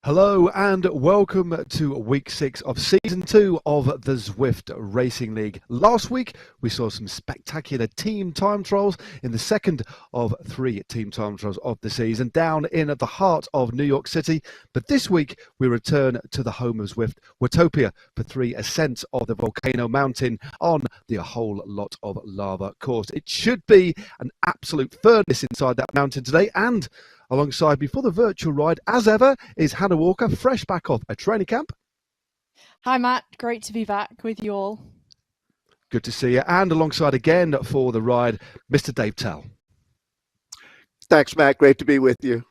Hello and welcome to week 6 of season 2 of the Zwift Racing League. Last week we saw some spectacular team time trials in the second of 3 team time trials of the season down in the heart of New York City. But this week we return to the home of Zwift, Watopia, for 3 ascents of the Volcano mountain on the whole lot of lava course. It should be an absolute furnace inside that mountain today, and alongside me for the virtual ride, as ever, is Hannah Walker, fresh back off a training camp. Hi Matt, great to be back with you all. Good to see you. And alongside again for the ride, Mr. Dave Tell. Thanks, Matt. Great to be with you.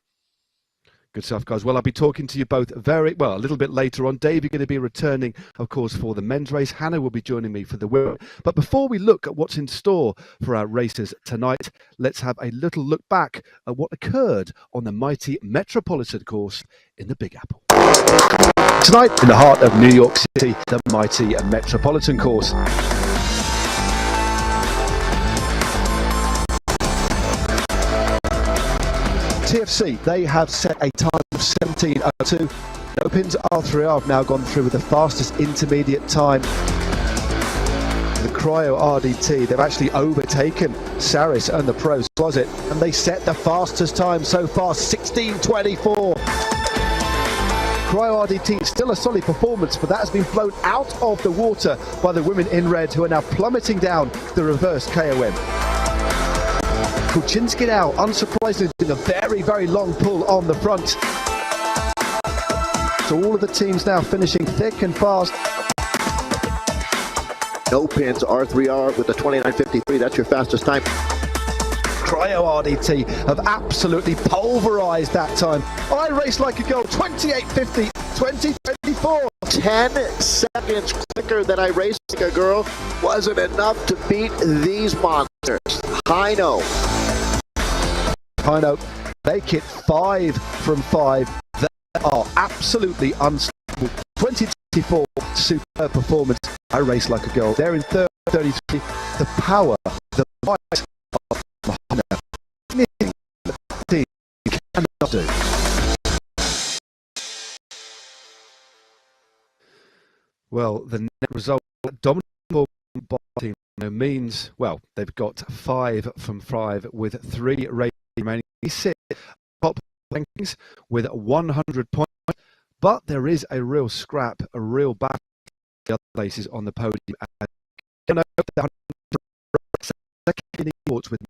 Good stuff, guys. Well, I'll be talking to you both a little bit later on. Dave, you're going to be returning, of course, for the men's race. Hannah will be joining me for the women. But before we look at what's in store for our racers tonight, let's have a little look back at what occurred on the mighty Metropolitan course in the Big Apple. Tonight, in the heart of New York City, the mighty Metropolitan course. TFC, they have set a time of 17:02. No pins R3R have now gone through with the fastest intermediate time. The Cryo RDT, they've actually overtaken Saris and the Pros Closet, and they set the fastest time so far, 16:24. Cryo RDT is still a solid performance, but that has been blown out of the water by the women in red, who are now plummeting down the reverse KOM. Kuczynski now, unsurprisingly, doing a very, very long pull on the front. So all of the teams now finishing thick and fast. No pins, R3R with the 29.53. That's your fastest time. Cryo RDT have absolutely pulverized that time. I Race Like a Girl, 28.50, 2024. 10 seconds quicker than I Race Like a Girl wasn't enough to beat these monsters. Hino, make it 5 from 5. They are absolutely unstoppable. 2024, superb performance. I Race Like a Girl. They're in 33. The power, the might of Hino. Anything that the team cannot do. Well, the net result, dominant by team means, well, they've got 5 from 5 with 3 races remaining. They sit top rankings with 100 points, but there is a real scrap, a real battle the other places on the podium. With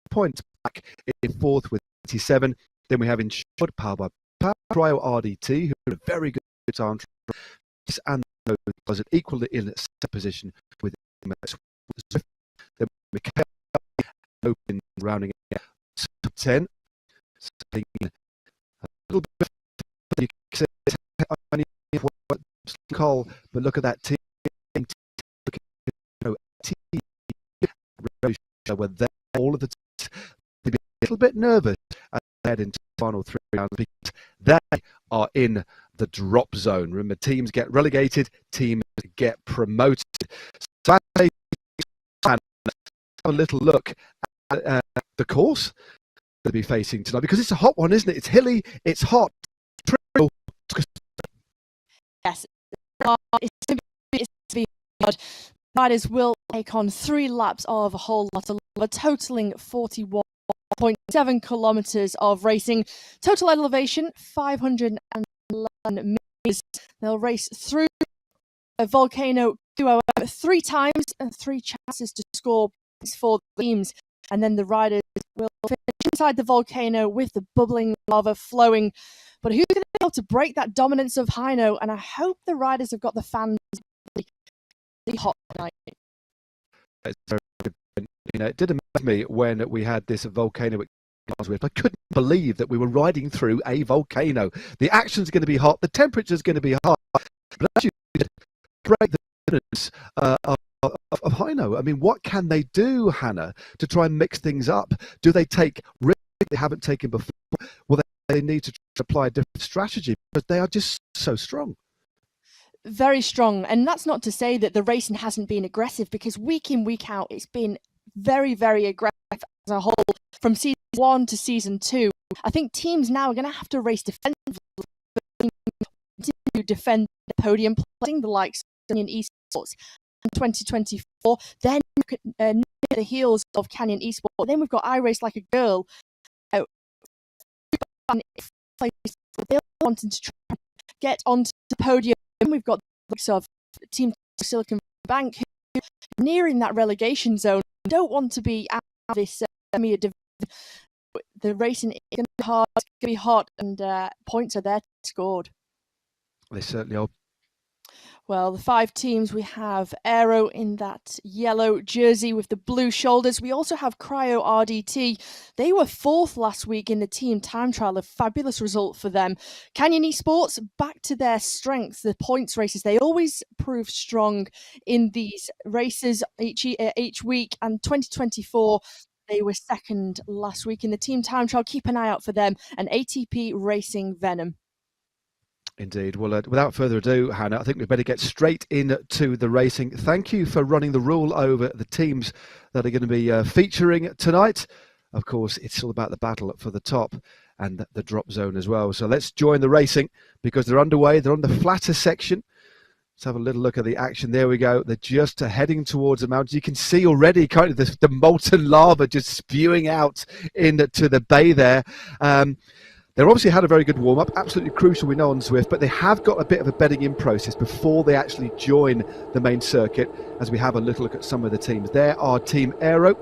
points back in 4th with 87. Then we have Insured Power by Cryo RDT, who are a very good time, and was equally in 2nd position with Zwift. Then Mikhail open rounding out top 10. So a little bit Cole, but look at that team. Were there all of the they'd be a little bit nervous as they head into the final 3 rounds because they are in the drop zone. Remember, teams get relegated, teams get promoted. So have a little look at the course they'll be facing tonight, because it's a hot one, isn't it? It's hilly, it's hot. Yes, it's going to be hard. Riders will take on 3 laps of a whole lot of lava, totaling 41.7 kilometers of racing. Total elevation 511 meters. They'll race through a Volcano 3 times and 3 chances to score points for the teams, and then the riders will finish inside the volcano with the bubbling lava flowing. But who's going to be able to break that dominance of Hino? And I hope the riders have got the fans really hot tonight. It's very good. You know, it did amaze me when we had this volcano. I couldn't believe that we were riding through a volcano. The action's going to be hot. The temperature's going to be hot. But as you did, break the dominance of Hino. I mean, what can they do, Hannah, to try and mix things up? Do they take risks they haven't taken before? Well, they need to apply a different strategy because they are just so strong. Very strong. And that's not to say that the racing hasn't been aggressive, because week in, week out, it's been very, very aggressive as a whole from season 1 to season 2. I think teams now are going to have to race defensively to defend the podium, playing the likes of Canyon Esports in 2024. Then near the heels of Canyon Esports. Then we've got I Race Like a Girl. They're wanting to try and get onto the podium. And we've got the likes of Team Silicon Bank, who are nearing that relegation zone, don't want to be out of this semi division. The racing is going to be hard, it's going to be hot, and points are there scored. They certainly are. Well, the 5 teams, we have Aero in that yellow jersey with the blue shoulders. We also have Cryo RDT. They were 4th last week in the team time trial, a fabulous result for them. Canyon Esports, back to their strengths, the points races. They always prove strong in these races each week, and 2024, they were 2nd last week in the team time trial. Keep an eye out for them. And ATP Racing Venom. Indeed. Well, without further ado, Hannah, I think we better get straight into the racing. Thank you for running the rule over the teams that are going to be featuring tonight. Of course, it's all about the battle for the top and the drop zone as well. So let's join the racing because they're underway. They're on the flatter section. Let's have a little look at the action. There we go. They're just heading towards the mountains. You can see already kind of the molten lava just spewing out into the bay there. They've obviously had a very good warm-up, absolutely crucial, we know, on Zwift, but they have got a bit of a bedding-in process before they actually join the main circuit, as we have a little look at some of the teams. There are Team Aero,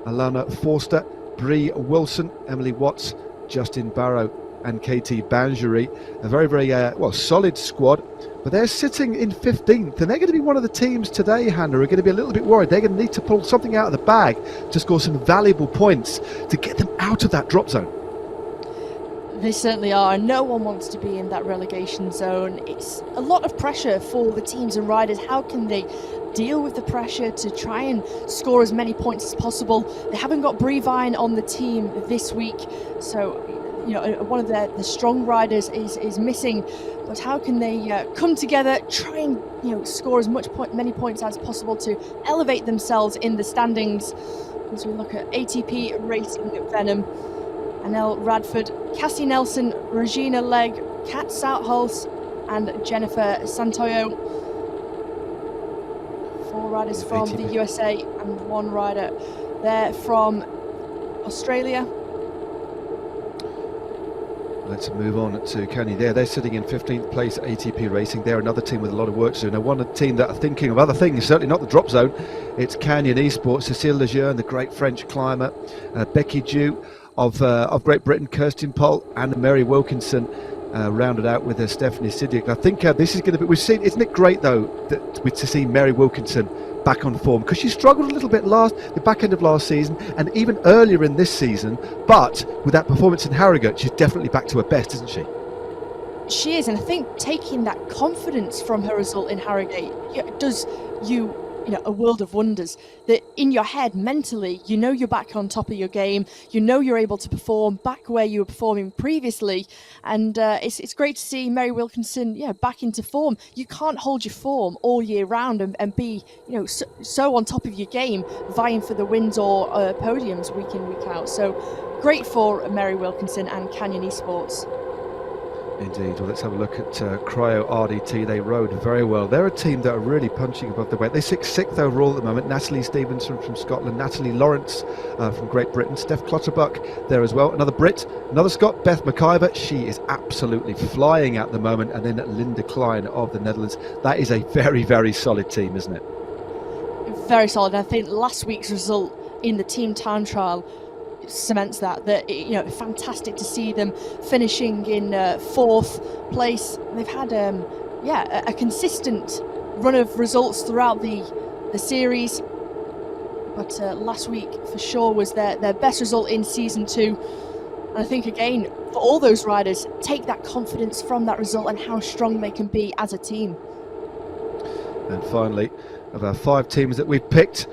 Alana Forster, Bree Wilson, Emily Watts, Justin Barrow and Katie Bangery. A very, very solid squad, but they're sitting in 15th, and they're going to be one of the teams today, Hannah, are going to be a little bit worried. They're going to need to pull something out of the bag to score some valuable points to get them out of that drop zone. They certainly are. No one wants to be in that relegation zone. It's a lot of pressure for the teams and riders. How can they deal with the pressure to try and score as many points as possible? They haven't got Brevine on the team this week, so one of the strong riders is missing. But how can they come together, try and score as many points as possible to elevate themselves in the standings? As we look at ATP Racing Venom, Anel Radford, Cassie Nelson, Regina Legg, Kat Southolz and Jennifer Santoyo. 4 riders from the USA and 1 rider there from Australia. Let's move on to Kenny there. They're sitting in 15th place at ATP Racing. They're another team with a lot of work to do. Now, one team that are thinking of other things, certainly not the drop zone. It's Canyon Esports, Cécile Lejeune, the great French climber, Becky Dew of Great Britain, Kirsten Pohl and Mary Wilkinson, rounded out with Stephanie Sidic. I think this is going to be, we've seen, isn't it great though to see Mary Wilkinson back on form, because she struggled a little bit the back end of last season and even earlier in this season, but with that performance in Harrogate, she's definitely back to her best, isn't she? She is, and I think taking that confidence from her result in Harrogate does you a world of wonders. That in your head, mentally, you're back on top of your game, you're able to perform back where you were performing previously, and it's great to see Mary Wilkinson back into form. You can't hold your form all year round and be so on top of your game, vying for the wins or podiums week in, week out. So great for Mary Wilkinson and Canyon Esports. Indeed. Well, let's have a look at Cryo RDT. They rode very well. They're a team that are really punching above their weight. They're 6th overall at the moment. Natalie Stevenson from Scotland, Natalie Lawrence from Great Britain, Steph Clutterbuck there as well. Another Brit, another Scot, Beth McIver. She is absolutely flying at the moment. And then Linda Klein of the Netherlands. That is a very, very solid team, isn't it? Very solid. I think last week's result in the team time trial cements that fantastic to see them finishing in 4th place. They've had a consistent run of results throughout the series, but last week for sure was their best result in season 2. And I think again for all those riders, take that confidence from that result and how strong they can be as a team. And finally, of our 5 teams that we've picked,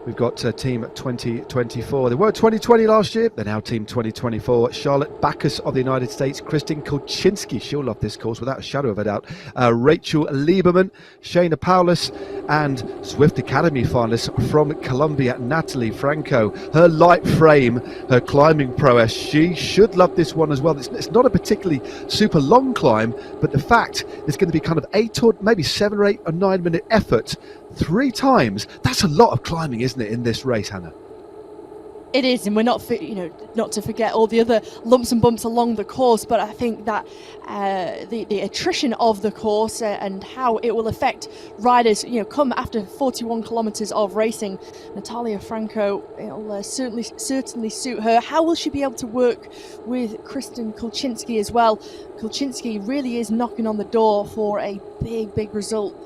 We've got Team 2024. They were 2020 last year. They're now Team 2024. Charlotte Backus of the United States. Kristen Kulczynski. She'll love this course without a shadow of a doubt. Rachel Lieberman. Shayna Paulus. And Zwift Academy finalist from Colombia, Natalie Franco. Her light frame, her climbing prowess. She should love this one as well. It's not a particularly super long climb, but the fact it's going to be kind of 8 or maybe 7 or 8 or 9 minute effort 3 times. That's a lot of climbing, isn't it, in this race, Hannah? It is, and we're not to forget all the other lumps and bumps along the course, but I think that the attrition of the course and how it will affect riders, come after 41 kilometres of racing. Natalia Franco, it'll certainly suit her. How will she be able to work with Kristen Kulczynski as well? Kulczynski really is knocking on the door for a big result.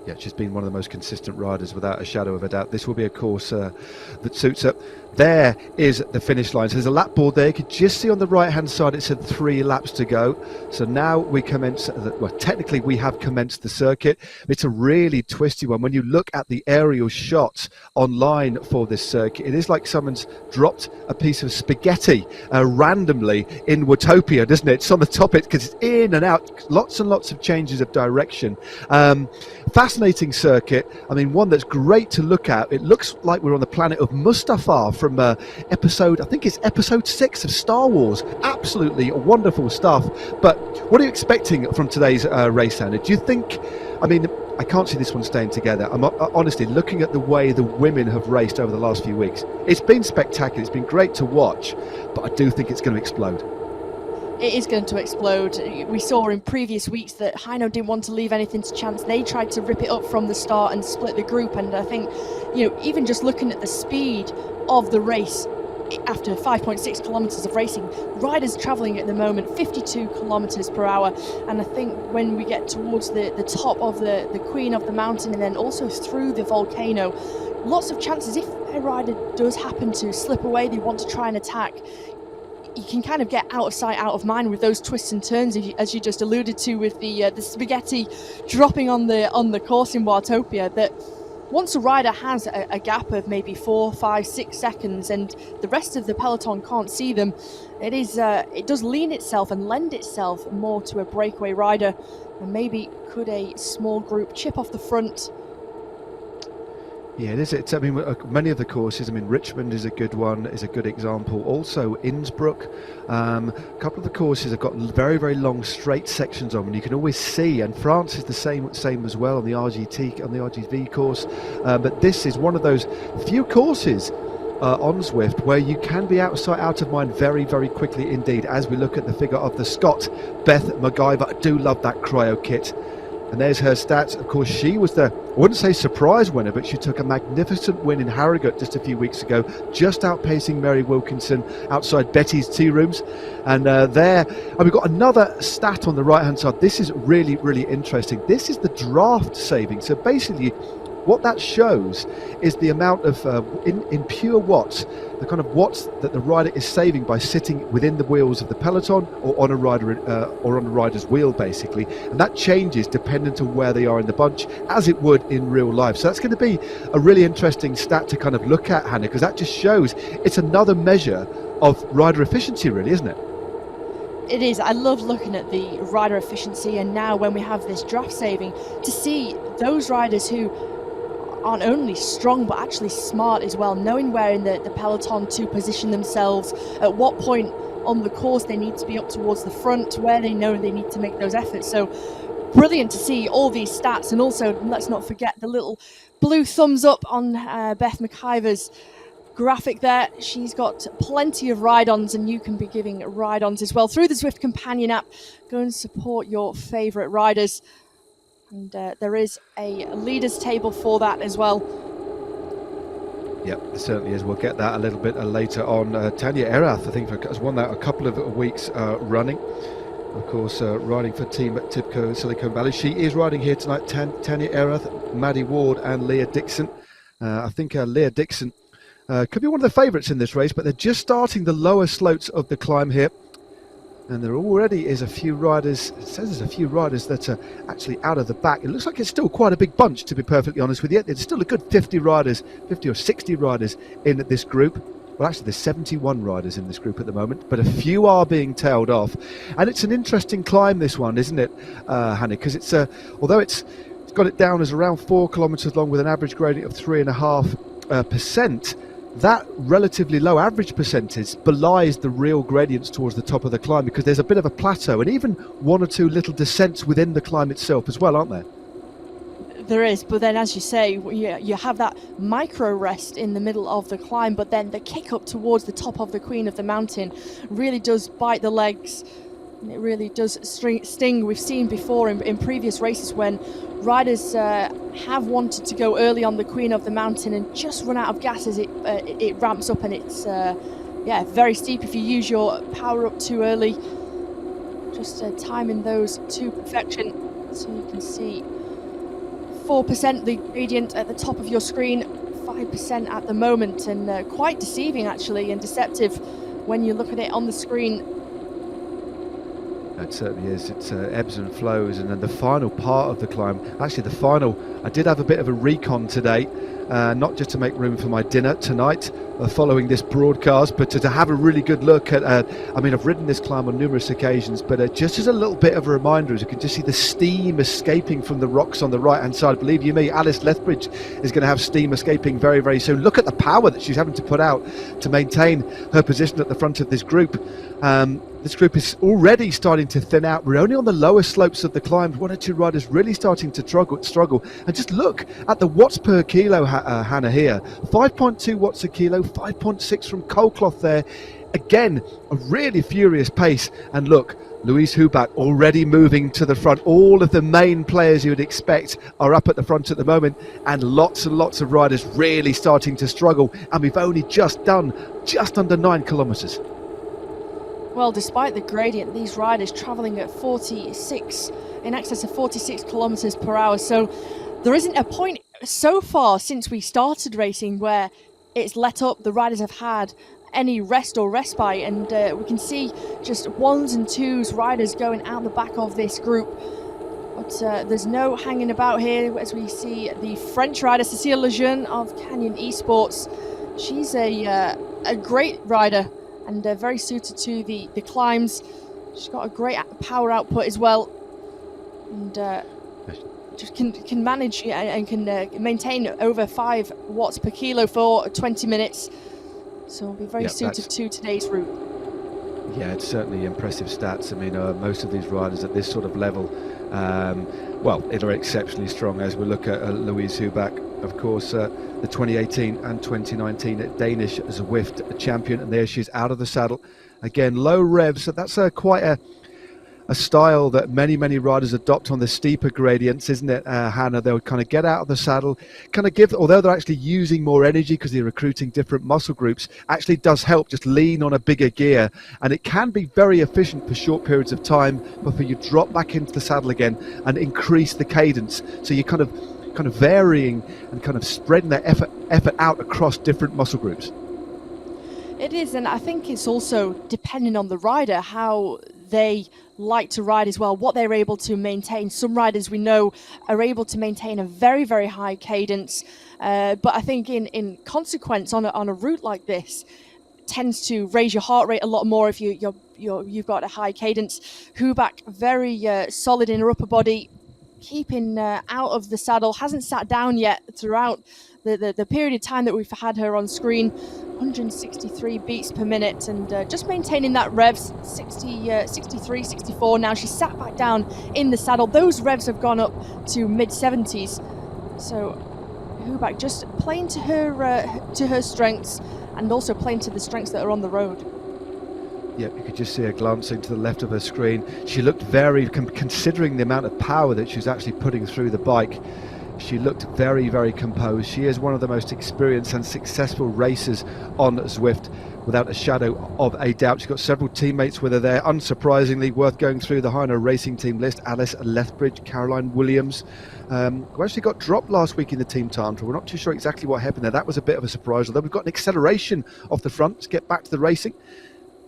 Yeah, she's been one of the most consistent riders without a shadow of a doubt. This will be a course that suits her. There is the finish line. So there's a lap board there. You can just see on the right hand side it said 3 laps to go. So now we commence, well, technically we have commenced the circuit. It's a really twisty one. When you look at the aerial shots online for this circuit, it is like someone's dropped a piece of spaghetti randomly in Watopia, doesn't it? It's on the top because it's in and out, lots and lots of changes of direction. Fascinating circuit. I mean, one that's great to look at. It looks like we're on the planet of Mustafar from episode 6 of Star Wars. Absolutely wonderful stuff. But what are you expecting from today's race, Anna? Do you think, I mean, I can't see this one staying together. I'm honestly looking at the way the women have raced over the last few weeks. It's been spectacular. It's been great to watch, but I do think it's going to explode. It is going to explode. We saw in previous weeks that Heino didn't want to leave anything to chance. They tried to rip it up from the start and split the group. And I think, even just looking at the speed of the race after 5.6 kilometres of racing, riders travelling at the moment 52 kilometres per hour. And I think when we get towards the top of the Queen of the Mountain and then also through the volcano, lots of chances if a rider does happen to slip away, they want to try and attack. You can kind of get out of sight, out of mind with those twists and turns, as you just alluded to, with the spaghetti dropping on the course in Watopia. That once a rider has a gap of maybe 4, 5, 6 seconds, and the rest of the peloton can't see them, it does lean itself and lend itself more to a breakaway rider. And maybe could a small group chip off the front? Yeah, it is. I mean, many of the courses, I mean, Richmond is a good one, is a good example. Also, Innsbruck. A couple of the courses have got very long straight sections on, and you can always see. And France is the same as well on the RGV course. But this is one of those few courses on Zwift where you can be out of sight, out of mind very quickly indeed. As we look at the figure of the Scot, Beth McIver, I do love that cryo kit. And there's her stats. Of course, she was I wouldn't say surprise winner, but she took a magnificent win in Harrogate just a few weeks ago, just outpacing Mary Wilkinson outside Betty's Tea Rooms. And we've got another stat on the right-hand side. This is really interesting. This is the draft saving. So basically, what that shows is the amount of, in pure watts, the kind of watts that the rider is saving by sitting within the wheels of the peloton or on a rider's wheel, basically. And that changes dependent on where they are in the bunch, as it would in real life. So that's going to be a really interesting stat to kind of look at, Hannah, because that just shows it's another measure of rider efficiency, really, isn't it? It is. I love looking at the rider efficiency, and now when we have this draft saving, to see those riders who aren't only strong but actually smart as well, knowing where in the peloton to position themselves, at what point on the course they need to be up towards the front, where they know they need to make those efforts. So brilliant to see all these stats. And also, let's not forget the little blue thumbs up on Beth McIver's graphic there. She's got plenty of ride-ons, and you can be giving ride-ons as well through the Zwift Companion app. Go and support your favourite riders. And there is a leaders table for that as well. Yep, there certainly is. We'll get that a little bit later on. Tanya Erath, I think, has won that a couple of weeks running. Of course, riding for Team Tipco Silicon Valley. She is riding here tonight. Tanya Erath, Maddie Ward and Leah Dixon. I think Leah Dixon could be one of the favourites in this race, but they're just starting the lower slopes of the climb here. And there already is a few riders, it says there's a few riders that are actually out of the back. It looks like it's still quite a big bunch, to be perfectly honest with you. It's still a good 50 riders, 50 or 60 riders in this group. Well, actually, there's 71 riders in this group at the moment, but a few are being tailed off. And it's an interesting climb, this one, isn't it, Hannah? Because it's, although it's got it down as around 4 kilometres long with an average gradient of 3.5%, that relatively low average percentage belies the real gradients towards the top of the climb, because there's a bit of a plateau and even 1 or 2 little descents within the climb itself as well, aren't there? There is, but then as you say, you have that micro rest in the middle of the climb, but then the kick up towards the top of the Queen of the Mountain really does bite the legs. And it really does sting. We've seen before in previous races when riders have wanted to go early on the Queen of the Mountain and just run out of gas as it ramps up, and it's very steep if you use your power up too early. Just timing those to perfection, so you can see 4% the gradient at the top of your screen, 5% at the moment, and quite deceiving actually, and deceptive when you look at it on the screen. It certainly is. It's ebbs and flows, and then the final part of the climb, actually the final, I did have a bit of a recon today, not just to make room for my dinner tonight following this broadcast, but to have a really good look at, I mean, I've ridden this climb on numerous occasions, but just as a little bit of a reminder, as you can just see the steam escaping from the rocks on the right hand side. Believe you me, Alice Lethbridge is going to have steam escaping very, very soon. Look at the power that she's having to put out to maintain her position at the front of this group. This group is already starting to thin out. We're only on the lower slopes of the climb. 1 or 2 riders really starting to struggle. And just look at the watts per kilo, Hannah, here. 5.2 watts a kilo, 5.6 from Coalcloth there. Again, a really furious pace. And look, Louise Huback already moving to the front. All of the main players you would expect are up at the front at the moment, and lots of riders really starting to struggle. And we've only just done just under 9 kilometres. Well, despite the gradient, these riders travelling at in excess of 46 kilometres per hour. So there isn't a point so far since we started racing where it's let up, the riders have had any rest or respite, and we can see just 1s and 2s riders going out the back of this group. But there's no hanging about here, as we see the French rider Cécile Lejeune of Canyon Esports. She's a great rider, and very suited to the climbs. She's got a great power output as well, and just can manage and can maintain over 5 watts per kilo for 20 minutes. So it'll be very suited to today's route. Yeah, it's certainly impressive stats. I mean, most of these riders at this sort of level, they're exceptionally strong. As we look at Louise Huback, of course, the 2018 and 2019 Danish Zwift champion, and there she's out of the saddle again. Low revs, so that's quite a style that many riders adopt on the steeper gradients, isn't it, Hannah? They'll kind of get out of the saddle, kind of give, although they're actually using more energy because they're recruiting different muscle groups, actually does help just lean on a bigger gear, and it can be very efficient for short periods of time before you drop back into the saddle again and increase the cadence. So you're kind of varying and kind of spreading that effort out across different muscle groups. It is, and I think it's also depending on the rider how they like to ride as well, what they're able to maintain. Some riders we know are able to maintain a very, very high cadence, but I think in consequence on a route like this tends to raise your heart rate a lot more if you've got a high cadence. Huback very solid in her upper body, keeping out of the saddle, hasn't sat down yet throughout the period of time that we've had her on screen. 163 beats per minute, and just maintaining that revs, 63, 64. Now she's sat back down in the saddle. Those revs have gone up to mid-70s. So Huback just playing to her strengths, and also playing to the strengths that are on the road. Yep, you could just see her glancing to the left of her screen. She looked very, considering the amount of power that she's actually putting through the bike, she looked very, very composed. She is one of the most experienced and successful racers on Zwift, without a shadow of a doubt. She's got several teammates with her there. Unsurprisingly, worth going through the Hino Racing team list: Alice Lethbridge, Caroline Williams, who actually got dropped last week in the team time trial. We're not too sure exactly what happened there. That was a bit of a surprise, although we've got an acceleration off the front to get back to the racing.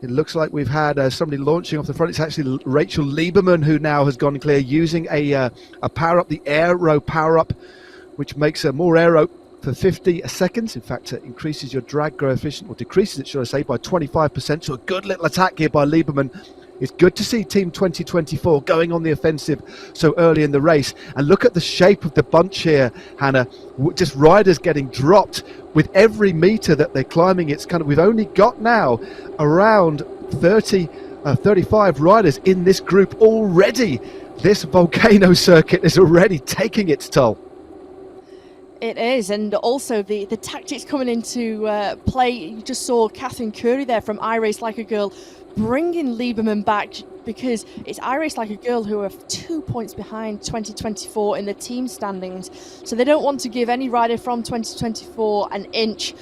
It looks like we've had somebody launching off the front. It's actually Rachel Lieberman who now has gone clear using a power-up, the aero power-up, which makes more aero for 50 seconds. In fact, it increases your drag coefficient, or decreases it, should I say, by 25%. So a good little attack here by Lieberman. It's good to see Team 2024 going on the offensive so early in the race. And look at the shape of the bunch here, Hannah. Just riders getting dropped with every meter that they're climbing. It's kind of, we've only got now around 35 riders in this group already. This Volcano circuit is already taking its toll. It is, and also the tactics coming into play. You just saw Catherine Curry there from I Race Like a Girl bringing Lieberman back, because it's I Race Like a Girl who are 2 points behind 2024 in the team standings. So they don't want to give any rider from 2024 an inch.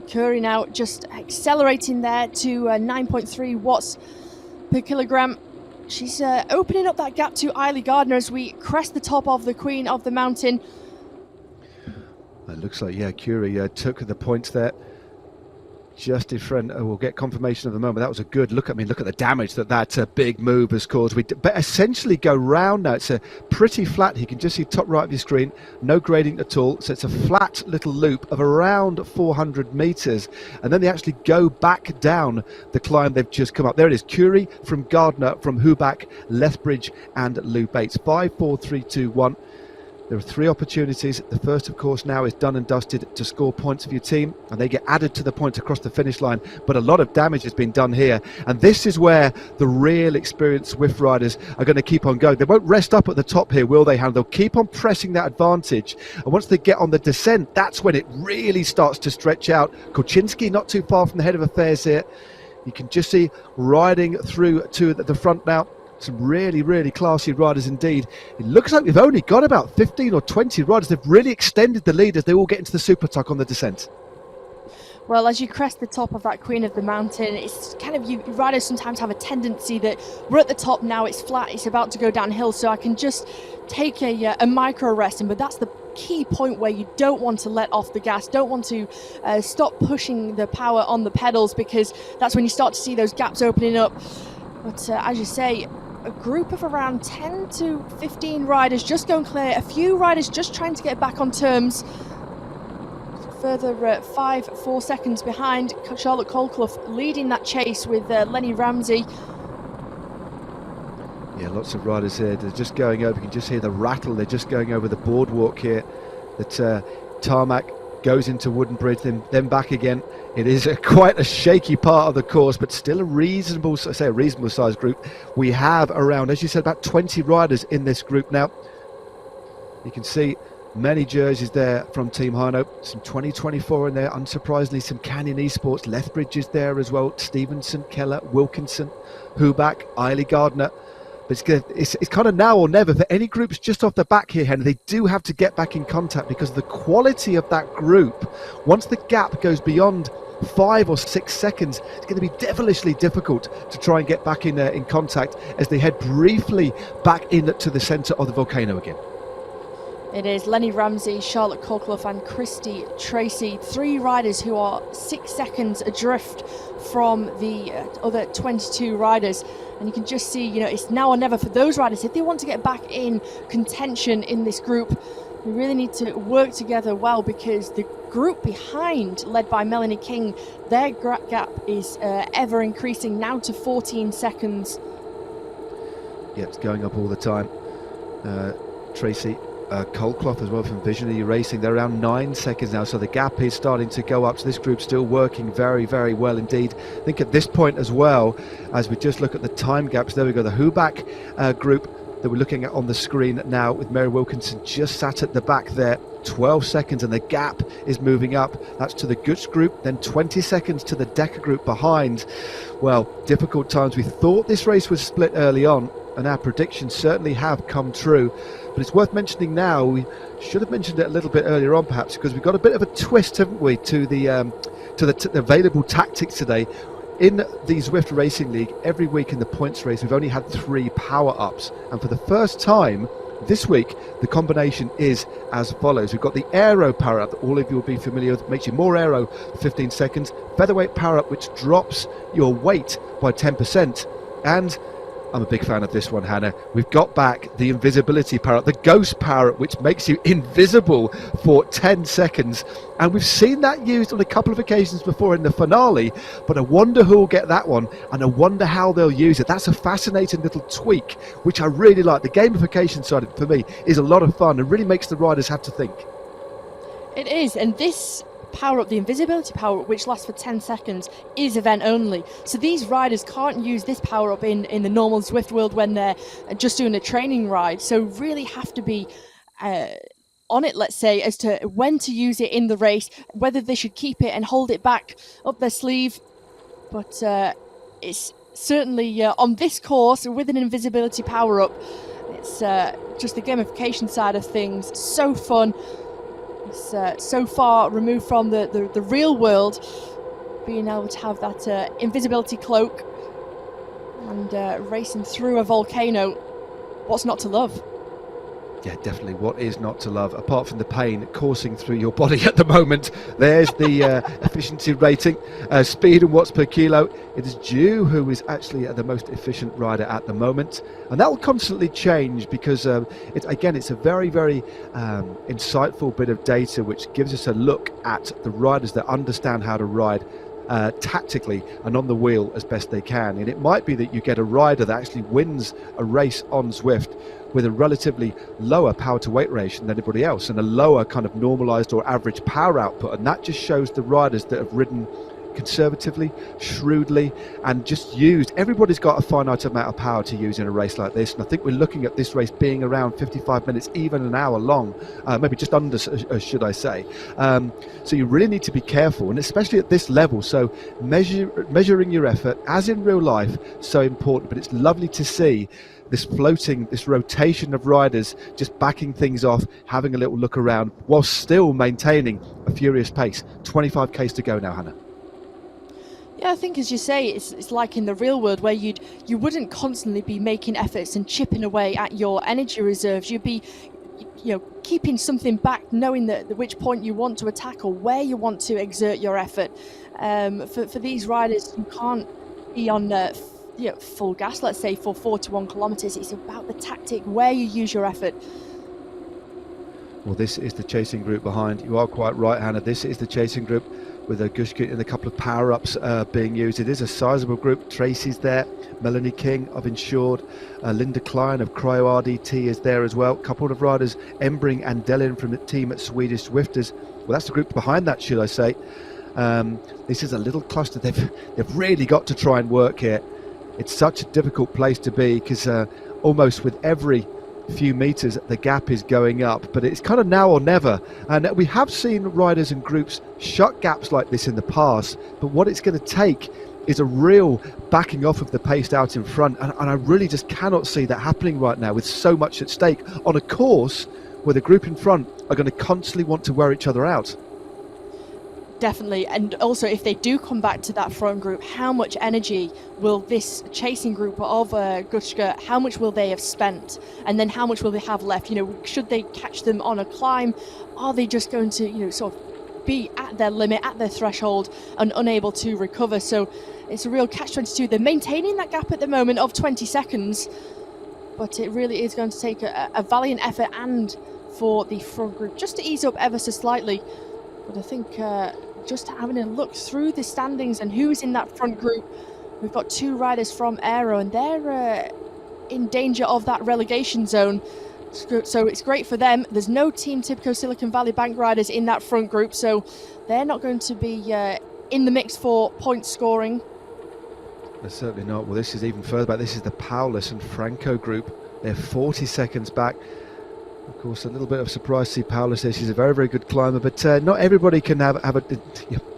Curry now just accelerating there to 9.3 watts per kilogram. She's opening up that gap to Eiley Gardner as we crest the top of the Queen of the Mountain. It looks like, yeah, Curie took the points there just in front. We'll get confirmation of the moment. That was a good look. I mean, look at the damage that big move has caused. But essentially go round now. It's a pretty flat. You can just see top right of your screen, no grading at all. So it's a flat little loop of around 400 meters. And then they actually go back down the climb they've just come up. There it is. Curie from Gardner, from Huback, Lethbridge and Lou Bates. 5, 4, 3, 2, 1. There are 3 opportunities. The first, of course, now is done and dusted to score points for your team, and they get added to the points across the finish line. But a lot of damage has been done here, and this is where the real experienced Zwift riders are going to keep on going. They won't rest up at the top here, will they, Han? They'll keep on pressing that advantage, and once they get on the descent, that's when it really starts to stretch out. Kolczynski not too far from the head of affairs here. You can just see riding through to the front now. Some really, really classy riders indeed. It looks like we've only got about 15 or 20 riders. They've really extended the lead as they all get into the super tuck on the descent. Well, as you crest the top of that Queen of the Mountain, it's kind of, you riders sometimes have a tendency that we're at the top now, it's flat, it's about to go downhill, so I can just take a micro resting. But that's the key point where you don't want to let off the gas, don't want to stop pushing the power on the pedals, because that's when you start to see those gaps opening up. But as you say, a group of around 10 to 15 riders just going clear. A few riders just trying to get back on terms. Further 4 seconds behind. Charlotte Colclough leading that chase with Lenny Ramsey. Yeah, lots of riders here. They're just going over. You can just hear the rattle. They're just going over the boardwalk here. That tarmac goes into Wooden Bridge, then back again. It is quite a shaky part of the course, but still a reasonable sized group. We have around, as you said, about 20 riders in this group now. You can see many jerseys there from Team Hino, some 2024 in there, unsurprisingly some Canyon Esports. Lethbridge is there as well, Stevenson, Keller, Wilkinson, Huback, Eiley Gardner. But it's kind of now or never for any groups just off the back here, Henry. They do have to get back in contact, because the quality of that group, once the gap goes beyond 5 or 6 seconds, it's going to be devilishly difficult to try and get back in contact as they head briefly back into the centre of the Volcano again. It is Lenny Ramsey, Charlotte Colclough and Christy Tracy, 3 riders who are 6 seconds adrift from the other 22 riders. And you can just see, you know, it's now or never for those riders. If they want to get back in contention in this group, we really need to work together well, because the group behind, led by Melanie King, their gap is ever increasing, now to 14 seconds. Yeah, it's going up all the time. Tracy Colclough as well from Visionary Racing, they're around 9 seconds now, so the gap is starting to go up. So this group's still working very, very well indeed. I think at this point as well, as we just look at the time gaps, there we go, the Huback group that we're looking at on the screen now, with Mary Wilkinson just sat at the back there, 12 seconds, and the gap is moving up. That's to the Guts group, then 20 seconds to the Decker group behind. Well, difficult times. We thought this race was split early on, and our predictions certainly have come true. But it's worth mentioning now, we should have mentioned it a little bit earlier on perhaps, because we've got a bit of a twist, haven't we, to the available tactics today. In the Zwift Racing League, every week in the points race, we've only had 3 power-ups. And for the first time, This week, the combination is as follows. We've got the aero power-up that all of you will be familiar with, makes you more aero for 15 seconds. Featherweight power-up, which drops your weight by 10%. And I'm a big fan of this one, Hannah. We've got back the invisibility power-up, the ghost power-up, which makes you invisible for 10 seconds. And we've seen that used on a couple of occasions before in the finale, but I wonder who will get that one, and I wonder how they'll use it. That's a fascinating little tweak, which I really like. The gamification side of it, for me, is a lot of fun and really makes the riders have to think. It is, and this power-up, the invisibility power-up, which lasts for 10 seconds, is event only. So these riders can't use this power-up in the normal Zwift world when they're just doing a training ride. So really have to be on it, let's say, as to when to use it in the race, whether they should keep it and hold it back up their sleeve. But it's certainly on this course with an invisibility power-up, it's just the gamification side of things. So fun. It's so far removed from the real world, being able to have that invisibility cloak and racing through a volcano. What's not to love? Yeah, definitely. What is not to love, apart from the pain coursing through your body at the moment? There's the efficiency rating, speed and watts per kilo. It is Ju who is actually the most efficient rider at the moment, and that will constantly change because it's a very, very insightful bit of data which gives us a look at the riders that understand how to ride tactically and on the wheel as best they can. And it might be that you get a rider that actually wins a race on Zwift with a relatively lower power to weight ratio than anybody else and a lower kind of normalized or average power output, and that just shows the riders that have ridden conservatively, shrewdly, and just used. Everybody's got a finite amount of power to use in a race like this, and I think we're looking at this race being around 55 minutes, even an hour long, maybe just under, should I say. So you really need to be careful, and especially at this level. So measuring your effort, as in real life, so important. But it's lovely to see this rotation of riders just backing things off, having a little look around while still maintaining a furious pace. 25k's to go now, Hannah. Yeah, I think, as you say, it's like in the real world where you wouldn't constantly be making efforts and chipping away at your energy reserves. You'd be, keeping something back, knowing that which point you want to attack or where you want to exert your effort. For these riders, you can't be on full gas, let's say, for 41 kilometers. It's about the tactic, where you use your effort. Well, this is the chasing group behind. You are quite right, Hannah. This is the chasing group with a Gushkit and a couple of power-ups being used. It is a sizable group. Tracy's there, Melanie King of Insured, Linda Klein of Cryo RDT is there as well. A couple of riders, Embring and Delin from the team at Swedish Zwifters. Well, that's the group behind that, should I say. This is a little cluster. They've really got to try and work here. It's such a difficult place to be because almost with every few meters the gap is going up, but it's kind of now or never. And we have seen riders and groups shut gaps like this in the past, but what it's going to take is a real backing off of the pace out in front, and I really just cannot see that happening right now with so much at stake on a course where the group in front are going to constantly want to wear each other out. Definitely, and also if they do come back to that front group, how much energy will this chasing group of Gushka, how much will they have spent, and then how much will they have left? Should they catch them on a climb? Are they just going to sort of be at their limit, at their threshold, and unable to recover? So it's a real catch-22. They're maintaining that gap at the moment of 20 seconds, but it really is going to take a valiant effort and for the front group just to ease up ever so slightly. But I think just having a look through the standings and who's in that front group, we've got two riders from Aero, and they're in danger of that relegation zone. So it's great for them. There's no Team Tibco Silicon Valley Bank riders in that front group, so they're not going to be in the mix for point scoring. They're certainly not. Well, this is even further back. This is the Paulus and Franco group. They're 40 seconds back. Of course, a little bit of surprise to see Paulus there. She's a very, very good climber, but not everybody can have a...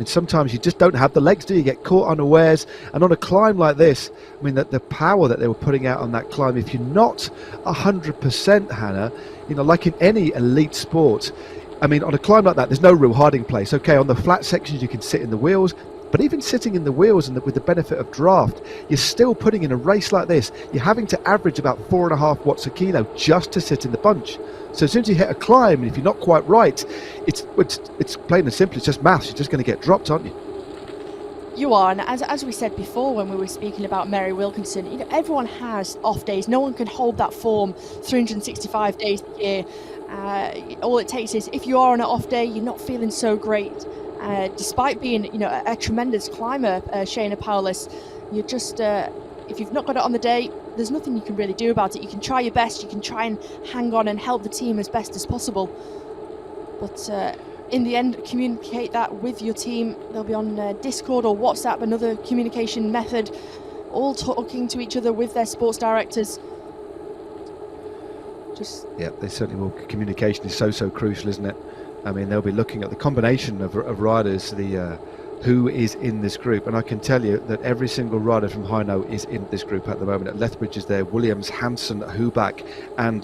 Sometimes you just don't have the legs, do you? Get caught unawares, and on a climb like this, I mean, the power that they were putting out on that climb, if you're not 100%, Hannah, like in any elite sport, I mean, on a climb like that, there's no real hiding place. Okay, on the flat sections, you can sit in the wheels. But even sitting in the wheels and with the benefit of draft, you're still putting in a race like this, you're having to average about 4.5 watts a kilo just to sit in the bunch. So as soon as you hit a climb, and if you're not quite right, it's plain and simple, it's just maths. You're just going to get dropped, aren't you? You are, and as we said before when we were speaking about Mary Wilkinson, you know, everyone has off days. No one can hold that form 365 days a year. All it takes is if you are on an off day, you're not feeling so great. Despite being, you know, a tremendous climber, Shayna Powless, you're just if you've not got it on the day, there's nothing you can really do about it. You can try your best, you can try and hang on and help the team as best as possible, but in the end, communicate that with your team. They'll be on Discord or WhatsApp, another communication method, all talking to each other with their sports directors. Yeah, they certainly will. Communication is so crucial, isn't it? I mean, they'll be looking at the combination of riders, who is in this group, and I can tell you that every single rider from Hino is in this group at the moment. Lethbridge is there, Williams, Hansen, Huback, and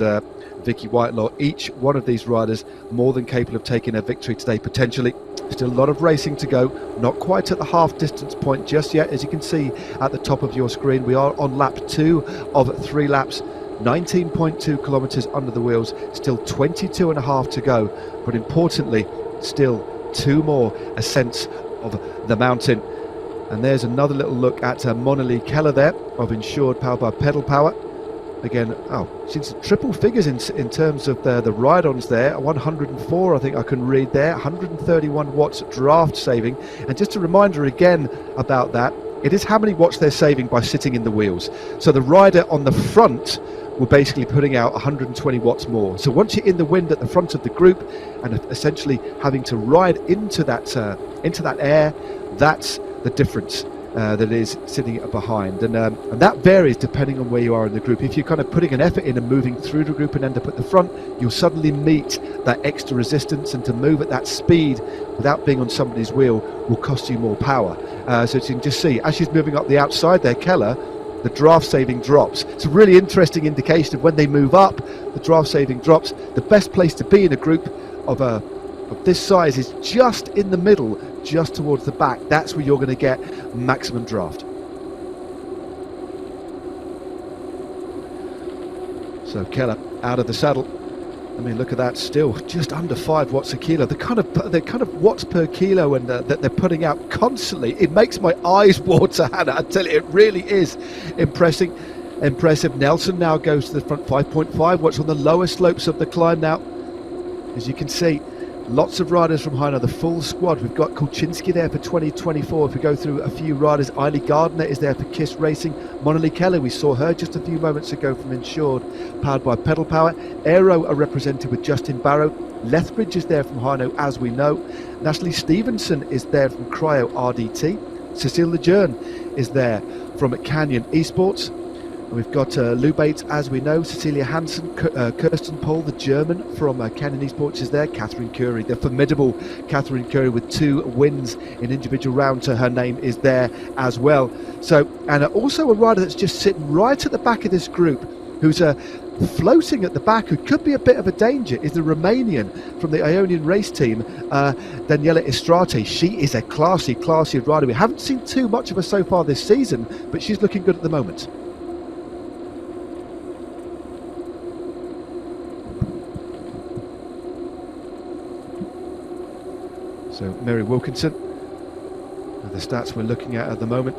Vicky Whitelaw. Each one of these riders more than capable of taking a victory today, potentially. Still a lot of racing to go, not quite at the half distance point just yet. As you can see at the top of your screen, we are on lap 2 of 3 laps, 19.2 kilometers under the wheels, still 22.5 to go, but importantly, still 2 more ascents of the mountain. And there's another little look at Monnalee Keller there of Insured, powered by Pedal Power. Again, she's triple figures in terms of the ride-ons there. 104, I think I can read there. 131 watts draft saving. And just a reminder again about that, it is how many watts they're saving by sitting in the wheels. So the rider on the front will basically putting out 120 watts more. So once you're in the wind at the front of the group and essentially having to ride into that air, that's the difference that is sitting behind, and that varies depending on where you are in the group. If you're kind of putting an effort in and moving through the group and end up at the front, you'll suddenly meet that extra resistance, and to move at that speed without being on somebody's wheel will cost you more power. So you can just see as she's moving up the outside there, Keller, the draft saving drops. It's a really interesting indication of when they move up, the draft saving drops. The best place to be in a group of this size is just in the middle, just towards the back. That's where you're going to get maximum draft. So Keller out of the saddle. I mean, look at that, still just under 5 watts a kilo. The kind of watts per kilo and that they're putting out constantly, it makes my eyes water, Hannah. I tell you, it really is impressive. Nelson now goes to the front, 5.5 watts on the lower slopes of the climb now. As you can see, lots of riders from Hino, the full squad. We've got Kulczynski there for 2024. If we go through a few riders, Eiley Gardner is there for KISS Racing. Monnalee Keller, we saw her just a few moments ago from Insured, powered by Pedal Power. Aero are represented with Justin Barrow. Lethbridge is there from Hino, as we know. Natalie Stevenson is there from Cryo RDT. Cecile Lejeune is there from Canyon Esports. We've got Lou Bates, as we know, Cecilia Hansen, Kirsten Pohl, the German from Canyon Esports is there, Catherine Curry, the formidable Catherine Curry with 2 wins in individual rounds, her name is there as well. So, and also a rider that's just sitting right at the back of this group, who's floating at the back, who could be a bit of a danger, is the Romanian from the Ionian race team, Daniela Istrate. She is a classy rider. We haven't seen too much of her so far this season, but she's looking good at the moment. So Mary Wilkinson, the stats we're looking at the moment,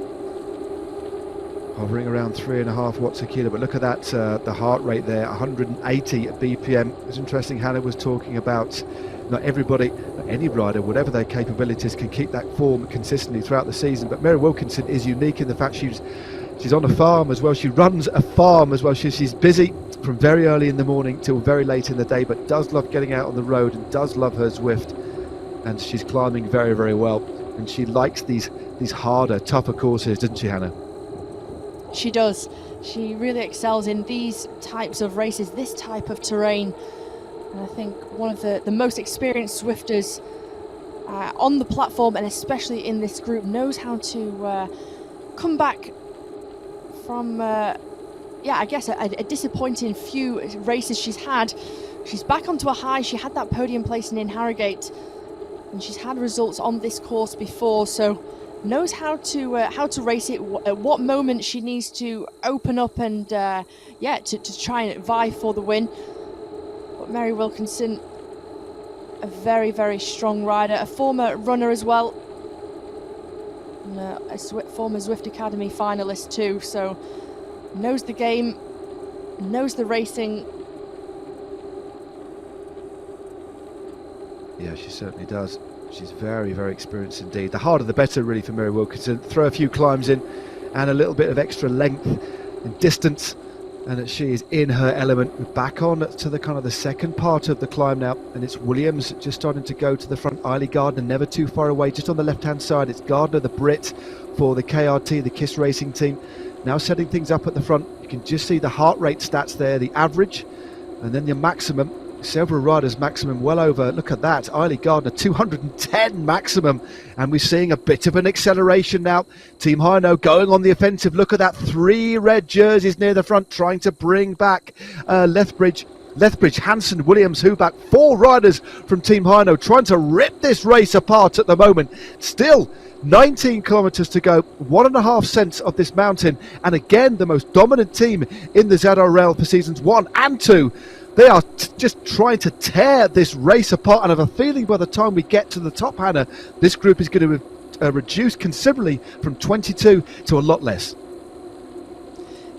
hovering around 3.5 watts a kilo. But look at that, the heart rate there, 180 BPM. It's interesting, Hannah was talking about not everybody, not any rider, whatever their capabilities, can keep that form consistently throughout the season. But Mary Wilkinson is unique in the fact she's on a farm as well. She runs a farm as well. She's busy from very early in the morning till very late in the day, but does love getting out on the road and does love her Zwift. And she's climbing very well, and she likes these harder, tougher courses, doesn't she, Hannah? She does. She really excels in these types of races, this type of terrain. And I think one of the most experienced Zwifters on the platform, and especially in this group, knows how to come back from, I guess, a disappointing few races she's had. She's back onto a high. She had that podium placing in Harrogate, and she's had results on this course before, so knows how to race it, at what moment she needs to open up and to try and vie for the win. But Mary Wilkinson, a very, very strong rider, a former runner as well, and a former Zwift Academy finalist too, so knows the game, knows the racing. Yeah, she certainly does. She's very, very experienced indeed. The harder the better, really, for Mary Wilkinson. Throw a few climbs in and a little bit of extra length and distance, and she is in her element. We're back on to the kind of the second part of the climb now, and it's Williams just starting to go to the front. Eilidh Gardner never too far away, just on the left-hand side. It's Gardner, the Brit, for the KRT, the KISS Racing team. Now setting things up at the front. You can just see the heart rate stats there, the average, and then your maximum. Several riders maximum well over, look at that, Eilidh Gardner 210 maximum, and we're seeing a bit of an acceleration now. Team Hino going on the offensive. Look at that, 3 red jerseys near the front trying to bring back Lethbridge, Hansen, Williams, Huback, 4 riders from Team Hino trying to rip this race apart at the moment. Still 19 kilometers to go, 1.5 cents of this mountain, and again the most dominant team in the ZRL for seasons 1 and 2. They are just trying to tear this race apart, and I have a feeling by the time we get to the top, Hannah, this group is going to reduce considerably from 22 to a lot less.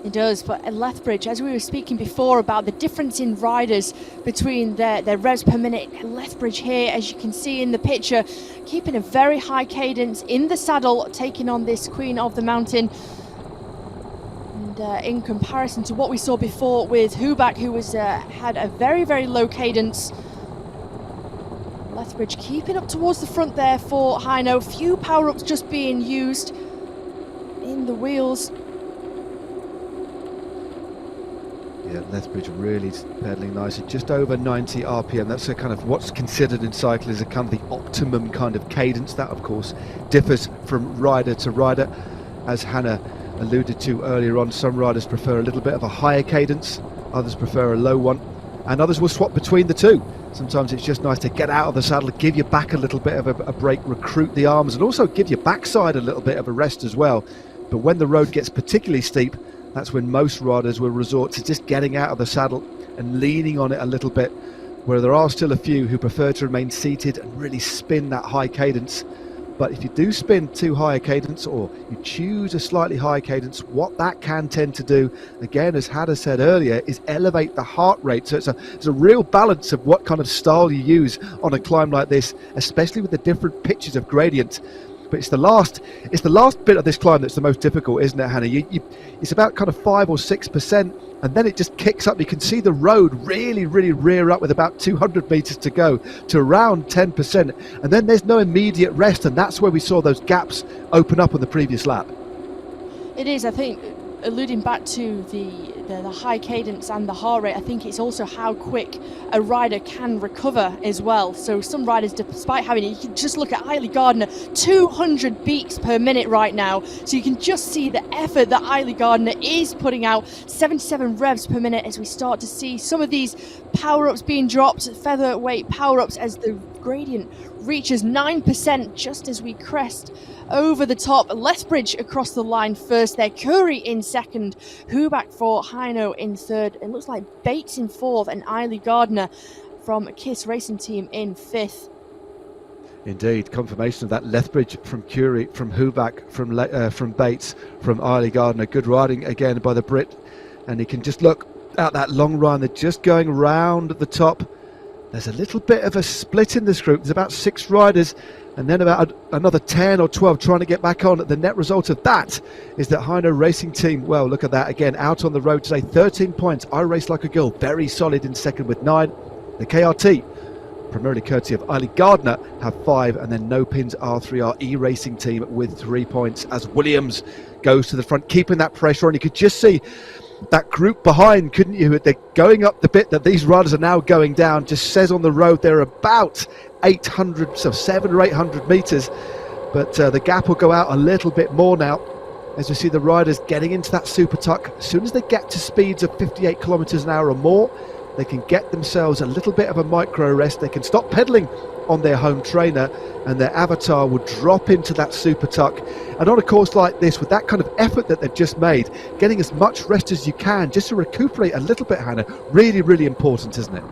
It does, but at Lethbridge, as we were speaking before about the difference in riders between their revs per minute, Lethbridge here, as you can see in the picture, keeping a very high cadence in the saddle, taking on this Queen of the Mountain. In comparison to what we saw before with Huback, who was had a very, very low cadence. Lethbridge keeping up towards the front there for Hino. Few power-ups just being used in the wheels. Yeah, Lethbridge really pedaling nicely, just over 90 RPM. That's a kind of what's considered in cycling as a kind of the optimum kind of cadence. That, of course, differs from rider to rider, as Hannah alluded to earlier on. Some riders prefer a little bit of a higher cadence, others prefer a low one, and others will swap between the two. Sometimes it's just nice to get out of the saddle, give your back a little bit of a break, recruit the arms, and also give your backside a little bit of a rest as well. But when the road gets particularly steep, that's when most riders will resort to just getting out of the saddle and leaning on it a little bit, where there are still a few who prefer to remain seated and really spin that high cadence. But if you do spin too high a cadence, or you choose a slightly higher cadence, what that can tend to do, again, as Hannah said earlier, is elevate the heart rate. So it's a real balance of what kind of style you use on a climb like this, especially with the different pitches of gradient. But it's the last bit of this climb that's the most difficult, isn't it, Hannah? It's about kind of 5 or 6%, and then it just kicks up. You can see the road really, really rear up with about 200 meters to go to around 10%, and then there's no immediate rest, and that's where we saw those gaps open up on the previous lap. It is, I think, alluding back to the high cadence and the heart rate, I think it's also how quick a rider can recover as well. So some riders, despite having it, you can just look at Eilidh Gardner, 200 beats per minute right now. So you can just see the effort that Eilidh Gardner is putting out, 77 revs per minute, as we start to see some of these power-ups being dropped, featherweight power-ups, as the gradient reaches 9% just as we crest over the top. Lethbridge across the line first there, Curry in second, Huback for Hino in third. It looks like Bates in fourth, and Eilidh Gardner from KISS Racing Team in fifth. Indeed, confirmation of that. Lethbridge from Curie, from Huback, from Bates, from Eilidh Gardner. Good riding again by the Brit, and you can just look at that long run. They're just going round at the top. There's a little bit of a split in this group. There's about 6 riders, and then about another 10 or 12 trying to get back on. The net result of that is that Hino Racing Team, well, look at that again, out on the road today, 13 points. I Race Like a Girl, very solid in second with 9. The KRT, primarily courtesy of Eilidh Gardner, have 5, and then No Pins R3R E-Racing Team with 3 points, as Williams goes to the front, keeping that pressure on. You could just see that group behind, couldn't you? They're going up the bit that these riders are now going down. Just says on the road they're about 800, so 700 or 800 meters, but the gap will go out a little bit more now as we see the riders getting into that super tuck. As soon as they get to speeds of 58 kilometers an hour or more, they can get themselves a little bit of a micro rest. They can stop pedaling on their home trainer, and their avatar will drop into that super tuck. And on a course like this, with that kind of effort that they've just made, getting as much rest as you can just to recuperate a little bit, Hannah, really, really important, isn't it?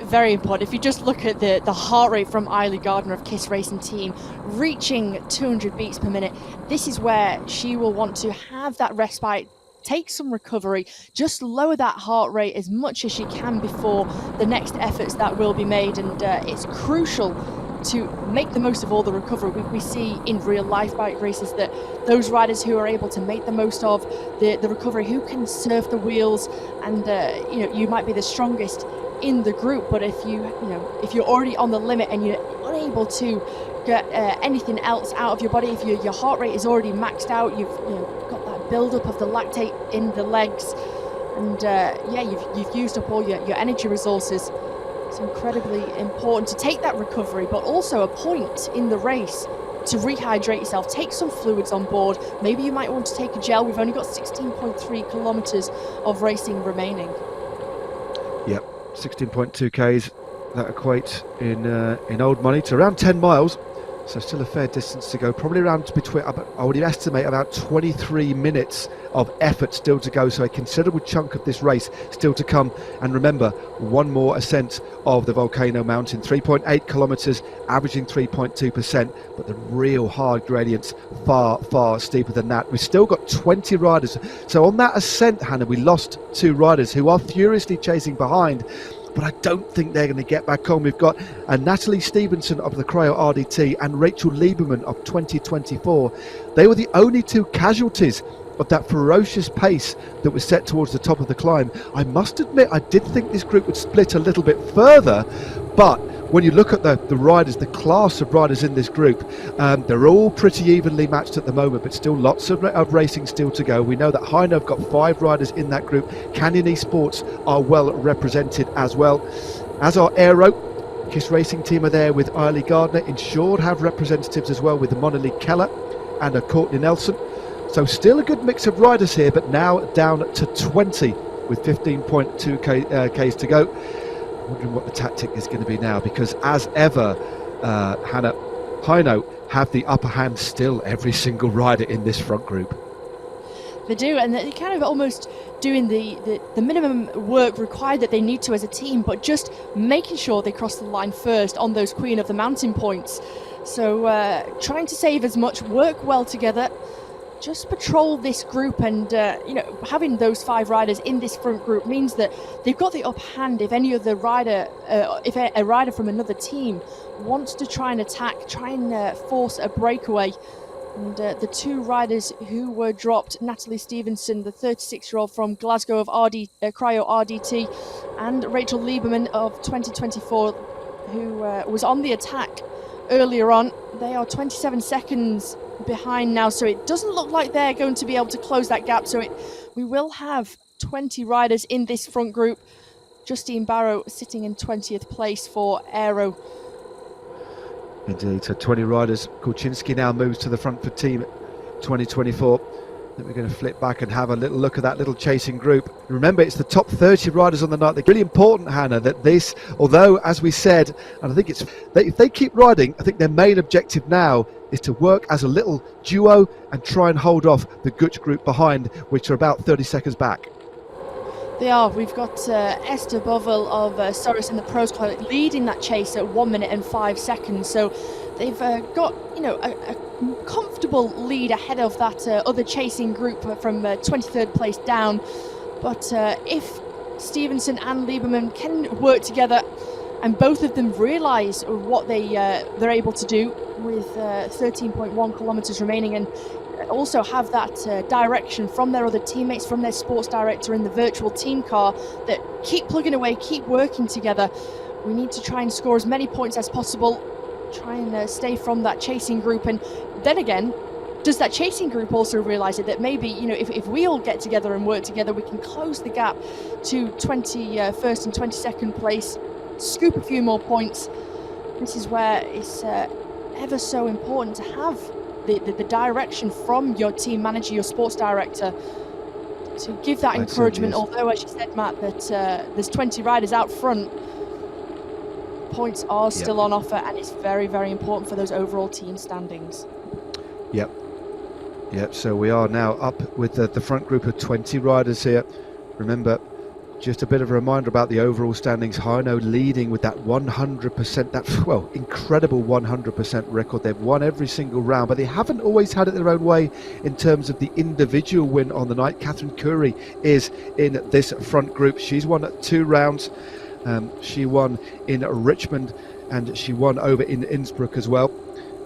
Very important. If you just look at the heart rate from Eilidh Gardner of KISS Racing Team, reaching 200 beats per minute, this is where she will want to have that respite, take some recovery, just lower that heart rate as much as she can before the next efforts that will be made. And it's crucial to make the most of all the recovery. We see in real life bike races that those riders who are able to make the most of the recovery, who can surf the wheels, and you might be the strongest in the group, but if you're already on the limit and you're unable to get anything else out of your body, if your heart rate is already maxed out, you've got that build-up of the lactate in the legs, and you've used up all your energy resources. It's incredibly important to take that recovery, but also a point in the race to rehydrate yourself, take some fluids on board. Maybe you might want to take a gel. We've only got 16.3 kilometers of racing remaining. Yep, 16.2 Ks. That equates in old money to around 10 miles. So still a fair distance to go, probably around between, I would estimate about 23 minutes of effort still to go, so a considerable chunk of this race still to come. And remember, one more ascent of the Volcano mountain, 3.8 kilometers, averaging 3.2%, but the real hard gradients far, far steeper than that. We've still got 20 riders. So on that ascent, Hannah, we lost 2 riders who are furiously chasing behind, but I don't think they're going to get back on. We've got Natalie Stevenson of the Cryo RDT and Rachel Lieberman of 2024. They were the only 2 casualties of that ferocious pace that was set towards the top of the climb. I must admit, I did think this group would split a little bit further, but when you look at the riders, the class of riders in this group, they're all pretty evenly matched at the moment, but still lots of racing still to go. We know that Heino have got 5 riders in that group. Canyon Esports are well represented as well, as are Aero. KISS Racing Team are there with Eilidh Gardner. Insured have representatives as well with the Mona Lee Keller and Courtney Nelson. So still a good mix of riders here, but now down to 20 with 15.2 Ks to go. Wondering what the tactic is going to be now, because as ever, Hannah, Heino have the upper hand still, every single rider in this front group. They do, and they're kind of almost doing the minimum work required that they need to as a team, but just making sure they cross the line first on those Queen of the Mountain points. So trying to save as much, work well together, just patrol this group, and having those 5 riders in this front group means that they've got the upper hand. If any other rider, if a rider from another team wants to try and attack, try and force a breakaway. And the 2 riders who were dropped, Natalie Stevenson, the 36-year-old from Glasgow of Cryo RDT, and Rachel Lieberman of 2024, who was on the attack earlier on. They are 27 seconds behind now, so it doesn't look like they're going to be able to close that gap. So we will have 20 riders in this front group. Justine Barrow sitting in 20th place for Aero. Indeed, so 20 riders. Kulczynski now moves to the front for Team 2024. Then we're going to flip back and have a little look at that little chasing group. Remember, it's the top 30 riders on the night. They're really important, Hannah, that this, although, as we said, and I think if they keep riding, I think their main objective now is to work as a little duo and try and hold off the Gutsch group behind, which are about 30 seconds back. They are. We've got Esther Bovel of Soros in the Pros Club leading that chase at 1 minute and 5 seconds. So they've got a comfortable lead ahead of that other chasing group from 23rd place down. But if Stevenson and Lieberman can work together, and both of them realise what they're able to do with 13.1 kilometres remaining, and also have that direction from their other teammates, from their sports director in the virtual team car, that keep plugging away, keep working together. We need to try and score as many points as possible, try and stay from that chasing group. And then again, does that chasing group also realise that maybe, if we all get together and work together, we can close the gap to 21st and 22nd place, scoop a few more points. This is where it's ever so important to have the direction from your team manager, your sports director, to give that encouragement. Although, as you said, Matt, that there's 20 riders out front, points are still on offer, and it's very, very important for those overall team standings. Yep. So we are now up with the front group of 20 riders here. Remember, just a bit of a reminder about the overall standings. Heino leading with that 100%, that, well, incredible 100% record. They've won every single round, but they haven't always had it their own way in terms of the individual win on the night. Catherine Curry is in this front group. She's won 2 rounds. She won in Richmond, and she won over in Innsbruck as well.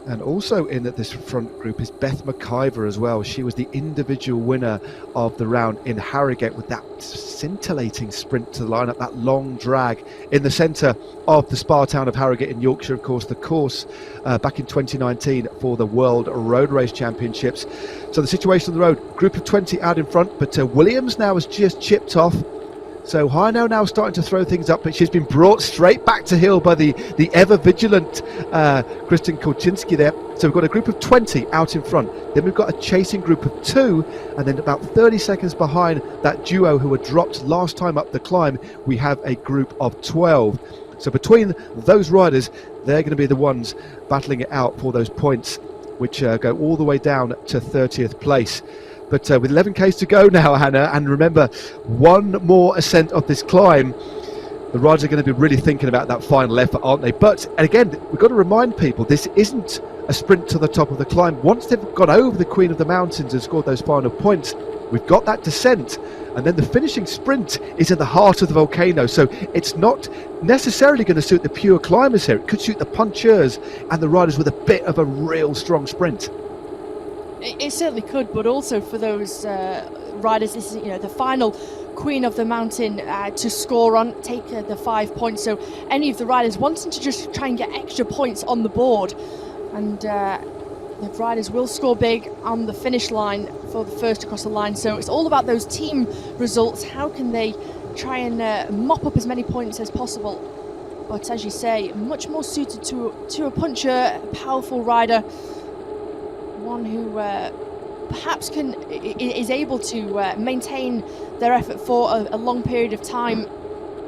And also in this front group is Beth McIver as well. She was the individual winner of the round in Harrogate with that scintillating sprint to the lineup, that long drag in the centre of the spa town of Harrogate in Yorkshire. Of course, the course back in 2019 for the World Road Race Championships. So the situation on the road, group of 20 out in front, but Williams now has just chipped off. So Heino now starting to throw things up, but she's been brought straight back to heel by the ever vigilant Kristen Kolczynski there. So we've got a group of 20 out in front. Then we've got a chasing group of 2, and then about 30 seconds behind that duo who were dropped last time up the climb, we have a group of 12. So between those riders, they're going to be the ones battling it out for those points, which go all the way down to 30th place. But with 11Ks to go now, Hannah, and remember, one more ascent of this climb, the riders are going to be really thinking about that final effort, aren't they? But, and again, we've got to remind people, this isn't a sprint to the top of the climb. Once they've got over the Queen of the Mountains and scored those final points, we've got that descent, and then the finishing sprint is in the heart of the volcano. So it's not necessarily going to suit the pure climbers here. It could suit the puncheurs and the riders with a bit of a real strong sprint. It certainly could, but also for those riders, this is the final Queen of the Mountain to score on, take the 5 points. So any of the riders wanting to just try and get extra points on the board, and the riders will score big on the finish line for the first across the line. So it's all about those team results. How can they try and mop up as many points as possible? But as you say, much more suited to a puncher, a powerful rider. One who perhaps is able to maintain their effort for a long period of time,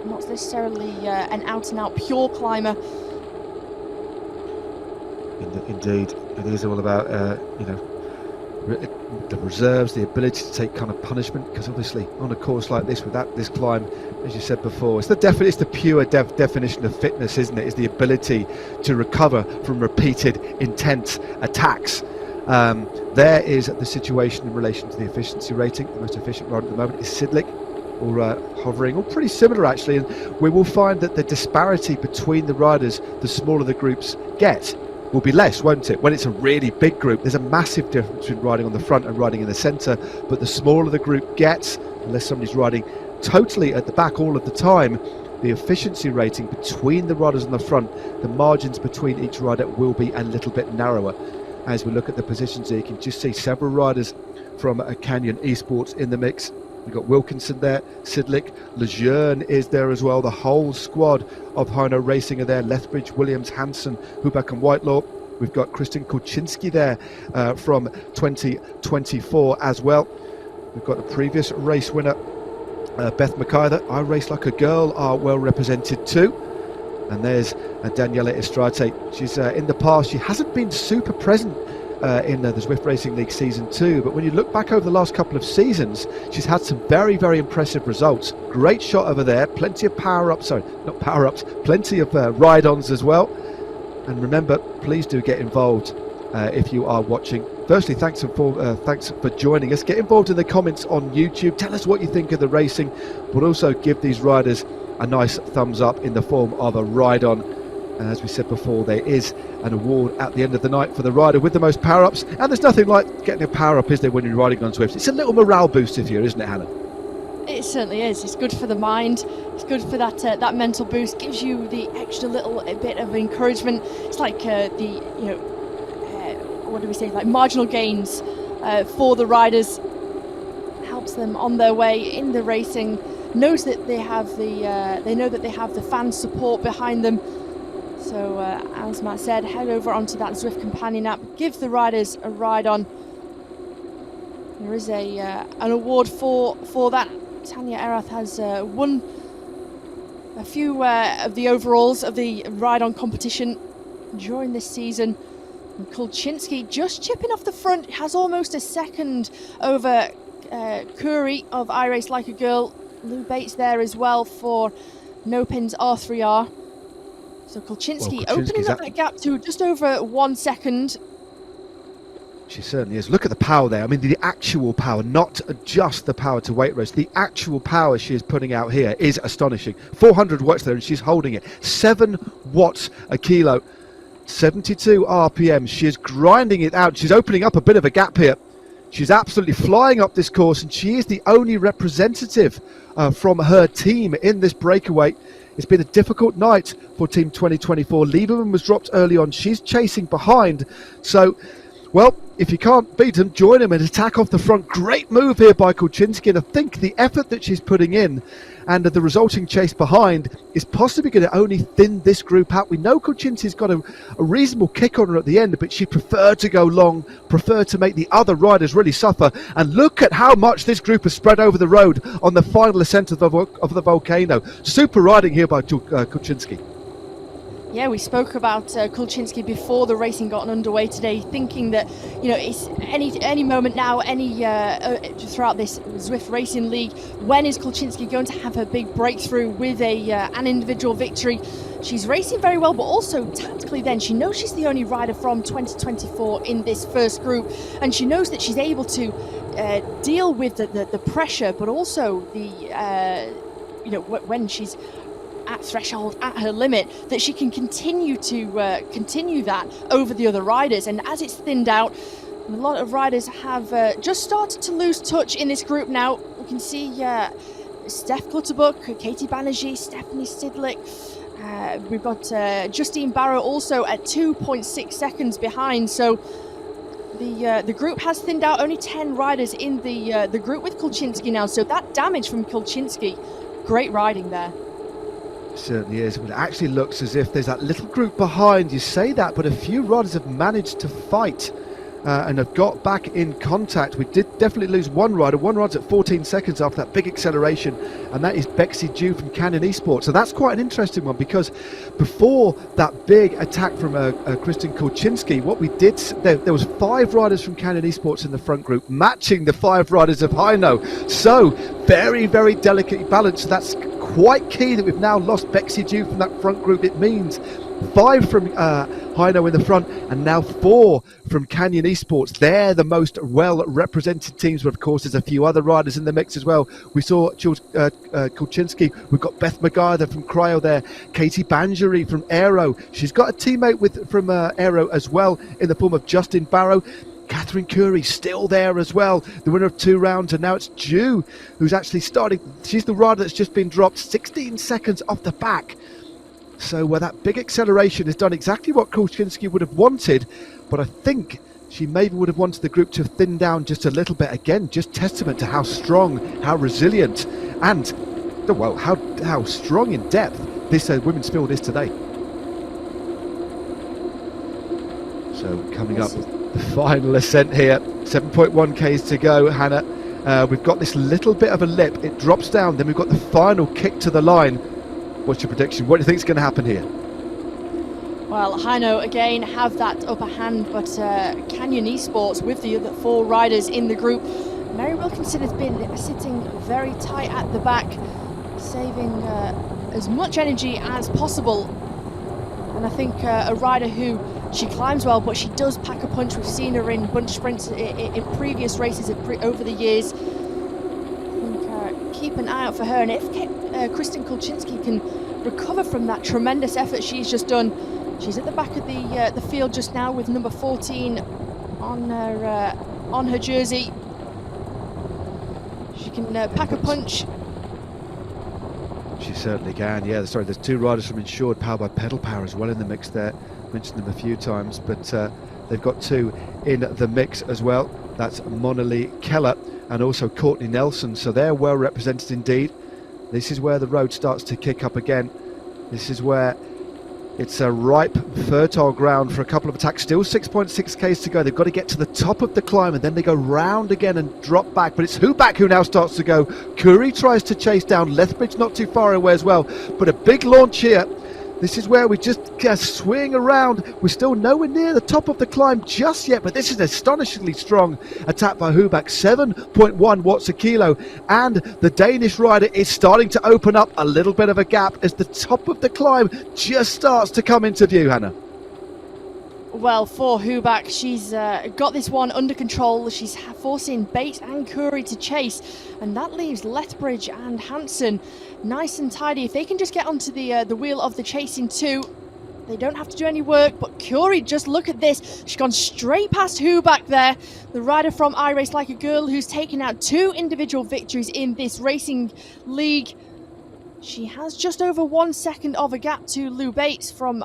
not necessarily an out-and-out pure climber. Indeed, it is all about the reserves, the ability to take kind of punishment, because obviously on a course like this with this climb, as you said before, it's the pure definition of fitness, isn't it? It's the ability to recover from repeated intense attacks. There is the situation in relation to the efficiency rating. The most efficient rider at the moment is Sidlick, or hovering, or pretty similar actually, and we will find that the disparity between the riders, the smaller the groups get, will be less, won't it? When it's a really big group, there's a massive difference between riding on the front and riding in the centre, but the smaller the group gets, unless somebody's riding totally at the back all of the time, the efficiency rating between the riders on the front, the margins between each rider will be a little bit narrower. As we look at the positions here, you can just see several riders from Canyon Esports in the mix. We've got Wilkinson there, Sidlick, Lejeune is there as well. The whole squad of Heino Racing are there. Lethbridge, Williams, Hansen, Huback and Whitelaw. We've got Kristen Kolczynski there from 2024 as well. We've got the previous race winner, Beth McIver. I Race Like a Girl are well represented too. And there's Daniela Estrate. She's in the past, she hasn't been super present in the Zwift Racing League Season 2, but when you look back over the last couple of seasons, she's had some very, very impressive results. Great shot over there, plenty of plenty of ride-ons as well. And remember, please do get involved if you are watching. Firstly, thanks for joining us. Get involved in the comments on YouTube. Tell us what you think of the racing, but also give these riders a nice thumbs up in the form of a ride-on. And as we said before, there is an award at the end of the night for the rider with the most power-ups, and there's nothing like getting a power-up, is there, when you're riding on Zwift? It's a little morale booster for you, isn't it, Hannah? It certainly is. It's good for the mind. It's good for that mental boost. Gives you the extra little bit of encouragement. It's like what do we say? Like marginal gains for the riders. Helps them on their way in the racing. Knows that they have they know that they have the fan support behind them. So as Matt said, head over onto that Zwift Companion app. Give the riders a ride on. There is an award for that. Tanya Erath has won a few of the overalls of the ride-on competition during this season. And Kulczynski just chipping off the front, has almost a second over Curry of iRace Like a Girl. Lou Bates there as well for No Pins R3R. So Kulczynski opening up that gap to just over 1 second. She certainly is. Look at the power there. I mean, the actual power, not just the power to weight roast. The actual power she is putting out here is astonishing. 400 watts there, and she's holding it. 7 watts a kilo. 72 RPM. She is grinding it out. She's opening up a bit of a gap here. She's absolutely flying up this course, and she is the only representative from her team in this breakaway. It's been a difficult night for Team 2024. Lieberman was dropped early on. She's chasing behind. So, well, if you can't beat them, join them and attack off the front. Great move here by Kulczynski, and I think the effort that she's putting in and the resulting chase behind is possibly going to only thin this group out. We know Kulczynski's got a reasonable kick on her at the end, but she preferred to go long, preferred to make the other riders really suffer. And look at how much this group has spread over the road on the final ascent of the Volcano. Super riding here by Kulczynski. Yeah, we spoke about Kulczynski before the racing got underway today, thinking that, you know, it's any moment now, throughout this Zwift Racing League, when is Kulczynski going to have her big breakthrough with an individual victory? She's racing very well, but also tactically then, she knows she's the only rider from 2024 in this first group, and she knows that she's able to deal with the pressure, but also when she's at threshold, at her limit, that she can continue that over the other riders. And as it's thinned out, a lot of riders have just started to lose touch in this group now. We can see Steph Clutterbuck, Katie Banerjee, Stephanie Stidlick. We've got Justine Barrow also at 2.6 seconds behind. So the group has thinned out. Only 10 riders in the group with Kulczynski now. So that damage from Kulczynski, great riding there. Certainly is. It actually looks as if there's that little group behind. You say that, but a few riders have managed to fight and have got back in contact. We did definitely lose one rider. One rider's at 14 seconds after that big acceleration, and that is Bexy Dew from Canyon Esports. So that's quite an interesting one, because before that big attack from Kristen Kulczynski, what we did, there was 5 riders from Canyon Esports in the front group, matching the 5 riders of Hino. So very, very delicately balanced. That's quite key that we've now lost Bexy Dew from that front group. It means 5 from Hino in the front, and now 4 from Canyon Esports. They're the most well-represented teams, but of course there's a few other riders in the mix as well. We saw Kulczynski. We've got Beth McGuire from Cryo there, Katie Banerjee from Aero. She's got a teammate from Aero as well in the form of Justine Barrow. Catherine Curry still there as well, the winner of 2 rounds, and now it's Dew who's actually starting. She's the rider that's just been dropped 16 seconds off the back. So that big acceleration has done exactly what Kulczynski would have wanted, but I think she maybe would have wanted the group to thin down just a little bit. Again, just testament to how strong, how resilient, and well, how strong in depth this women's field is today. So coming up, the final ascent here, 7.1 k's to go, Hannah. We've got this little bit of a lip, it drops down, then we've got the final kick to the line. What's your prediction? What do you think is going to happen here? Well, Hino again have that upper hand, but Canyon Esports, with the other 4 riders in the group, Mary Wilkinson has been sitting very tight at the back, saving as much energy as possible. And I think a rider who, she climbs well, but she does pack a punch. We've seen her in bunch sprints in previous races over the years. I think keep an eye out for her, and if Kristen Kulczynski can recover from that tremendous effort she's just done. She's at the back of the field just now with number 14 on her jersey. She can pack a punch. She certainly can. Yeah, sorry, there's 2 riders from Insured, powered by Pedal Power as well in the mix there. Mentioned them a few times, but they've got 2 in the mix as well. That's Monali Keller and also Courtney Nelson. So they're well represented indeed. This is where the road starts to kick up again. This is where It's a ripe, fertile ground for a couple of attacks. Still 6.6Ks to go. They've got to get to the top of the climb, and then they go round again and drop back. But it's Huback who now starts to go. Curry tries to chase down. Lethbridge not too far away as well. But a big launch here. This is where we just swing around. We're still nowhere near the top of the climb just yet, but this is an astonishingly strong attack by Huback. 7.1 watts a kilo, and the Danish rider is starting to open up a little bit of a gap as the top of the climb just starts to come into view, Hannah. Well, for Huback, she's got this one under control. She's forcing Bates and Curry to chase, and that leaves Lethbridge and Hansen nice and tidy. If they can just get onto the wheel of the chasing two, they don't have to do any work. But Curry, just look at this. She's gone straight past Huback there, the rider from I Race Like a Girl, who's taken out 2 individual victories in this racing league. She has just over 1 second of a gap to Lou Bates from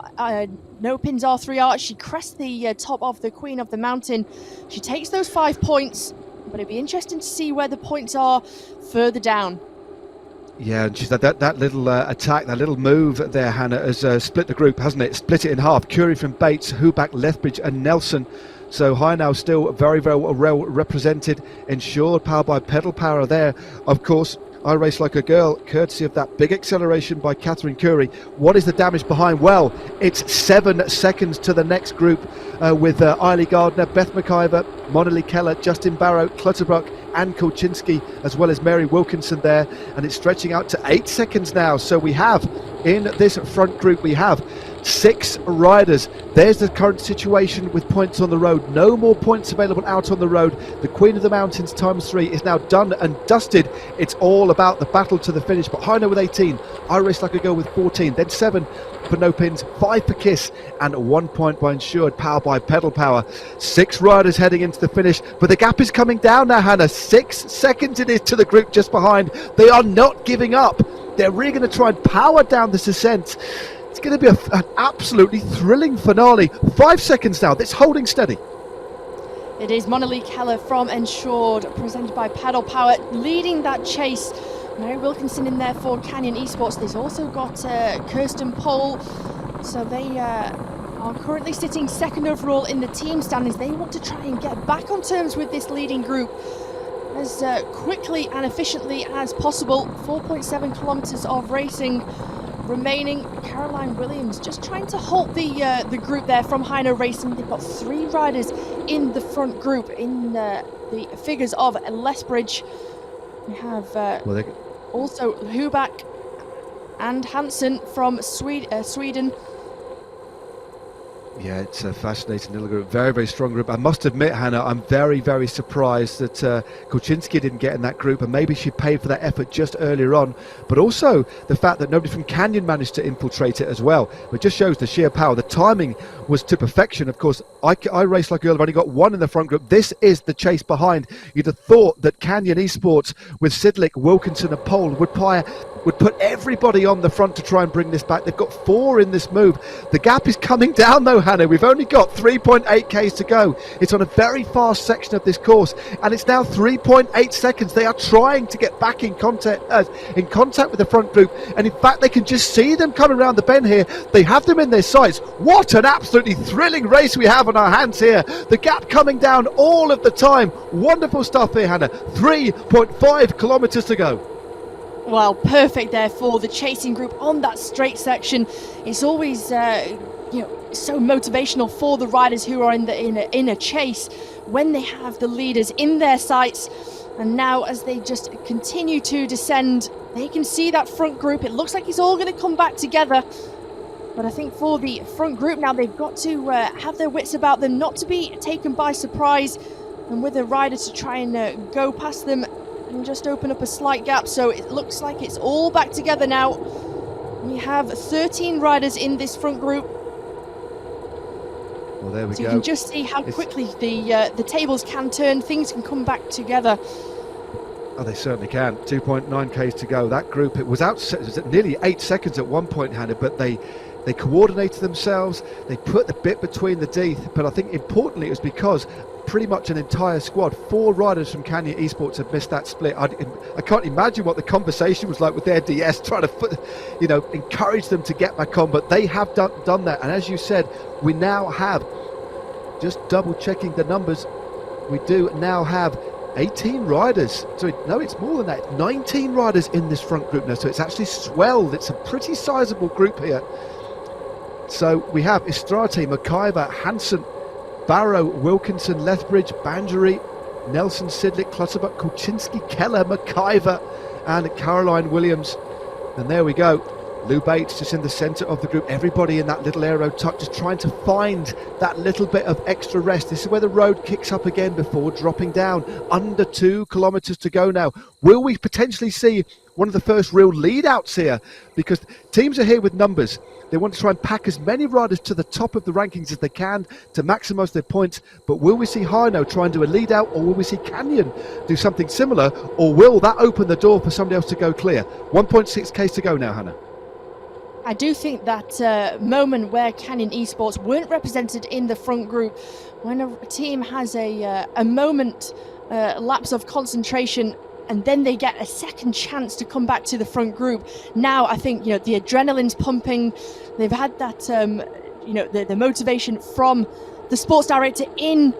No Pins R3R. She crests the top of the Queen of the Mountain. She takes those 5 points, but it'd be interesting to see where the points are further down. Yeah, and she's that little attack, that little move there, Hannah, has split the group, hasn't it? Split it in half. Curry from Bates, Huback, Lethbridge and Nelson. So High now still very, very well represented. Ensured, powered by pedal power there. Of course, I Race Like a Girl, courtesy of that big acceleration by Catherine Curry. What is the damage behind? Well, it's 7 seconds to the next group with Eiley Gardner, Beth McIver, Mona Keller, Justin Barrow, Clutterbrook and Kolczynski, as well as Mary Wilkinson there. And it's stretching out to 8 seconds now. So we have, in this front group, we have 6 riders. There's the current situation with points on the road. No more points available out on the road. The Queen of the Mountains ×3 is now done and dusted. It's all about the battle to the finish. But Heino with 18, I Race Like a Girl with 14, then 7 for No Pins, 5 for Kiss, and 1 point by Ensured, powered by pedal power. 6 riders heading into the finish, but the gap is coming down now, Hannah. 6 seconds it is to the group just behind. They are not giving up. They're really going to try and power down this ascent. It's going to be an absolutely thrilling finale. 5 seconds now. That's holding steady. It is Mona Keller from Ensured, presented by Paddle Power, leading that chase. Mary Wilkinson in there for Canyon Esports. They've also got Kirsten Pohl. So they are currently sitting second overall in the team standings. They want to try and get back on terms with this leading group as quickly and efficiently as possible. 4.7 kilometers of racing remaining. Caroline Williams just trying to halt the group there from Heino Racing. They've got 3 riders in the front group in the figures of Lethbridge. We have also Huback and Hansen from Sweden. Yeah, it's a fascinating little group. Very, very strong group. I must admit, Hannah, I'm very, very surprised that Kolczynski didn't get in that group, and maybe she paid for that effort just earlier on. But also the fact that nobody from Canyon managed to infiltrate it as well. It just shows the sheer power. The timing was to perfection. Of course, I Race Like a Girl have only got 1 in the front group. This is the chase behind. You'd have thought that Canyon Esports with Sidlick, Wilkinson and Pohl would put everybody on the front to try and bring this back. They've got 4 in this move. The gap is coming down though, Hannah. We've only got 3.8 Ks to go. It's on a very fast section of this course, and it's now 3.8 seconds. They are trying to get back in contact with the front group, and in fact they can just see them coming around the bend here. They have them in their sights. What an absolutely thrilling race we have on our hands here. The gap coming down all of the time. Wonderful stuff here, Hannah. 3.5 kilometers to go. Well, perfect there for the chasing group on that straight section. It's always so motivational for the riders who are in a chase when they have the leaders in their sights. And now as they just continue to descend, they can see that front group. It looks like it's all going to come back together. But I think for the front group now, they've got to have their wits about them, not to be taken by surprise, and with a rider to try and go past them and just open up a slight gap. So it looks like it's all back together now. We have 13 riders in this front group. Well, there we so go. You can just see how quickly the tables can turn. Things can come back together. Oh, they certainly can. 2.9 Ks to go. That group, it was nearly 8 seconds at one point, Hannah, but they coordinated themselves. They put the bit between the teeth. But I think importantly it was because pretty much an entire squad. 4 riders from Canyon Esports have missed that split. I can't imagine what the conversation was like with their DS, trying to encourage them to get back on, but they have done that. And as you said, we now have, just double checking the numbers, we do now have 18 riders. So no, it's more than that. 19 riders in this front group now. So it's actually swelled. It's a pretty sizable group here. So we have Istrate, McIver, Hansen, Barrow, Wilkinson, Lethbridge, Bangery, Nelson, Sidlick, Clutterbuck, Kulczynski, Keller, McIver, and Caroline Williams. And there we go. Lou Bates just in the centre of the group. Everybody in that little aero tuck, just trying to find that little bit of extra rest. This is where the road kicks up again before dropping down. Under 2 kilometres to go now. Will we potentially see one of the first real lead outs here? Because teams are here with numbers. They want to try and pack as many riders to the top of the rankings as they can to maximise their points. But will we see Hino try and do a lead out, or will we see Canyon do something similar, or will that open the door for somebody else to go clear? 1.6k to go now, Hannah. I do think that moment where Canyon Esports weren't represented in the front group, when a team has a moment, lapse of concentration, and then they get a second chance to come back to the front group. Now I think the adrenaline's pumping. They've had that the motivation from the sports director in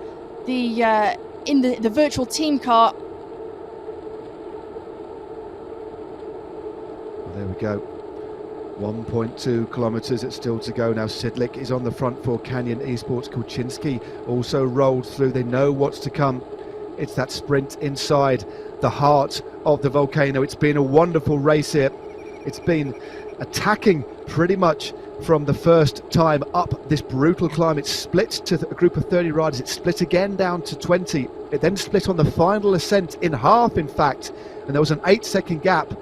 the virtual team car. Well, there we go. 1.2 kilometres, it's still to go now. Sidlick is on the front for Canyon Esports. Kulczynski also rolled through. They know what's to come. It's that sprint inside the heart of the volcano. It's been a wonderful race here. It's been attacking pretty much from the first time up this brutal climb. It split to a group of 30 riders. It split again down to 20. It then split on the final ascent in half, in fact, and there was an 8-second gap.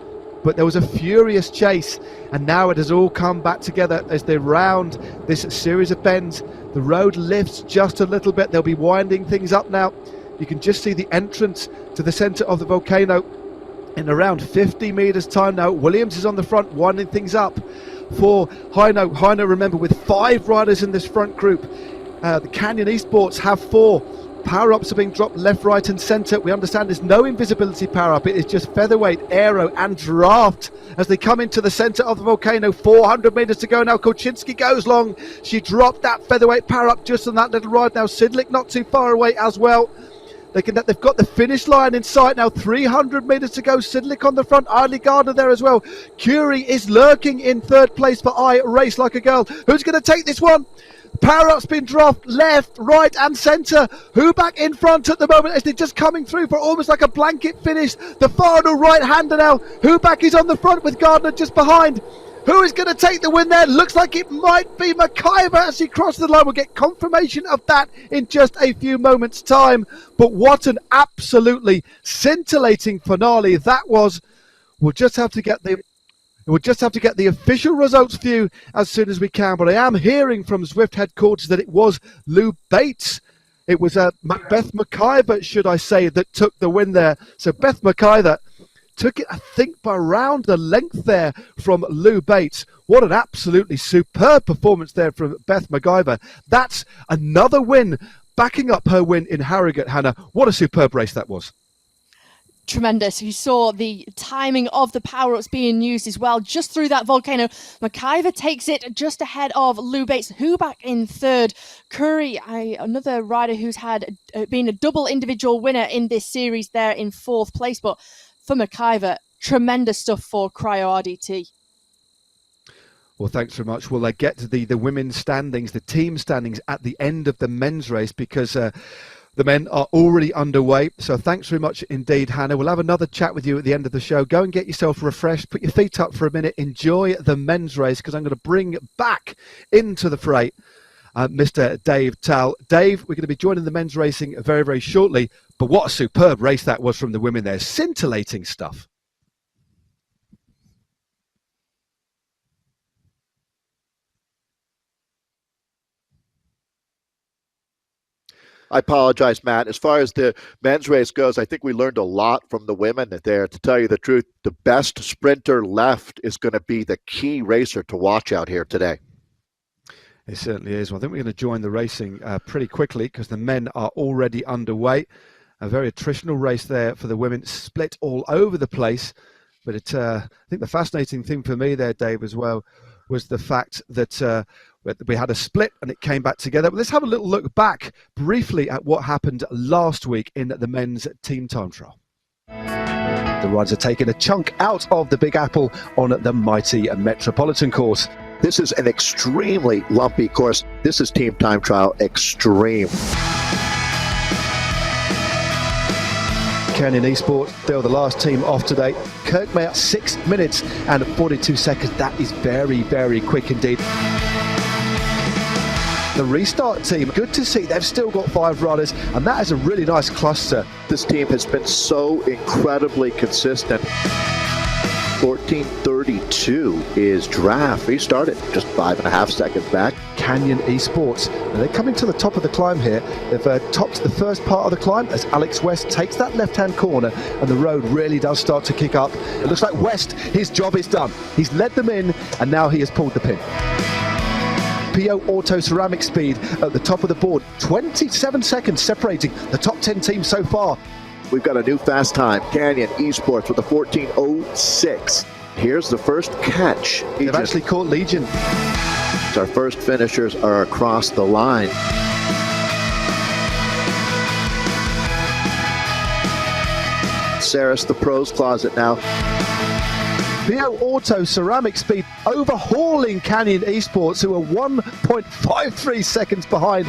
But there was a furious chase, and now it has all come back together as they round this series of bends. The road lifts just a little bit. They'll be winding things up now. You can just see the entrance to the centre of the volcano in around 50 metres time now. Williams is on the front, winding things up for Hino. Hino, remember, with 5 riders in this front group. The Canyon Esports have 4. Power-ups are being dropped left, right and centre. We understand there's no invisibility power-up. It is just featherweight, aero and draft as they come into the centre of the volcano. 400 metres to go now. Kulczynski goes long. She dropped that featherweight power-up just on that little ride now. Sidlick not too far away as well. They've got the finish line in sight now. 300 metres to go. Sidlick on the front. Arlie Gardner there as well. Curie is lurking in 3rd place for I Race Like a Girl. Who's going to take this one? Power-up's been dropped left, right and centre. Who back in front at the moment as they're just coming through for almost like a blanket finish. The final right-hander now. Who back is on the front with Gardner just behind. Who is going to take the win there? Looks like it might be McIver as he crosses the line. We'll get confirmation of that in just a few moments' time. But what an absolutely scintillating finale that was. We'll just have to get the official results for you as soon as we can. But I am hearing from Zwift headquarters that it was Lou Bates. It was Beth McIver, should I say, that took the win there. So Beth McIver took it, I think, by around the length there from Lou Bates. What an absolutely superb performance there from Beth McIver. That's another win, backing up her win in Harrogate, Hannah. What a superb race that was. Tremendous. You saw the timing of the power-ups being used as well, just through that volcano. McIver takes it just ahead of Lou Bates, who back in 3rd. Curry, another rider who's had been a double individual winner in this series there in 4th place. But for McIver, tremendous stuff for Cryo RDT. Well, thanks very much. Well, I get to the women's standings, the team standings at the end of the men's race, because the men are already underway. So thanks very much indeed, Hannah. We'll have another chat with you at the end of the show. Go and get yourself refreshed. Put your feet up for a minute. Enjoy the men's race, because I'm going to bring back into the fray Mr. Dave Tal. Dave, we're going to be joining the men's racing very, very shortly. But what a superb race that was from the women there. Scintillating stuff. I apologize, Matt. As far as the men's race goes, I think we learned a lot from the women there. To tell you the truth, the best sprinter left is going to be the key racer to watch out here today. It certainly is. Well, I think we're going to join the racing pretty quickly because the men are already underway. A very attritional race there for the women, split all over the place. But I think the fascinating thing for me there, Dave, as well, was the fact that we had a split and it came back together. But let's have a little look back briefly at what happened last week in the men's team time trial. The riders are taking a chunk out of the Big Apple on the mighty Metropolitan course. This is an extremely lumpy course. This is Team Time Trial Extreme. Canyon Esports, they're the last team off today. Kirkmayer, 6 minutes and 42 seconds. That is very, very quick indeed. The restart team, good to see. They've still got 5 riders, and that is a really nice cluster. This team has been so incredibly consistent. 14:32 is draft. He started just 5.5 seconds back. Canyon Esports, and they're coming to the top of the climb here. They've topped the first part of the climb as Alex West takes that left-hand corner, and the road really does start to kick up. It looks like West, his job is done. He's led them in, and now he has pulled the pin. PO Auto Ceramic Speed at the top of the board, 27 seconds separating the top 10 teams so far. We've got a new fast time, Canyon Esports with a 14:06. Here's the first catch. They've actually caught Legion. Our first finishers are across the line. Saris, the pros closet now. PO Auto Ceramic Speed overhauling Canyon Esports, who are 1.53 seconds behind.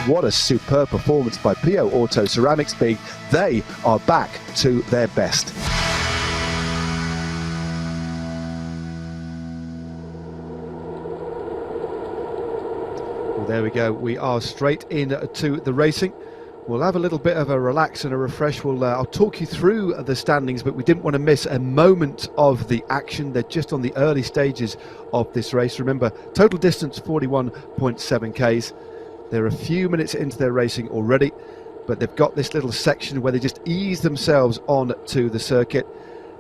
What a superb performance by PO Auto Ceramic Speed. They are back to their best. Well, there we go. We are straight into the racing. We'll have a little bit of a relax and a refresh. I'll talk you through the standings, but we didn't want to miss a moment of the action. They're just on the early stages of this race. Remember, total distance 41.7 Ks. They're a few minutes into their racing already, but they've got this little section where they just ease themselves on to the circuit,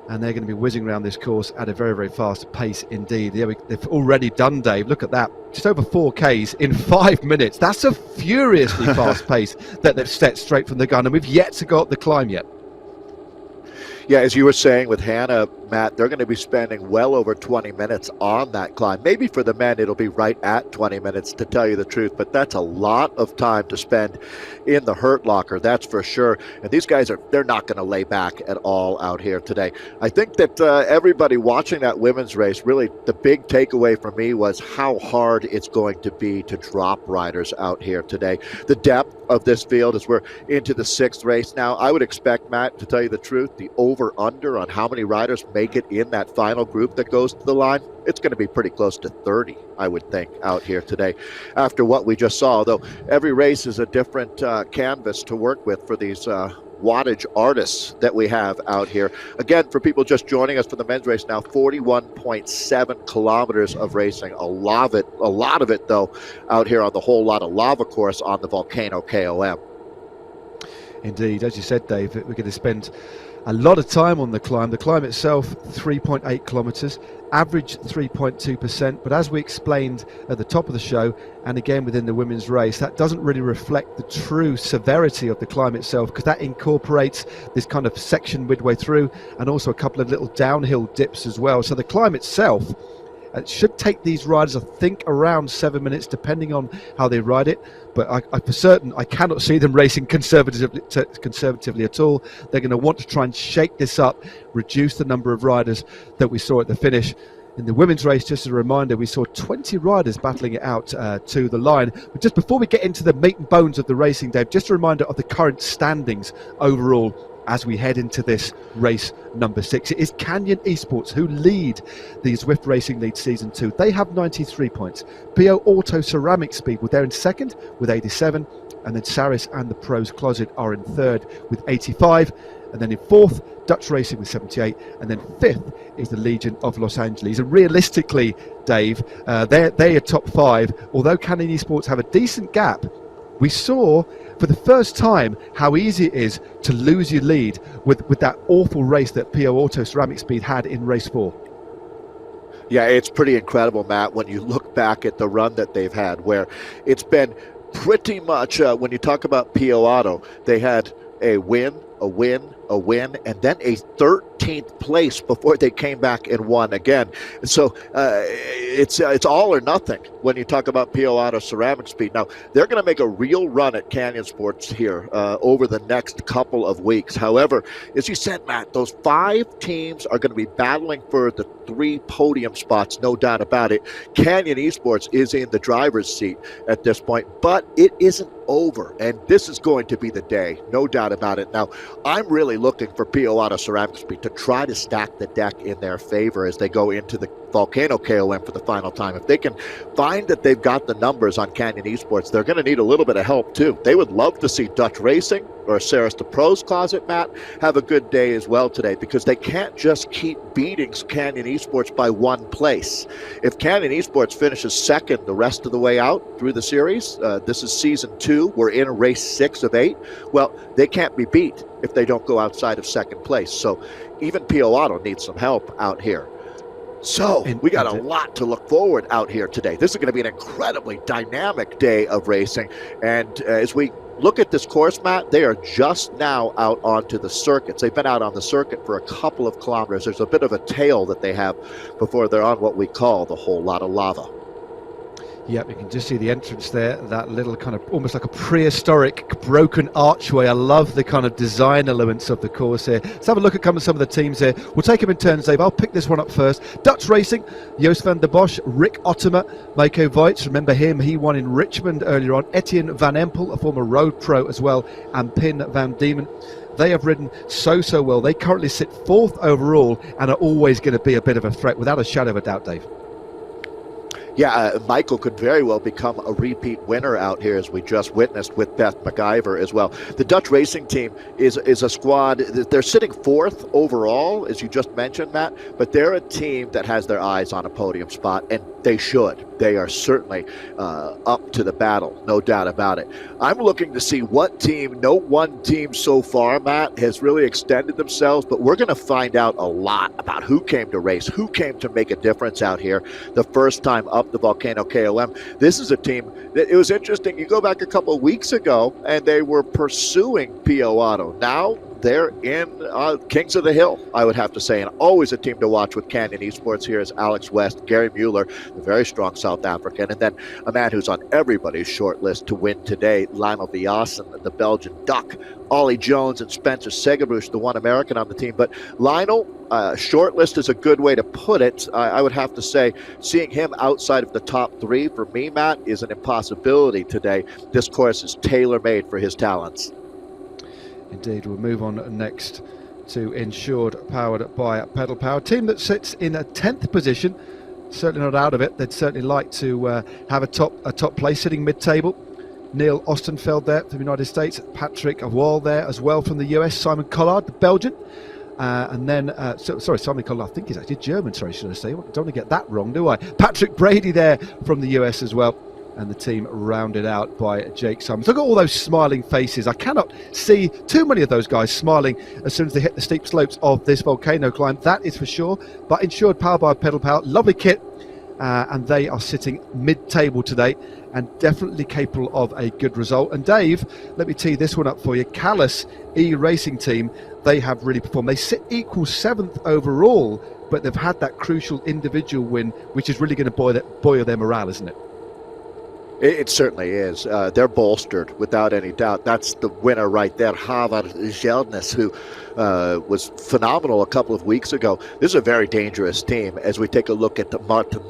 and they're going to be whizzing around this course at a very, very fast pace indeed. They've already done, Dave, look at that, just over 4 Ks in 5 minutes. That's a furiously fast pace that they've set straight from the gun, and we've yet to go up the climb yet. Yeah, as you were saying with Hannah, Matt, they're going to be spending well over 20 minutes on that climb. Maybe for the men, it'll be right at 20 minutes, to tell you the truth, but that's a lot of time to spend in the hurt locker, that's for sure. And these guys, they're not going to lay back at all out here today. I think that everybody watching that women's race, really the big takeaway for me was how hard it's going to be to drop riders out here today. The depth of this field as we're into the 6th race now. I would expect, Matt, to tell you the truth, the over-under on how many riders make it in that final group that goes to the line, it's going to be pretty close to 30, I would think, out here today after what we just saw. Although every race is a different canvas to work with for these wattage artists that we have out here. Again, for people just joining us for the men's race now, 41.7 kilometers of racing. A lot of it, though, out here on the whole lot of lava course on the Volcano KOM. Indeed, as you said, Dave, we're going to spend a lot of time on the climb. The climb itself, 3.8 kilometers, average 3.2%. But as we explained at the top of the show, and again within the women's race, that doesn't really reflect the true severity of the climb itself, because that incorporates this kind of section midway through and also a couple of little downhill dips as well. So the climb itself, it should take these riders, I think, around 7 minutes, depending on how they ride it. But I for certain, I cannot see them racing conservatively at all. They're going to want to try and shake this up, reduce the number of riders that we saw at the finish. In the women's race, just as a reminder, we saw 20 riders battling it out to the line. But just before we get into the meat and bones of the racing, Dave, just a reminder of the current standings overall as we head into this race number 6. It is Canyon Esports who lead the Zwift Racing League Season 2. They have 93 points. PO Auto Ceramic Speed, well, they're in second with 87. And then Saris and the Pros Closet are in third with 85. And then in fourth, Dutch Racing with 78. And then fifth is the Legion of Los Angeles. And realistically, Dave, they are top 5. Although Canyon Esports have a decent gap, we saw for the first time how easy it is to lose your lead with that awful race that PO Auto Ceramic Speed had in race 4. Yeah, it's pretty incredible, Matt, when you look look back at the run that they've had, where it's been pretty much, when you talk about PO Auto, they had a win, a win, a win, and then a 13th place before they came back and won again. So it's all or nothing when you talk about PO Auto ceramic speed. Now, they're going to make a real run at Canyon Sports here over the next couple of weeks. However, as you said, Matt, those 5 teams are going to be battling for the 3 podium spots, no doubt about it. Canyon Esports is in the driver's seat at this point, but it isn't over, and this is going to be the day, no doubt about it. Now, I'm really looking for PO Auto Ceramic Speed to try to stack the deck in their favor as they go into the Volcano KOM for the final time. If they can find that they've got the numbers on Canyon Esports, they're going to need a little bit of help too. They would love to see Dutch Racing or Saris the Pros Closet, Matt, have a good day as well today, because they can't just keep beating Canyon Esports by 1 place. If Canyon Esports finishes second the rest of the way out through the series, this is season 2, we're in race 6 of 8, well, they can't be beat if they don't go outside of second place. So even PO Auto needs some help out here. So we got a lot to look forward out here today. This is going to be an incredibly dynamic day of racing. And as we look at this course, Matt, they are just now out onto the circuits. They've been out on the circuit for a couple of kilometers. There's a bit of a tail that they have before they're on what we call the whole lot of lava. Yep, you can just see the entrance there, that little kind of almost like a prehistoric broken archway. I love the kind of design elements of the course here. Let's have a look at some of the teams here. We'll take them in turns, Dave. I'll pick this one up first. Dutch Racing, Joost van der Bosch, Rick Ottomer, Mako Weitz, remember him, he won in Richmond earlier on. Etienne Van Empel, a former road pro as well, and Pin Van Diemen. They have ridden so well. They currently sit 4th overall and are always going to be a bit of a threat, without a shadow of a doubt, Dave. Yeah, Michael could very well become a repeat winner out here, as we just witnessed with Beth McIver as well. The Dutch Racing team is a squad. They're sitting 4th overall, as you just mentioned, Matt, but they're a team that has their eyes on a podium spot, and they should. They are certainly up to the battle, no doubt about it. I'm looking to see what team, no one team so far, Matt, has really extended themselves, but we're going to find out a lot about who came to race, who came to make a difference out here the first time up the Volcano KOM. This is a team that, it was interesting, you go back a couple of weeks ago, and they were pursuing PO Auto. Now, they're in Kings of the Hill, I would have to say, and always a team to watch with Canyon Esports. Here is Alex West, Gary Mueller, the very strong South African, and then a man who's on everybody's short list to win today, Lionel Viassen, the Belgian Duck, Ollie Jones, and Spencer Segerbruch, the one American on the team. But Lionel, short list is a good way to put it. I would have to say, seeing him outside of the top 3, for me, Matt, is an impossibility today. This course is tailor-made for his talents. Indeed, we'll move on next to Insured, powered by Pedal Power. Team that sits in a 10th position, certainly not out of it. They'd certainly like to have a top place, sitting mid-table. Neil Ostenfeld there from the United States, Patrick Wall there as well from the US, Simon Collard, the Belgian. And then, Simon Collard, I think he's actually German, should I say. I don't want to get that wrong, do I? Patrick Brady there from the US as well. And the team rounded out by Jake Simons. Look at all those smiling faces. I cannot see too many of those guys smiling as soon as they hit the steep slopes of this volcano climb, that is for sure. But Insured, powered by Pedal Power, lovely kit, and they are sitting mid-table today and definitely capable of a good result. And Dave, let me tee this one up for you. Callus E-Racing team, they have really performed. They sit equal 7th overall, but they've had that crucial individual win, which is really going to buoy their morale, isn't it? It certainly is. They're bolstered, without any doubt. That's the winner right there, Havard Gjeldnes, who was phenomenal a couple of weeks ago. This is a very dangerous team as we take a look at Morten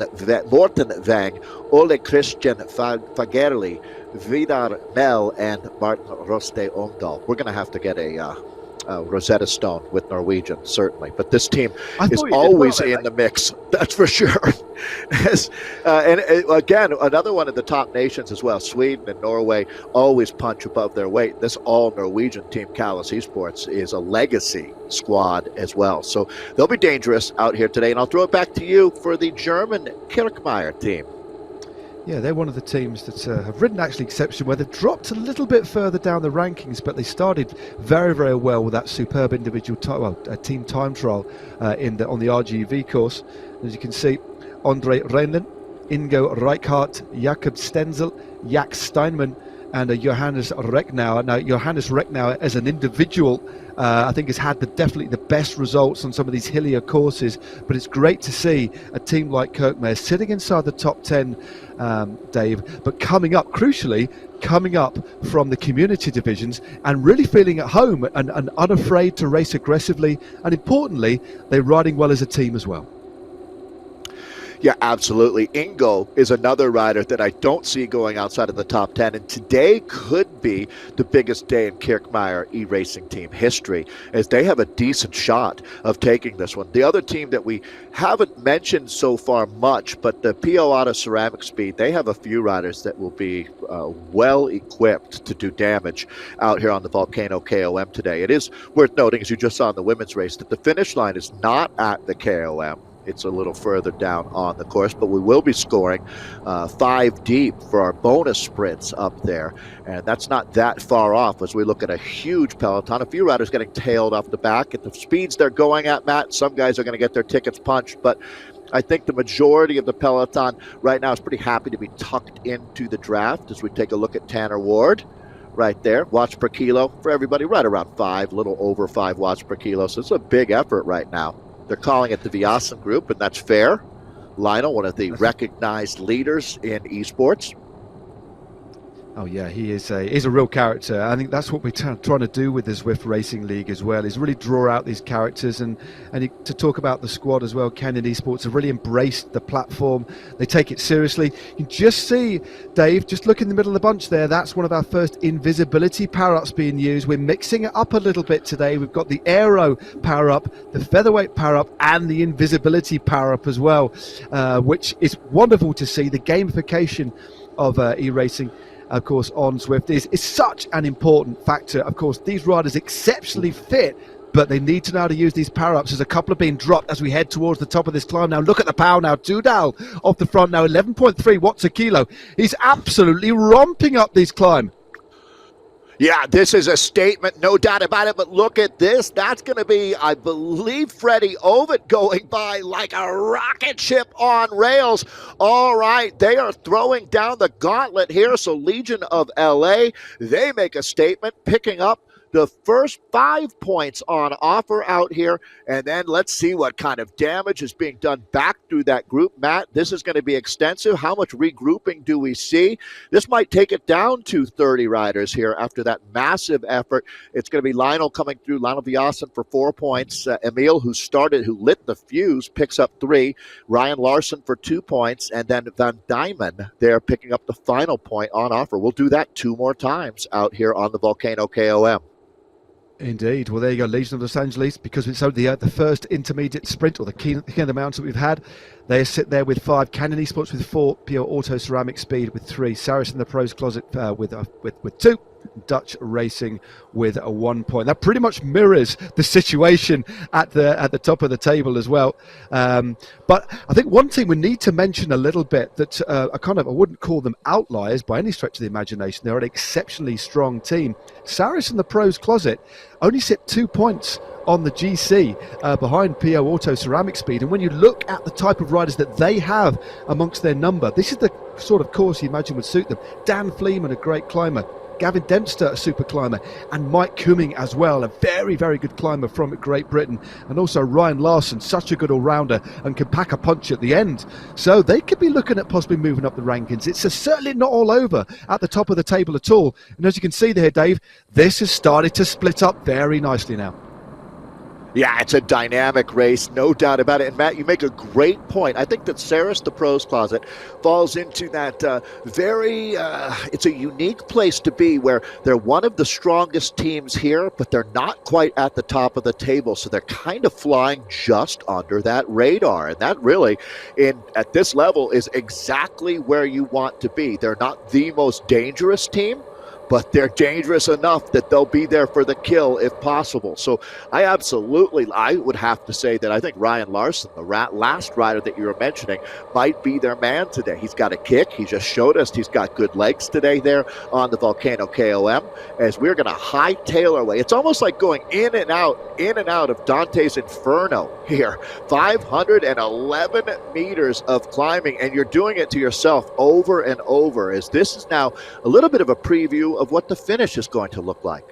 Vang, Ole Christian Fagerli, Vidar Mel, and Martin Roste Omdahl. We're going to have to get a Rosetta Stone with Norwegian, certainly. But this team is always in the mix, that's for sure. And again, another one of the top nations as well, Sweden and Norway, always punch above their weight. This all-Norwegian team, Callus Esports, is a legacy squad as well. So they'll be dangerous out here today. And I'll throw it back to you for the German Kirchmeier team. Yeah, they're one of the teams that have ridden actually exception, where they've dropped a little bit further down the rankings, but they started very well with that superb individual team time trial on the RGV course. As you can see, Andre Reinlen, Ingo Reichhardt, Jakob Stenzel, Jak Steinman, and Johannes Recknauer. Now, Johannes Recknauer as an individual, I think has had definitely the best results on some of these hillier courses, but it's great to see a team like Kirkmare sitting inside the top 10, Dave, but coming up, crucially, coming up from the community divisions and really feeling at home and unafraid to race aggressively, and importantly, they're riding well as a team as well. Yeah, absolutely. Ingo is another rider that I don't see going outside of the top 10, and today could be the biggest day in Kirkmaier e-racing team history, as they have a decent shot of taking this one. The other team that we haven't mentioned so far much, but the PO Auto Ceramic Speed, they have a few riders that will be well equipped to do damage out here on the Volcano KOM today. It is worth noting, as you just saw in the women's race, that the finish line is not at the KOM. It's a little further down on the course, but we will be scoring 5 deep for our bonus sprints up there. And that's not that far off as we look at a huge peloton. A few riders getting tailed off the back at the speeds they're going at, Matt. Some guys are going to get their tickets punched, but I think the majority of the peloton right now is pretty happy to be tucked into the draft as we take a look at Tanner Ward. Right there, watts per kilo for everybody, right around 5, a little over 5 watts per kilo. So it's a big effort right now. They're calling it the Viasen Group, and that's fair. Lionel, one of the recognized leaders in esports. Oh yeah, he's a real character. I think that's what we're trying to do with the Zwift Racing League as well, is really draw out these characters and to talk about the squad as well. Canyon Esports have really embraced the platform. They take it seriously. You can just see, Dave, just look in the middle of the bunch there. That's one of our first invisibility power-ups being used. We're mixing it up a little bit today. We've got the aero power-up, the featherweight power-up, and the invisibility power-up as well, which is wonderful to see. The gamification of e-racing, of course, on Zwift is such an important factor. Of course, these riders exceptionally fit, but they need to know how to use these power-ups. There's a couple of being dropped as we head towards the top of this climb. Now look at the power now. Tudal off the front now, 11.3 watts a kilo. He's absolutely romping up this climb. Yeah, this is a statement, no doubt about it, but look at this. That's going to be, I believe, Freddie Ovid going by like a rocket ship on rails. All right, they are throwing down the gauntlet here, so Legion of LA, they make a statement, picking up the first 5 points on offer out here, and then let's see what kind of damage is being done back through that group. Matt, this is going to be extensive. How much regrouping do we see? This might take it down to 30 riders here after that massive effort. It's going to be Lionel coming through, Lionel Viasen for 4 points. Emil, who lit the fuse, picks up 3. Ryan Larson for 2 points, and then Van Diemen there picking up the final point on offer. We'll do that 2 more times out here on the Volcano KOM. Indeed. Well, there you go, Legion of Los Angeles, because it's only the first intermediate sprint, or the king of the mountain we've had. They sit there with 5, Canyon Esports with 4, Pure Auto Ceramic Speed with 3, Saris in the Pros Closet with 2, Dutch Racing with a 1 point. That pretty much mirrors the situation at the top of the table as well. But I think one thing we need to mention a little bit that I wouldn't call them outliers by any stretch of the imagination. They're an exceptionally strong team. Saris in the Pros Closet only sit 2 points on the GC behind PO Auto Ceramic Speed, and when you look at the type of riders that they have amongst their number, this is the sort of course you imagine would suit them. Dan Fleeman, a great climber, Gavin Dempster, a super climber, and Mike Cumming as well, a very, very good climber from Great Britain, and also Ryan Larson, such a good all-rounder and can pack a punch at the end. So they could be looking at possibly moving up the rankings. It's certainly not all over at the top of the table at all. And as you can see there, Dave, this has started to split up very nicely now. Yeah, it's a dynamic race, no doubt about it. And Matt, you make a great point. I think that Saris, the Pros Closet, falls into that it's a unique place to be where they're one of the strongest teams here, but they're not quite at the top of the table. So they're kind of flying just under that radar. And that really, at this level, is exactly where you want to be. They're not the most dangerous team, but they're dangerous enough that they'll be there for the kill if possible. So I would have to say that I think Ryan Larson, the last rider that you were mentioning, might be their man today. He's got a kick. He just showed us he's got good legs today there on the Volcano KOM, as we're going to hightail our way. It's almost like going in and out of Dante's Inferno here. 511 meters of climbing, and you're doing it to yourself over and over, as this is now a little bit of a preview of what the finish is going to look like.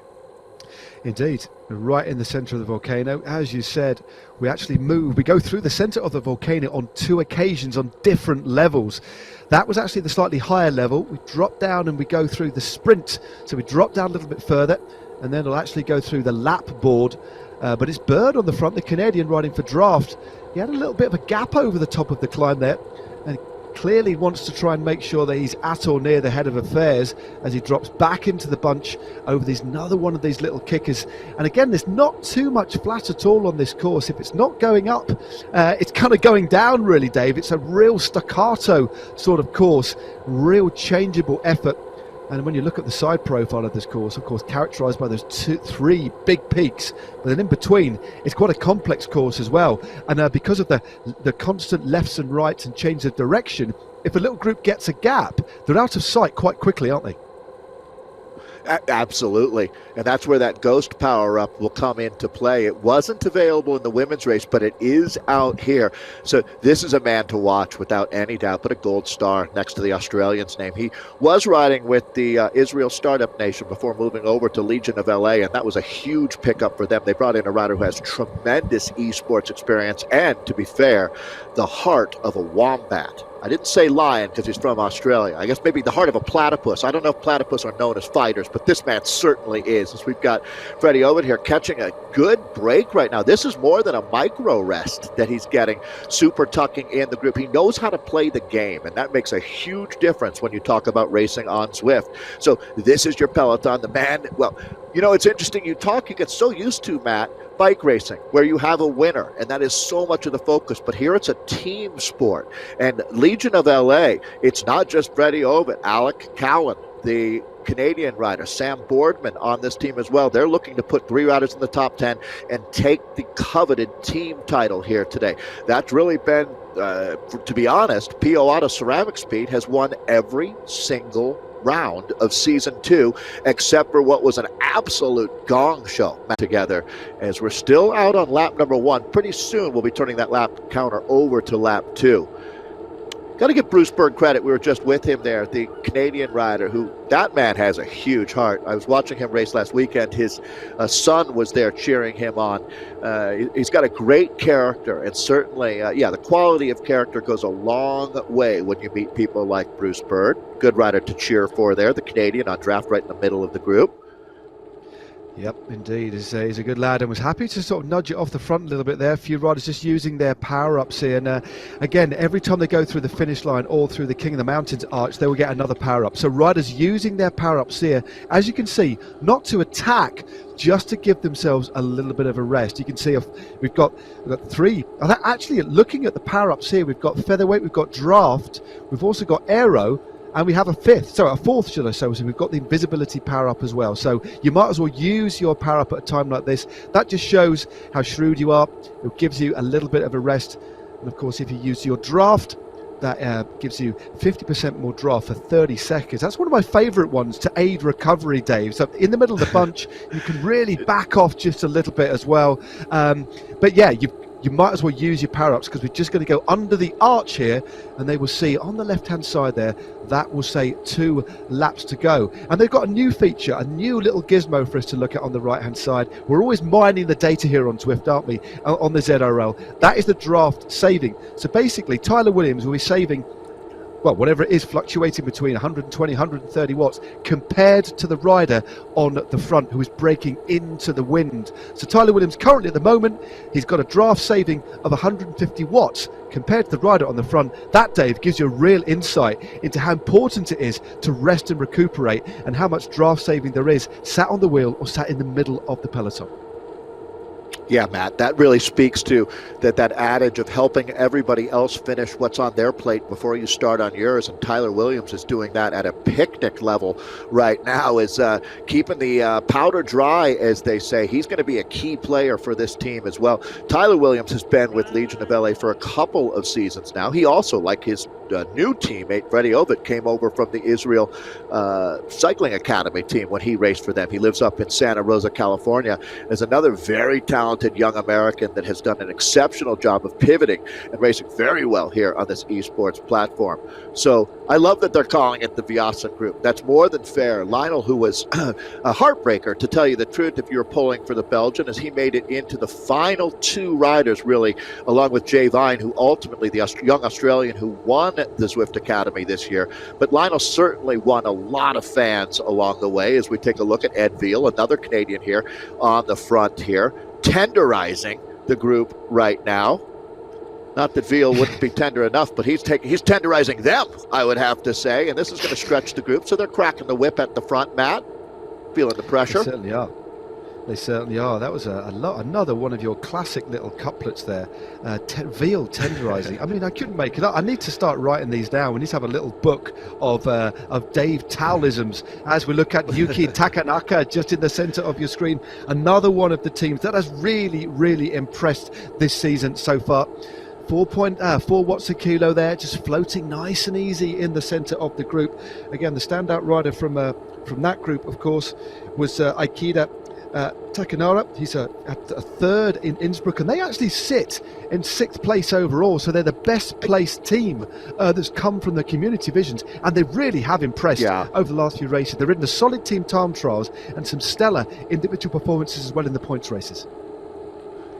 Indeed, right in the center of the volcano. As you said, we go through the center of the volcano on 2 occasions on different levels. That was actually the slightly higher level. We drop down and we go through the sprint. So we drop down a little bit further, and then it'll actually go through the lap board. But it's Bird on the front, the Canadian riding for draft. He had a little bit of a gap over the top of the climb there, and clearly wants to try and make sure that he's at or near the head of affairs as he drops back into the bunch over another one of these little kickers. And again, there's not too much flat at all on this course. If it's not going up, it's kind of going down, really, Dave. It's a real staccato sort of course, real changeable effort. And when you look at the side profile of this course, of course, characterised by those 3 big peaks, but then in between, it's quite a complex course as well. And because of the constant lefts and rights and change of direction, if a little group gets a gap, they're out of sight quite quickly, aren't they? Absolutely, and that's where that ghost power-up will come into play. It wasn't available in the women's race, but it is out here. So this is a man to watch without any doubt, but a gold star next to the Australian's name. He was riding with the Israel Startup Nation before moving over to Legion of LA, and that was a huge pickup for them. They brought in a rider who has tremendous esports experience and, to be fair, the heart of a wombat. I didn't say lion because he's from Australia. I guess maybe the heart of a platypus. I don't know if platypus are known as fighters, but this man certainly is. As we've got Freddie Ovid here catching a good break right now. This is more than a micro rest that he's getting, super tucking in the group. He knows how to play the game, and that makes a huge difference when you talk about racing on Zwift. So this is your peloton. The man, well, you know, it's interesting. You get so used to, Matt, bike racing, where you have a winner, and that is so much of the focus. But here it's a team sport. And Legion of LA, it's not just Freddie Ovid, Alec Cowan, the Canadian rider, Sam Boardman on this team as well. They're looking to put 3 riders in the top 10 and take the coveted team title here today. That's really been, to be honest, P.O. Auto Ceramic Speed has won every single round of season 2, except for what was an absolute gong show together, as we're still out on lap number 1. Pretty soon we'll be turning that lap counter over to lap 2. Got to give Bruce Berg credit. We were just with him there, the Canadian rider, who, that man has a huge heart. I was watching him race last weekend. His son was there cheering him on. He's got a great character, and certainly, the quality of character goes a long way when you meet people like Bruce Berg. Good rider to cheer for there, the Canadian on draft right in the middle of the group. Yep, indeed. He's a good lad, and was happy to sort of nudge it off the front a little bit there. A few riders just using their power-ups here. And again, every time they go through the finish line or through the King of the Mountains arch, they will get another power-up. So riders using their power-ups here, as you can see, not to attack, just to give themselves a little bit of a rest. You can see we've got 3. Actually, looking at the power-ups here, we've got featherweight, we've got draft, we've also got aero, and we have a 4th, should I say. So we've got the invisibility power up as well. So you might as well use your power up at a time like this. That just shows how shrewd you are. It gives you a little bit of a rest. And of course, if you use your draft, that gives you 50% more draft for 30 seconds. That's one of my favorite ones to aid recovery, Dave. So in the middle of the bunch, you can really back off just a little bit as well. But yeah, you might as well use your power-ups, because we're just going to go under the arch here, and they will see on the left-hand side there, that will say 2 laps to go. And they've got a new feature, a new little gizmo for us to look at on the right-hand side. We're always mining the data here on Zwift, aren't we, on the ZRL. That is the draft saving. So basically, Tyler Williams will be saving, well, whatever it is, fluctuating between 120, 130 watts compared to the rider on the front who is braking into the wind. So Tyler Williams currently at the moment, he's got a draft saving of 150 watts compared to the rider on the front. That, Dave, gives you a real insight into how important it is to rest and recuperate, and how much draft saving there is sat on the wheel or sat in the middle of the peloton. Yeah, Matt, that really speaks to that adage of helping everybody else finish what's on their plate before you start on yours. And Tyler Williams is doing that at a picnic level right now, is keeping the powder dry, as they say. He's going to be a key player for this team as well. Tyler Williams has been with Legion of LA for a couple of seasons now. He also, like his new teammate, Freddie Ovid, came over from the Israel Cycling Academy team when he raced for them. He lives up in Santa Rosa, California. There's another very talented young American that has done an exceptional job of pivoting and racing very well here on this esports platform. So I love that they're calling it the Viasen Group. That's more than fair. Lionel, who was a heartbreaker, to tell you the truth, if you're pulling for the Belgian, as he made it into the final two riders, really, along with Jay Vine, who ultimately, the young Australian who won the Zwift Academy this year. But Lionel certainly won a lot of fans along the way, as we take a look at Ed Veal, another Canadian here on the front here, tenderizing the group right now. Not that Veal wouldn't be tender enough, but he's tenderizing them, I would have to say. And this is going to stretch the group. So they're cracking the whip at the front, Matt. Feeling the pressure. They certainly are. They certainly are. That was another one of your classic little couplets there. Veal tenderizing. I mean, I couldn't make it up. I need to start writing these down. We need to have a little book of Dave Towlisms as we look at Yuki Takanaka just in the center of your screen. Another one of the teams that has really, really impressed this season so far. 4.4 watts a kilo there, just floating nice and easy in the center of the group. Again, the standout rider from that group, of course, was Aikida Takanara. He's a third in Innsbruck, and they actually sit in 6th place overall, so they're the best placed team that's come from the community divisions, and they really have impressed over the last few races. They've ridden a solid team time trials and some stellar individual performances as well in the points races.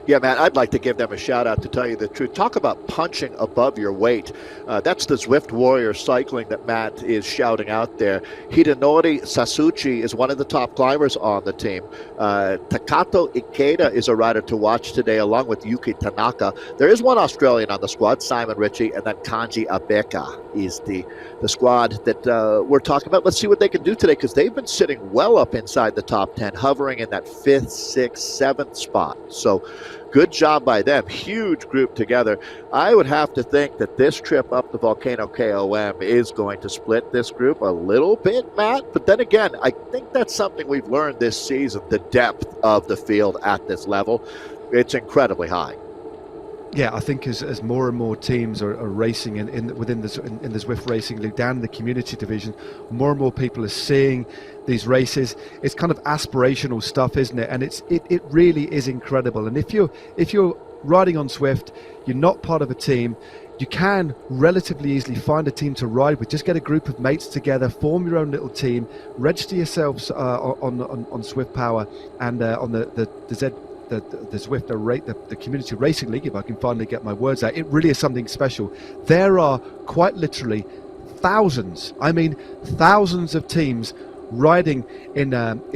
Yeah, man, I'd like to give them a shout out, to tell you the truth. Talk about punching above your weight. That's the Zwift Warrior Cycling that Matt is shouting out there. Hidenori Sasuchi is one of the top climbers on the team. Takato Ikeda is a rider to watch today, along with Yuki Tanaka. There is one Australian on the squad, Simon Ritchie, and then Kanji Abeka is the squad that we're talking about. Let's see what they can do today, because they've been sitting well up inside the top 10, hovering in that 5th, 6th, 7th spot. So good job by them. Huge group together. I would have to think that this trip up the Volcano KOM is going to split this group a little bit, Matt. But then again, I think that's something we've learned this season, the depth of the field at this level. It's incredibly high. Yeah, I think as more and more teams are racing within the Zwift Racing League, down in the community division, more and more people are seeing these races. It's kind of aspirational stuff, isn't it? And it really is incredible. And if you're riding on Zwift, you're not part of a team, you can relatively easily find a team to ride with. Just get a group of mates together, form your own little team, register yourselves on Zwift Power and on the Zwift, the Community Racing League, if I can finally get my words out. It really is something special. There are quite literally thousands of teams riding in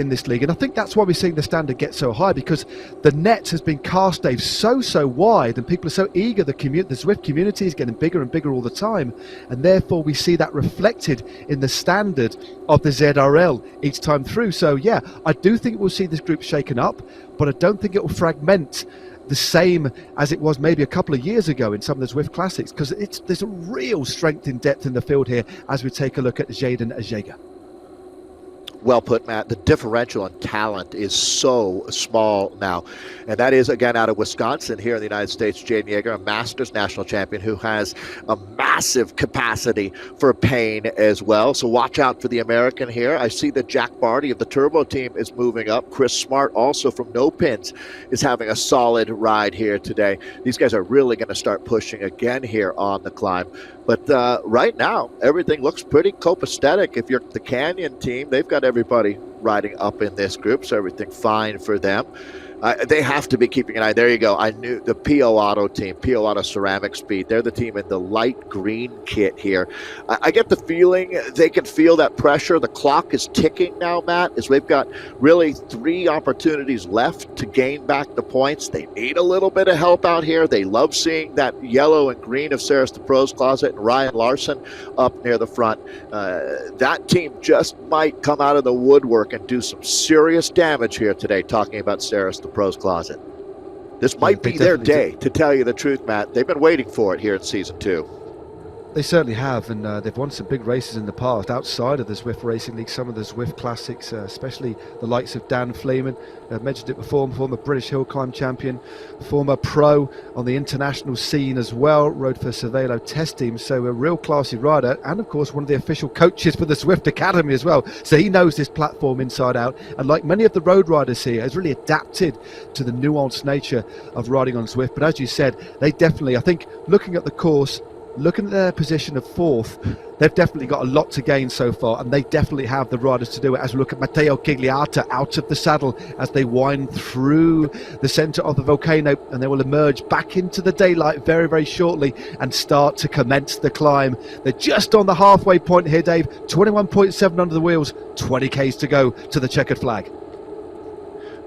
this league, and I think that's why we're seeing the standard get so high, because the net has been cast, Dave, so wide, and people are so eager. The Zwift community is getting bigger and bigger all the time, and therefore we see that reflected in the standard of the ZRL each time through. So yeah, I do think we'll see this group shaken up, but I don't think it will fragment the same as it was maybe a couple of years ago in some of the Zwift Classics, because there's a real strength in depth in the field here as we take a look at Jaden Ajega. Well put, Matt. The differential in talent is so small now. And that is, again, out of Wisconsin here in the United States, Jaden Yeager, a Masters national champion who has a massive capacity for pain as well. So watch out for the American here. I see that Jack Barty of the Turbo team is moving up. Chris Smart, also from No Pins, is having a solid ride here today. These guys are really going to start pushing again here on the climb. But right now, everything looks pretty copacetic. If you're the Canyon team, they've got everybody riding up in this group, so everything fine for them. They have to be keeping an eye. There you go. I knew the PO Auto team, PO Auto Ceramic Speed. They're the team in the light green kit here. I get the feeling they can feel that pressure. The clock is ticking now, Matt, as we've got really 3 opportunities left to gain back the points. They need a little bit of help out here. They love seeing that yellow and green of Ceres the Pros Closet and Ryan Larson up near the front. That team just might come out of the woodwork and do some serious damage here today, talking about Ceres the Pros Closet. This might be their day, to tell you the truth, Matt. They've been waiting for it here in Season 2. They certainly have, and they've won some big races in the past outside of the Zwift Racing League, some of the Zwift Classics, especially the likes of Dan Fleeman. I've mentioned it before, former British hill climb champion, former pro on the international scene as well, rode for Cervelo test team, so a real classy rider, and of course one of the official coaches for the Zwift Academy as well, so he knows this platform inside out, and like many of the road riders here, has really adapted to the nuanced nature of riding on Zwift. But as you said, they definitely, I think, looking at the course, looking at their position of fourth, they've definitely got a lot to gain so far, and they definitely have the riders to do it. As we look at Matteo Gigliata out of the saddle as they wind through the centre of the volcano, and they will emerge back into the daylight very, very shortly and start to commence the climb. They're just on the halfway point here, Dave. 21.7 under the wheels, 20 Ks to go to the checkered flag.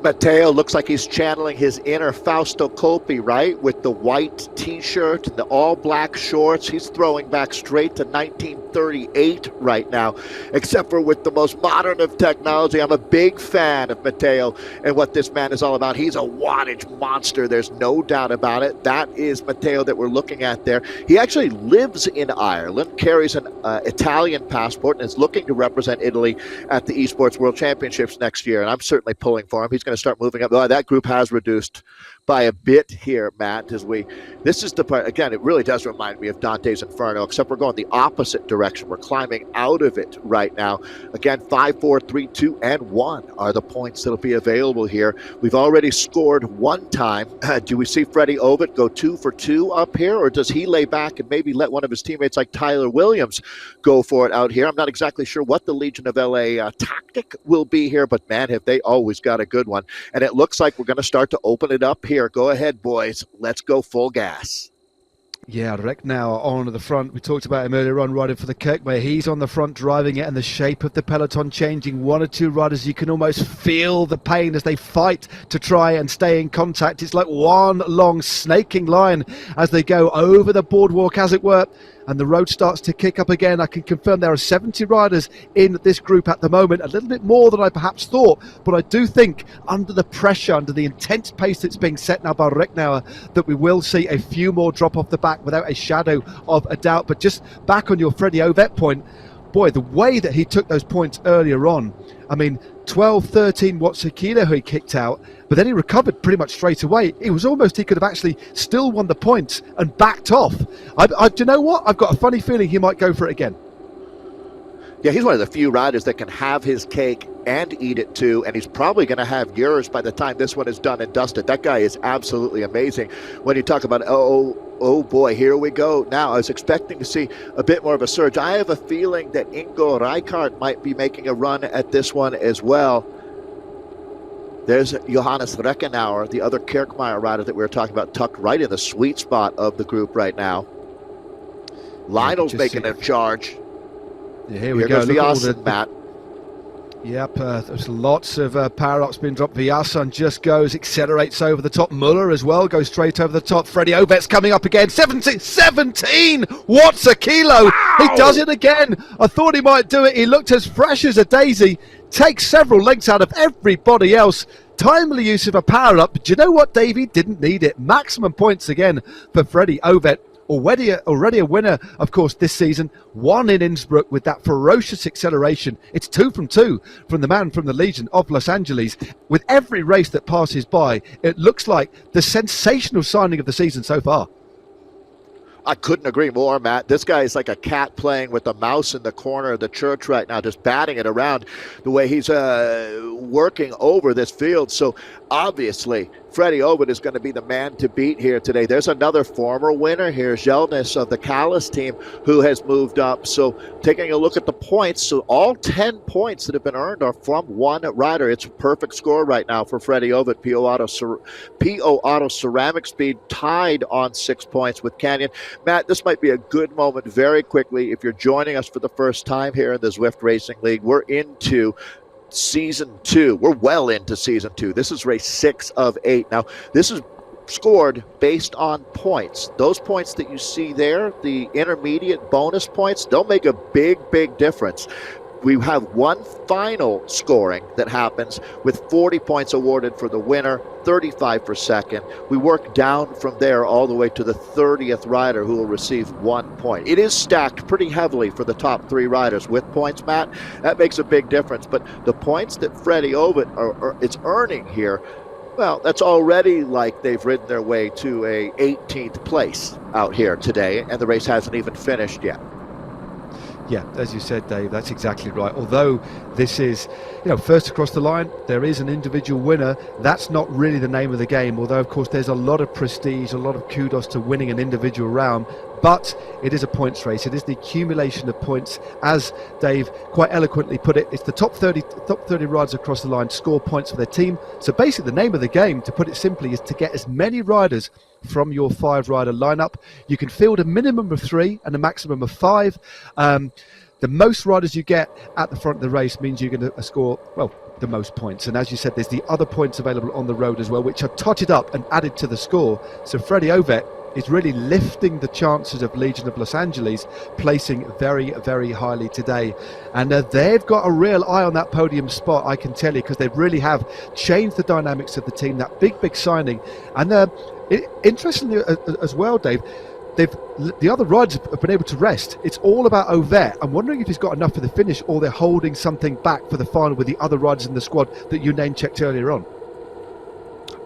Matteo looks like he's channeling his inner Fausto Coppi, right? With the white t-shirt and the all-black shorts. He's throwing back straight to 1938 right now, except for with the most modern of technology. I'm a big fan of Matteo and what this man is all about. He's a wattage monster. There's no doubt about it. That is Matteo that we're looking at there. He actually lives in Ireland, carries an Italian passport, and is looking to represent Italy at the Esports World Championships next year, and I'm certainly pulling for him. He's going to start moving up. That group has reduced by a bit here, Matt, this is the part, again, it really does remind me of Dante's Inferno, except we're going the opposite direction. We're climbing out of it right now. Again, 5, 4, 3, 2, and 1 are the points that'll be available here. We've already scored one time. Do we see Freddie Ovett go 2 for 2 up here, or does he lay back and maybe let one of his teammates like Tyler Williams go for it out here? I'm not exactly sure what the Legion of LA tactic will be here, but man, have they always got a good one. And it looks like we're going to start to open it up here. Go ahead, boys. Let's go full gas. Yeah, Rick now on the front. We talked about him earlier on, riding for the Kirkmare. He's on the front driving it, and the shape of the peloton changing. One or two riders, you can almost feel the pain as they fight to try and stay in contact. It's like one long snaking line as they go over the boardwalk, as it were. And the road starts to kick up again. I can confirm there are 70 riders in this group at the moment, a little bit more than I perhaps thought. But I do think under the pressure, under the intense pace that's being set now by Recknauer, that we will see a few more drop off the back without a shadow of a doubt. But just back on your Freddie Ovett point, boy, the way that he took those points earlier on, I mean, 12, 13 watts a kilo he kicked out, but then he recovered pretty much straight away. It was almost he could have actually still won the points and backed off. Do you know what? I've got a funny feeling he might go for it again. Yeah, he's one of the few riders that can have his cake and eat it too, and he's probably going to have yours by the time this one is done and dusted. That guy is absolutely amazing. When you talk about, oh boy, here we go. Now, I was expecting to see a bit more of a surge. I have a feeling that Ingo Reichardt might be making a run at this one as well. There's Johannes Reckenauer, the other Kirkmaier rider that we were talking about, tucked right in the sweet spot of the group right now. Lionel's making a charge. Yeah, here we go. Goes Viasen, Matt. Yep, there's lots of power ups being dropped. Viasen just goes, accelerates over the top. Muller as well goes straight over the top. Freddie Ovett's coming up again. 17 watts a kilo. Wow. He does it again. I thought he might do it. He looked as fresh as a daisy. Takes several lengths out of everybody else. Timely use of a power up. But you know what, Davey? Didn't need it. Maximum points again for Freddie Ovett. Already a winner, of course, this season. One in Innsbruck with that ferocious acceleration. It's 2 from 2 from the man from the Legion of Los Angeles. With every race that passes by, it looks like the sensational signing of the season so far. I couldn't agree more, Matt. This guy is like a cat playing with a mouse in the corner of the church right now, just batting it around the way he's working over this field. So obviously, Freddie Ovett is going to be the man to beat here today. There's another former winner here, Jelnis of the Callis team, who has moved up. So taking a look at the points, so all 10 points that have been earned are from one rider. It's a perfect score right now for Freddie Ovett. PO Auto Ceramic Speed tied on 6 points with Canyon. Matt, this might be a good moment very quickly. If you're joining us for the first time here in the Zwift Racing League, we're into Season 2. We're well into Season 2. This is race 6 of 8. Now, this is scored based on points. Those points that you see there, the intermediate bonus points, they'll make a big difference. we have one final scoring that happens with 40 points awarded for the winner, 35 for second. We work down from there all the way to the 30th rider who will receive 1 point. It is stacked pretty heavily for the top 3 riders with points, Matt. That makes a big difference. But the points that Freddie Ovitt is earning here, well, that's already like they've ridden their way to a 18th place out here today, and the race hasn't even finished yet. Yeah, as you said, Dave, that's exactly right. Although this is, first across the line, there is an individual winner. That's not really the name of the game. Although, of course, there's a lot of prestige, a lot of kudos to winning an individual round. But it is a points race. It is the accumulation of points. As Dave quite eloquently put it, it's the top 30 riders across the line score points for their team. So basically the name of the game, to put it simply, is to get as many riders from your 5-rider lineup. You can field a minimum of 3 and a maximum of 5. The most riders you get at the front of the race means you're going to score, well, the most points. And as you said, there's the other points available on the road as well, which are totted up and added to the score. So Freddie Ovitt is really lifting the chances of Legion of Los Angeles placing very, very highly today. And they've got a real eye on that podium spot, I can tell you, because they really have changed the dynamics of the team. That big signing. And interestingly as well, Dave, the other riders have been able to rest. It's all about Ovitt. I'm wondering if he's got enough for the finish, or they're holding something back for the final with the other riders in the squad that you name-checked earlier on.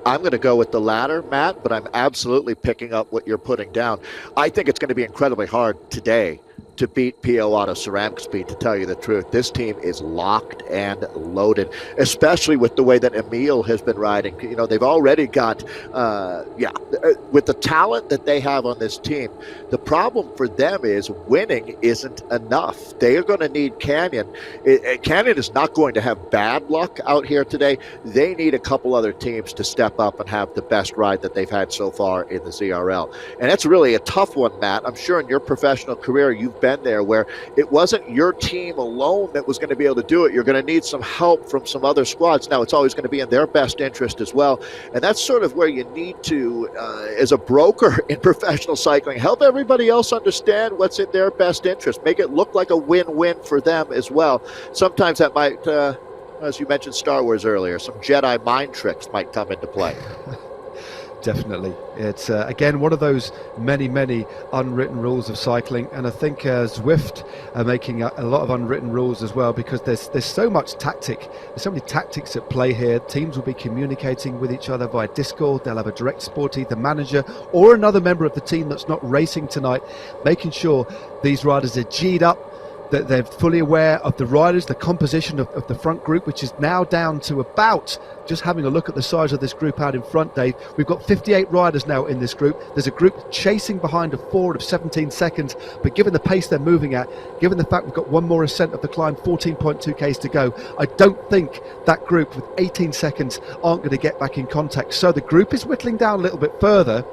I'm going to go with the latter, Matt, but I'm absolutely picking up what you're putting down. I think it's going to be incredibly hard today to beat PO Auto Ceramic Speed, to tell you the truth. This team is locked and loaded, especially with the way that Emil has been riding. They've already got, with the talent that they have on this team, the problem for them is winning isn't enough. They are going to need Canyon. Canyon is not going to have bad luck out here today. They need a couple other teams to step up and have the best ride that they've had so far in the ZRL. And that's really a tough one, Matt. I'm sure in your professional career you've been there where it wasn't your team alone that was going to be able to do it. You're going to need some help from some other squads. Now, it's always going to be in their best interest as well. And that's sort of where you need to, as a broker in professional cycling, help everybody else understand what's in their best interest. Make it look like a win-win for them as well. Sometimes that might, as you mentioned Star Wars earlier, some Jedi mind tricks might come into play. Definitely. It's, again, one of those many unwritten rules of cycling. And I think Zwift are making a lot of unwritten rules as well, because there's so much tactic. There's so many tactics at play here. Teams will be communicating with each other via Discord. They'll have a direct support, either manager or another member of the team that's not racing tonight, making sure these riders are G'd up, that they're fully aware of the riders, the composition of the front group, which is now down to about, just having a look at the size of this group out in front, Dave, we've got 58 riders now in this group. There's a group chasing behind a forward of 17 seconds, but given the pace they're moving at, given the fact we've got one more ascent of the climb, 14.2 k's to go, I don't think that group with 18 seconds aren't going to get back in contact. So the group is whittling down a little bit further,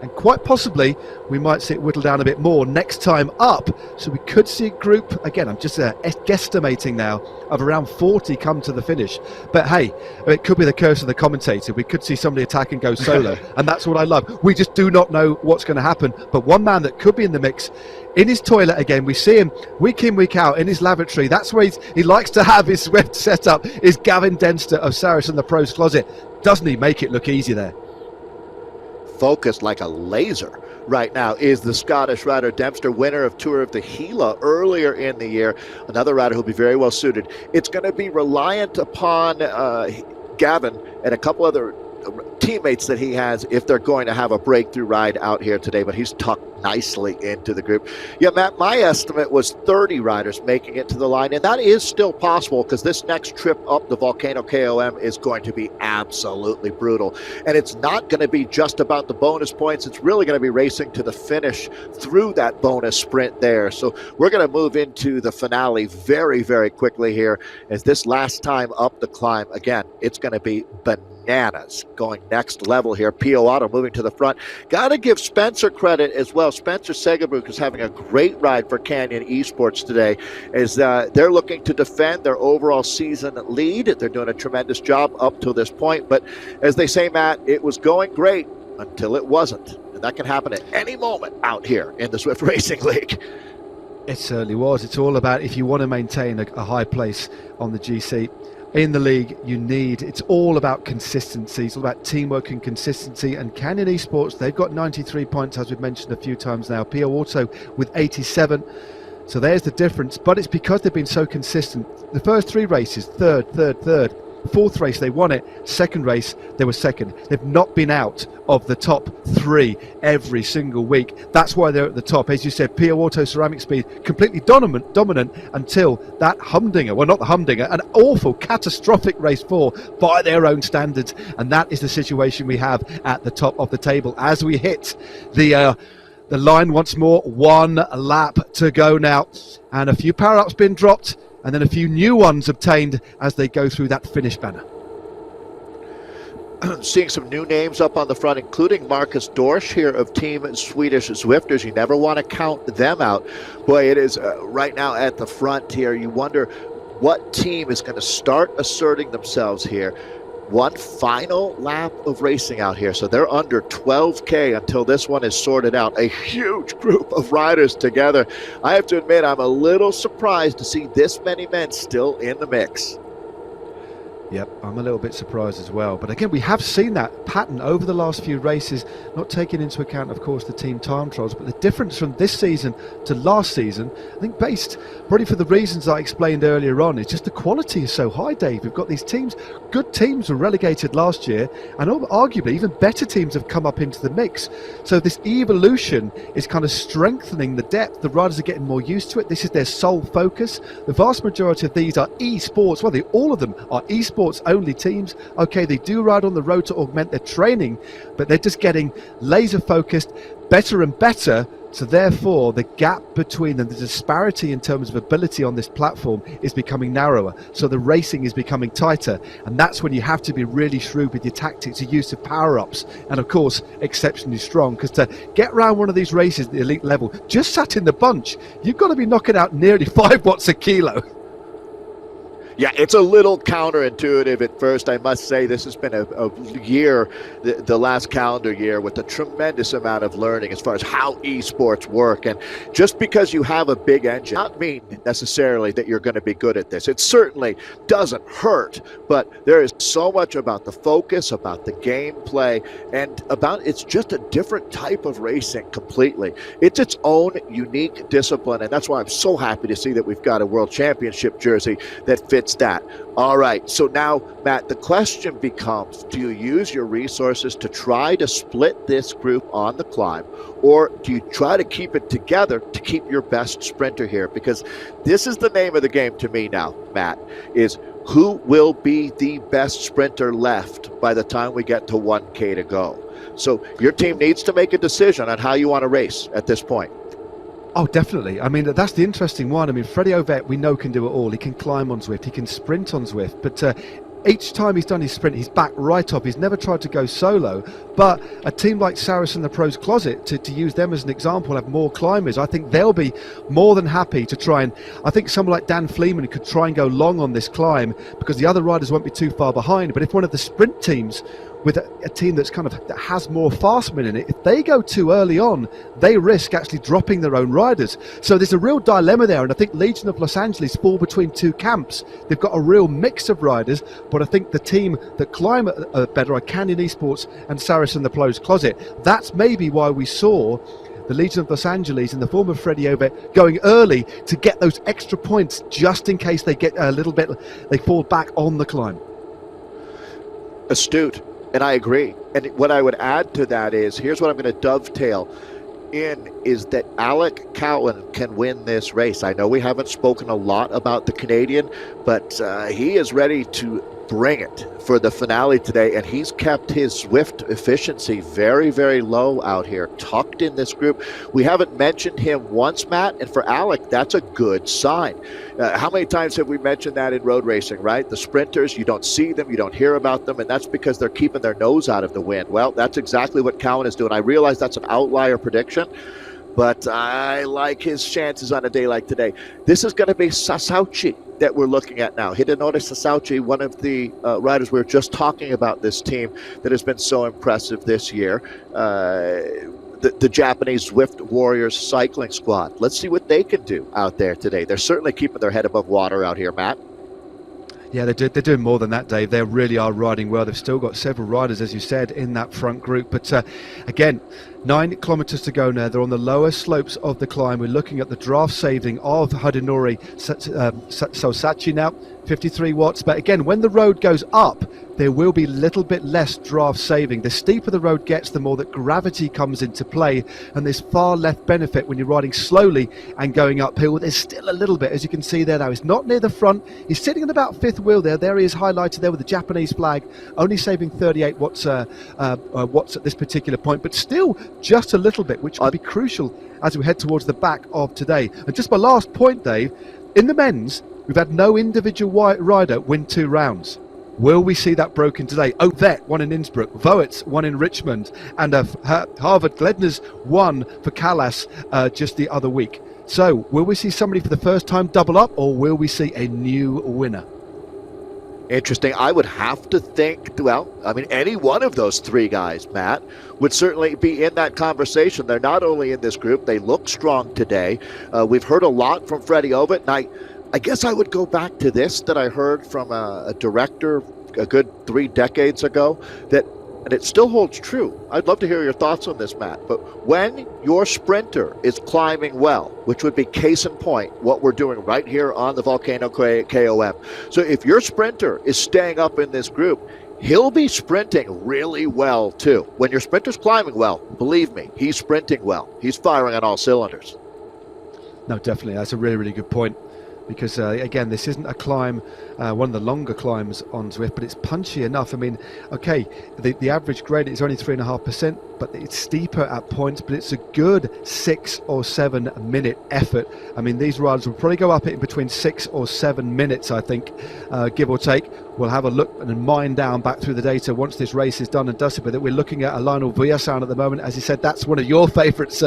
and quite possibly we might see it whittle down a bit more next time up. So we could see a group, again, I'm just guesstimating now, of around 40 come to the finish. But hey, it could be the curse of the commentator. We could see somebody attack and go solo, and that's what I love. We just do not know what's going to happen. But one man that could be in the mix, in his toilet again, we see him week in, week out in his lavatory. That's where he likes to have his Zwift set up, is Gavin Denster of Saris and the Pros Closet. Doesn't he make it look easy there? Focused like a laser right now is the Scottish rider Dempster, winner of Tour of the Gila earlier in the year. Another rider who'll be very well suited. It's going to be reliant upon Gavin and a couple other teammates that he has if they're going to have a breakthrough ride out here today, but he's tucked nicely into the group. Yeah, Matt, my estimate was 30 riders making it to the line, and that is still possible because this next trip up the Volcano KOM is going to be absolutely brutal. And it's not going to be just about the bonus points. It's really going to be racing to the finish through that bonus sprint there. So we're going to move into the finale very, very quickly here, as this last time up the climb, again, it's going to be bananas going next level here. PO Auto moving to the front. Got to give Spencer credit as well. Spencer Segerbrook is having a great ride for Canyon Esports today, as they're looking to defend their overall season lead. They're doing a tremendous job up to this point, but as they say, Matt, it was going great until it wasn't, and that can happen at any moment out here in the Zwift Racing League. It certainly was. It's all about, if you want to maintain a high place on the GC in the league, it's all about consistency. It's all about teamwork and consistency. And Canyon Esports, they've got 93 points, as we've mentioned a few times now. PO Auto with 87. So there's the difference. But it's because they've been so consistent. The first three races, third. Fourth race, they won it. Second race, they were second. They've not been out of the top three every single week. That's why they're at the top. As you said, PO Auto Ceramic Speed, completely dominant until that humdinger. Well, not the humdinger, an awful, catastrophic race 4 by their own standards. And that is the situation we have at the top of the table as we hit the line once more. 1 lap to go now. And a few power-ups been dropped, and then a few new ones obtained as they go through that finish banner. Seeing some new names up on the front, including Marcus Dorsch here of Team Swedish Zwifters. You never want to count them out. Boy, it is right now at the front here. You wonder what team is going to start asserting themselves here. One final lap of racing out here. So they're under 12K until this one is sorted out. A huge group of riders together. I have to admit, I'm a little surprised to see this many men still in the mix. Yep, I'm a little bit surprised as well. But again, we have seen that pattern over the last few races, not taking into account, of course, the team time trials. But the difference from this season to last season, I think based probably for the reasons I explained earlier on, is just the quality is so high, Dave. We've got these teams, good teams were relegated last year, and arguably even better teams have come up into the mix. So this evolution is kind of strengthening the depth. The riders are getting more used to it. This is their sole focus. The vast majority of these are esports. Well, all of them are esports only teams. Okay, they do ride on the road to augment their training, but they're just getting laser focused, better and better. So therefore the gap between them, the disparity in terms of ability on this platform is becoming narrower. So the racing is becoming tighter, and that's when you have to be really shrewd with your tactics, your use of power-ups, and of course exceptionally strong, because to get around one of these races at the elite level, just sat in the bunch, you've got to be knocking out nearly 5 watts a kilo. Yeah, it's a little counterintuitive at first, I must say. This has been a year, the last calendar year, with a tremendous amount of learning as far as how esports work. And just because you have a big engine, not mean necessarily that you're going to be good at this. It certainly doesn't hurt, but there is so much about the focus, about the gameplay, and about it's just a different type of racing completely. It's its own unique discipline, and that's why I'm so happy to see that we've got a World Championship jersey that fits that. All right, so now, Matt, the question becomes, do you use your resources to try to split this group on the climb, or do you try to keep it together to keep your best sprinter here? Because this is the name of the game to me now, Matt, is who will be the best sprinter left by the time we get to 1K to go? So your team needs to make a decision on how you want to race at this point. Oh, definitely. I mean, that's the interesting one. I mean, Freddie Ovett, we know, can do it all. He can climb on Zwift. He can sprint on Zwift. But each time he's done his sprint, he's back right up. He's never tried to go solo. But a team like Saracen the Pro's Closet, to use them as an example, have more climbers. I think they'll be more than happy to try and... I think someone like Dan Fleeman could try and go long on this climb because the other riders won't be too far behind. But if one of the sprint teams with a team that has more fastmen in it, if they go too early on, they risk actually dropping their own riders. So there's a real dilemma there, and I think Legion of Los Angeles fall between two camps. They've got a real mix of riders, but I think the team that climb better are Canyon Esports and Saracen the Pro's Closet. That's maybe why we saw the Legion of Los Angeles in the form of Freddie Ovett going early to get those extra points just in case they get a little bit, they fall back on the climb. Astute. And I agree. And what I would add to that is, here's what I'm going to dovetail in, is that Alec Cowan can win this race. I know we haven't spoken a lot about the Canadian, but he is ready to bring it for the finale today, and he's kept his Zwift efficiency very, very low out here, tucked in this group. We haven't mentioned him once, Matt, and for Alec, that's a good sign. How many times have we mentioned that in road racing, right? The sprinters, you don't see them, you don't hear about them, and that's because they're keeping their nose out of the wind. Well, that's exactly what Cowan is doing. I realize that's an outlier prediction, but I like his chances on a day like today. This is going to be Sasauchi that we're looking at now. Hidenori Sasauchi, one of the riders we were just talking about, this team that has been so impressive this year. the Japanese Zwift Warriors cycling squad. Let's see what they can do out there today. They're certainly keeping their head above water out here, Matt. Yeah, they're doing more than that, Dave. They really are riding well. They've still got several riders, as you said, in that front group. But again, 9 kilometres to go now. They're on the lower slopes of the climb. We're looking at the draft saving of Harinori Sosachi now, 53 watts. But again, when the road goes up, there will be a little bit less draft saving. The steeper the road gets, the more that gravity comes into play, and there's far less benefit when you're riding slowly and going uphill. There's still a little bit, as you can see there now. He's not near the front. He's sitting at about fifth wheel there. There he is highlighted there with the Japanese flag, only saving 38 watts at this particular point, but still just a little bit, which will be crucial as we head towards the back of today. And just my last point, Dave, in the men's, we've had no individual rider win 2 rounds. Will we see that broken today? Ovet won in Innsbruck, Voets won in Richmond, and Harvard Gledner's won for Callas just the other week. So will we see somebody for the first time double up, or will we see a new winner? Interesting. I would have to think, well, I mean, any one of those 3 guys, Matt, would certainly be in that conversation. They're not only in this group, they look strong today. We've heard a lot from Freddie Ovet, and I guess I would go back to this that I heard from a director a good 3 decades ago, that, and it still holds true. I'd love to hear your thoughts on this, Matt. But when your sprinter is climbing well, which would be case in point, what we're doing right here on the Volcano KOM. So if your sprinter is staying up in this group, he'll be sprinting really well too. When your sprinter's climbing well, believe me, he's sprinting well. He's firing on all cylinders. No, definitely. That's a really, really good point. Because, again, this isn't a climb, one of the longer climbs on Zwift, but it's punchy enough. I mean, okay, the average grade is only 3.5%, but it's steeper at points, but it's a good 6 or 7 minute effort. I mean, these riders will probably go up in between 6 or 7 minutes, I think, give or take. We'll have a look and mine down back through the data once this race is done and dusted with it. We're looking at a Lionel Vujasan at the moment. As you said, that's one of your favourites,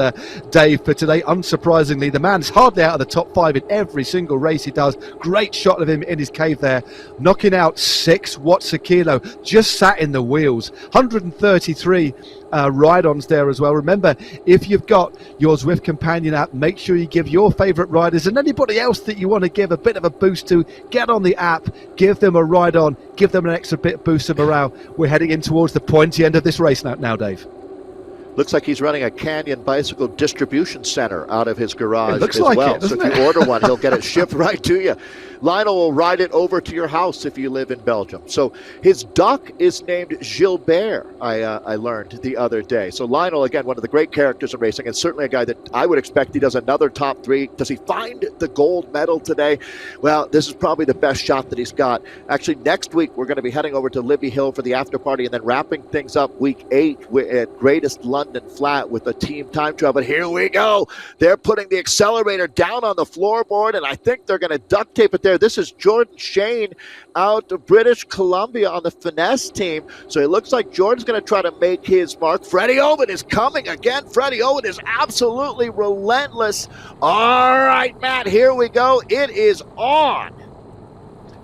Dave, for today. Unsurprisingly, the man's hardly out of the top 5 in every single race he does. Great shot of him in his cave there, knocking out 6 watts a kilo. Just sat in the wheels. 133 ride-ons there as well. Remember, if you've got your Zwift Companion app, make sure you give your favourite riders and anybody else that you want to give a bit of a boost to, get on the app, give them a ride on, give them an extra bit boost of morale. We're heading in towards the pointy end of this race now, Dave. Looks like he's running a Canyon Bicycle Distribution Center out of his garage as like well. So if you order one, he'll get it shipped right to you. Lionel will ride it over to your house if you live in Belgium. So his duck is named Gilbert, I learned the other day. So Lionel, again, one of the great characters in racing, and certainly a guy that I would expect he does another top 3. Does he find the gold medal today? Well, this is probably the best shot that he's got. Actually, next week, we're going to be heading over to Libby Hill for the after party and then wrapping things up week 8 at Greatest London Flat with a team time trial. But here we go. They're putting the accelerator down on the floorboard, and I think they're going to duct tape it there. This is Jordan Shane out of British Columbia on the finesse team. So it looks like Jordan's going to try to make his mark. Freddie Owen is coming again. Freddie Owen is absolutely relentless. All right, Matt, here we go. It is on.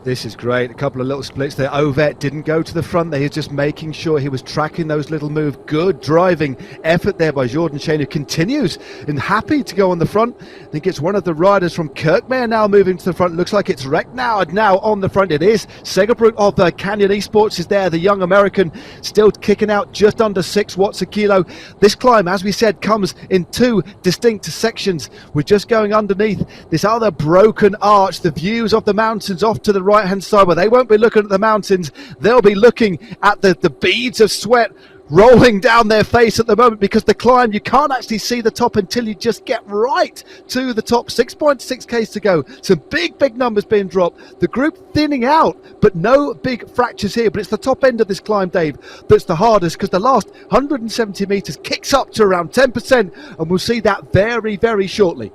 This is great. A couple of little splits there. Ovet didn't go to the front there. He's just making sure he was tracking those little moves. Good driving effort there by Jordan Shane, who continues and happy to go on the front. I think it's one of the riders from Kirkmare now moving to the front. Looks like it's Recknau now on the front. It is. Segerbrook of Canyon Esports is there. The young American still kicking out just under 6 watts a kilo. This climb, as we said, comes in 2 distinct sections. We're just going underneath this other broken arch. The views of the mountains off to the right hand side, where they won't be looking at the mountains, they'll be looking at the beads of sweat rolling down their face at the moment, because the climb, you can't actually see the top until you just get right to the top. 6.6 Ks to go. Some big numbers being dropped. The group thinning out, but no big fractures here. But it's the top end of this climb, Dave, that's the hardest, because the last 170 meters kicks up to around 10%, and we'll see that very shortly.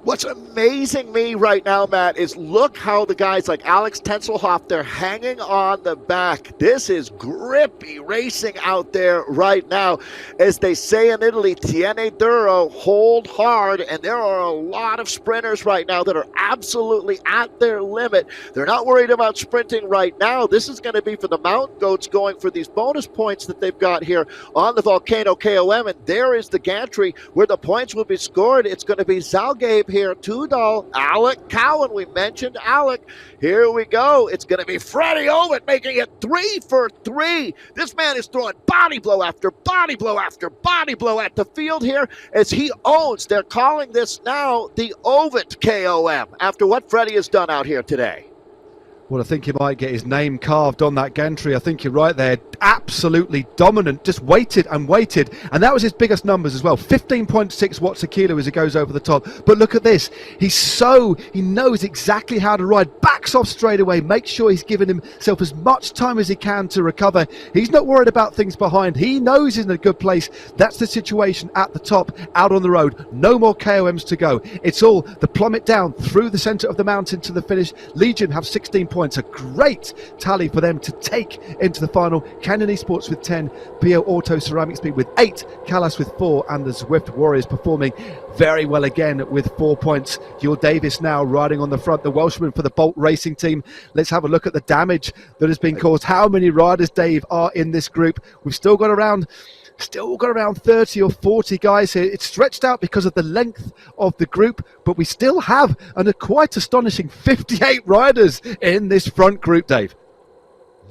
What's amazing me right now, Matt, is look how the guys like Alex Tenselhoff, they're hanging on the back. This is grippy racing out there right now. As they say in Italy, tiene duro, hold hard, and there are a lot of sprinters right now that are absolutely at their limit. They're not worried about sprinting right now. This is going to be for the Mountain Goats going for these bonus points that they've got here on the Volcano KOM, and there is the gantry where the points will be scored. It's going to be Zalgabe here, Tudal, Alec Cowan. We mentioned Alec. Here we go. It's going to be Freddie Ovitt making it 3 for 3. This man is throwing body blow after body blow after body blow at the field here as he owns. They're calling this now the Ovitt KOM after what Freddie has done out here today. Well, I think he might get his name carved on that gantry. I think you're right there. Absolutely dominant. Just waited and waited. And that was his biggest numbers as well. 15.6 watts a kilo as he goes over the top. But look at this. He knows exactly how to ride. Backs off straight away. Makes sure he's given himself as much time as he can to recover. He's not worried about things behind. He knows he's in a good place. That's the situation at the top, out on the road. No more KOMs to go. It's all the plummet down through the centre of the mountain to the finish. Legion have 16 points. A great tally for them to take into the final. Canyon Esports with 10, PO Auto Ceramic Speed with 8, Callas with 4, and the Zwift Warriors performing very well again with 4 points. Yul Davis now riding on the front, the Welshman for the Bolt Racing team. Let's have a look at the damage that has been caused. How many riders, Dave, are in this group? We've still got around 30 or 40 guys here. It's stretched out because of the length of the group, but we still have a quite astonishing 58 riders in this front group, Dave.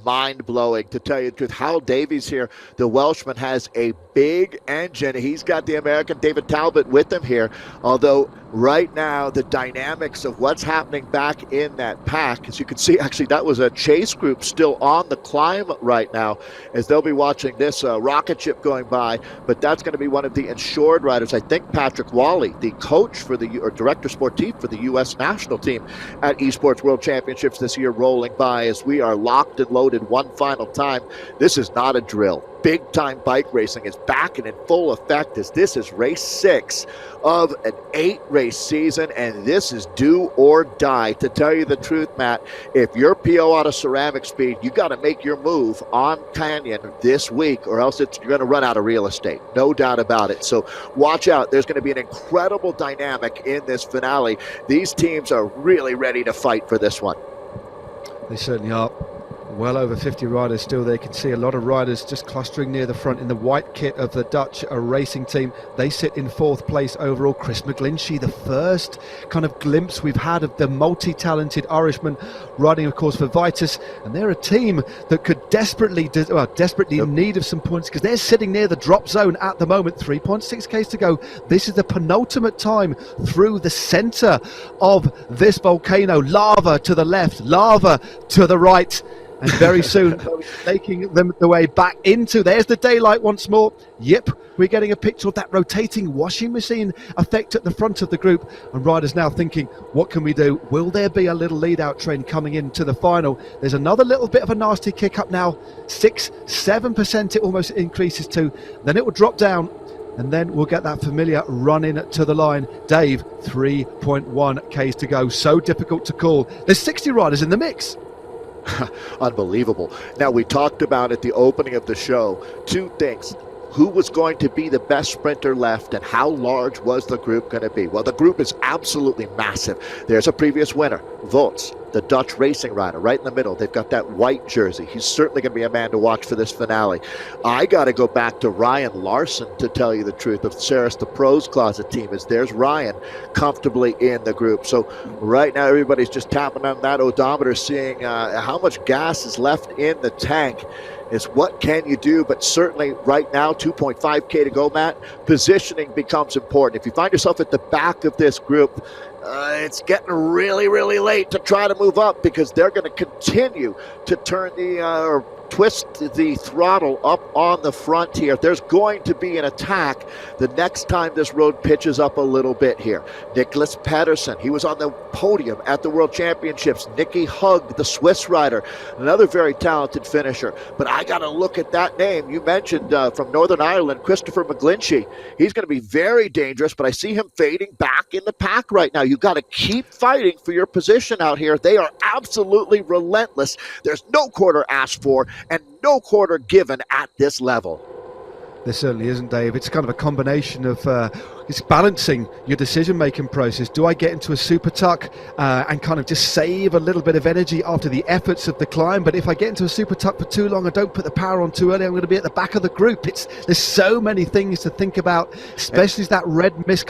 Mind-blowing, to tell you the truth. Hal Davies here, the Welshman, has a big engine. He's got the American David Talbot with him here, although right now the dynamics of what's happening back in that pack, as you can see, actually that was a chase group still on the climb right now, as they'll be watching this rocket ship going by, but that's going to be one of the insured riders. I think Patrick Wally, the coach for or director sportif for the U.S. national team at Esports World Championships this year, rolling by as we are locked and loaded one final time. This is not a drill. Big time bike racing is back and in full effect, as this is race 6 of an 8-race season, and this is do or die. To tell you the truth, Matt, if you're PO out of Ceramic Speed, you got to make your move on Canyon this week, or else you're going to run out of real estate. No doubt about it. So watch out. There's going to be an incredible dynamic in this finale. These teams are really ready to fight for this one. They certainly are. Well over 50 riders still there. You can see a lot of riders just clustering near the front in the white kit of the Dutch racing team. They sit in 4th place overall. Chris McGlinchey, the first kind of glimpse we've had of the multi-talented Irishman riding, of course, for Vitus. And they're a team that could desperately in need of some points, because they're sitting near the drop zone at the moment. 3.6Ks to go. This is the penultimate time through the centre of this volcano. Lava to the left, lava to the right. And very soon, taking them the way back into, there's the daylight once more. Yep, we're getting a picture of that rotating washing machine effect at the front of the group. And riders now thinking, what can we do? Will there be a little lead-out train coming into the final? There's another little bit of a nasty kick up now. 6-7% it almost increases to. Then it will drop down. And then we'll get that familiar run in to the line. Dave, 3.1 Ks to go. So difficult to call. There's 60 riders in the mix. Unbelievable. Now, we talked about at the opening of the show 2 things. Who was going to be the best sprinter left, and how large was the group going to be? Well, the group is absolutely massive. There's a previous winner, Volts, the Dutch racing rider, right in the middle. They've got that white jersey. He's certainly going to be a man to watch for this finale. I got to go back to Ryan Larson, to tell you the truth, of Ceres, the Pros Closet team, as there's Ryan comfortably in the group. So right now, everybody's just tapping on that odometer, seeing how much gas is left in the tank. Is what can you do? But certainly right now, 2.5K to go, Matt. Positioning becomes important. If you find yourself at the back of this group, it's getting really, really late to try to move up, because they're going to continue to turn the twist the throttle up on the front here. There's going to be an attack the next time this road pitches up a little bit here. Nicholas Pedersen, he was on the podium at the World Championships. Nicky Hug, the Swiss rider, another very talented finisher. But I got to look at that name. You mentioned from Northern Ireland, Christopher McGlinchey. He's going to be very dangerous, but I see him fading back in the pack right now. You got to keep fighting for your position out here. They are absolutely relentless. There's no quarter asked for and no quarter given at this level. There certainly isn't, Dave. It's kind of a combination of it's balancing your decision-making process. Do I get into a super tuck and kind of just save a little bit of energy after the efforts of the climb? But if I get into a super tuck for too long, I don't put the power on too early, I'm going to be at the back of the group. There's so many things to think about, especially as that red mist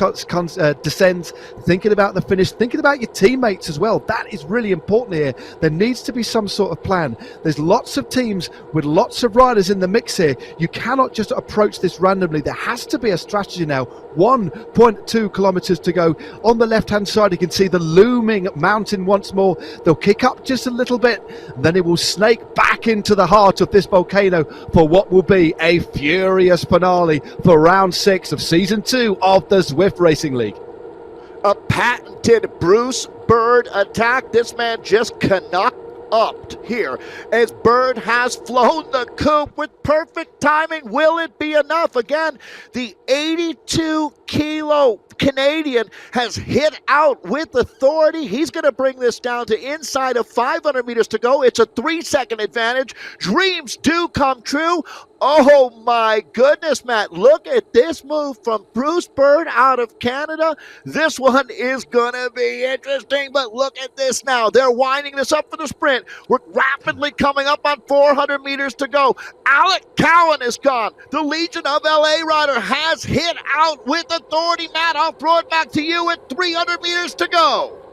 descends, thinking about the finish, thinking about your teammates as well. That is really important here. There needs to be some sort of plan. There's lots of teams with lots of riders in the mix here. You cannot just approach this randomly. There has to be a strategy now. 1.2 kilometers to go. On the left-hand side, you can see the looming mountain once more. They'll kick up just a little bit, and then it will snake back into the heart of this volcano for what will be a furious finale for round 6 of season 2 of the Zwift Racing League. A patented Bruce Bird attack. This man just cannot upped here as Bird has flown the coop with perfect timing. Will it be enough? Again, the 82-kilo Canadian has hit out with authority. He's going to bring this down to inside of 500 meters to go. It's a 3-second advantage. Dreams do come true. Oh my goodness, Matt. Look at this move from Bruce Bird out of Canada. This one is going to be interesting, but look at this now. They're winding this up for the sprint. We're rapidly coming up on 400 meters to go. Alec Cowan is gone. The Legion of LA rider has hit out with authority. Matt, I'll throw it back to you at 300 meters to go.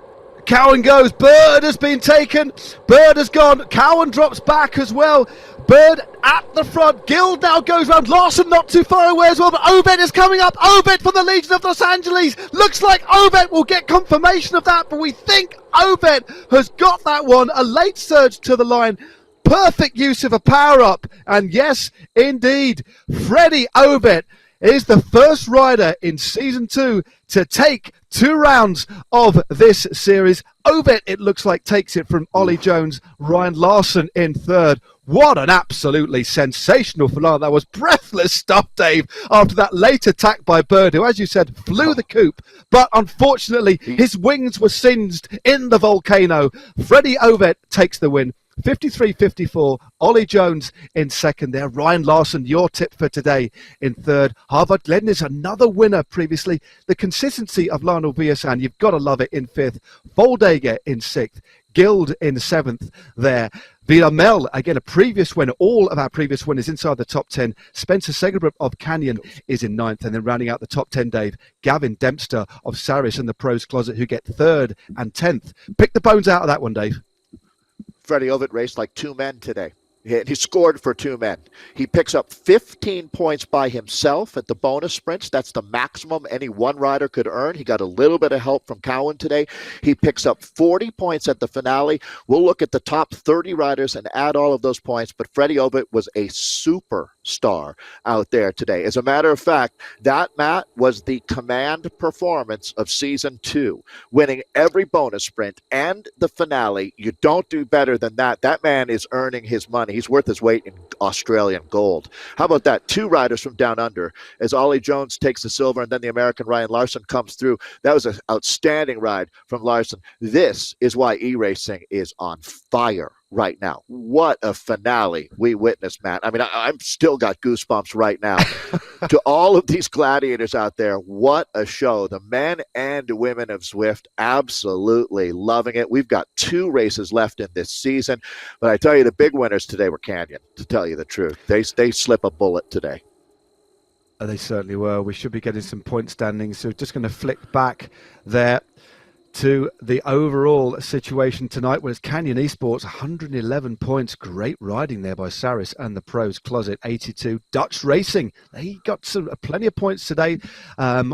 Cowan goes. Bird has been taken. Bird has gone. Cowan drops back as well. Bird at the front. Gill now goes round. Larson not too far away as well, but Obed is coming up. Obed for the Legion of Los Angeles. Looks like Obed will get confirmation of that, but we think Obed has got that one. A late surge to the line. Perfect use of a power-up. And yes, indeed, Freddie Obed is the first rider in season 2 to take 2 rounds of this series. Obed, it looks like, takes it from Ollie Jones. Ryan Larson in third. What an absolutely sensational finale. That was breathless stuff, Dave, after that late attack by Bird, who, as you said, flew the coop. But unfortunately, his wings were singed in the volcano. Freddie Obed takes the win. 53.54, Ollie Jones in second there. Ryan Larson, your tip for today, in third. Harvard Glenn is another winner previously. The consistency of Lionel Villasan, you've got to love it, in fifth. Voldega in sixth. Guild in seventh there. Villamel, again, a previous winner. All of our previous winners inside the top 10. Spencer Segerbruch of Canyon is in ninth. And then rounding out the top 10, Dave, Gavin Dempster of Saris and the Pros Closet, who get third and 10th. Pick the bones out of that one, Dave. Freddie Ovett raced like 2 men today. He scored for 2 men. He picks up 15 points by himself at the bonus sprints. That's the maximum any one rider could earn. He got a little bit of help from Cowan today. He picks up 40 points at the finale. We'll look at the top 30 riders and add all of those points, but Freddie Ovett was a superstar out there today. As a matter of fact, that, Matt, was the command performance of season 2, winning every bonus sprint and the finale. You don't do better than that. That man is earning his money. He's worth his weight in Australian gold. How about that? 2 riders from down under as Ollie Jones takes the silver, and then the American Ryan Larson comes through. That was an outstanding ride from Larson. This is why e-racing is on fire right now. What a finale we witnessed, Matt. I mean, I've still got goosebumps right now. To all of these gladiators out there, what a show. The men and women of Zwift absolutely loving it. We've got 2 races left in this season, but I tell you, the big winners today were Canyon, to tell you the truth. They slip a bullet today. They certainly were. We should be getting some point standings. So just going to flick back there to the overall situation tonight, where it's Canyon Esports, 111 points. Great riding there by Saris and the Pros Closet, 82. Dutch Racing, they got plenty of points today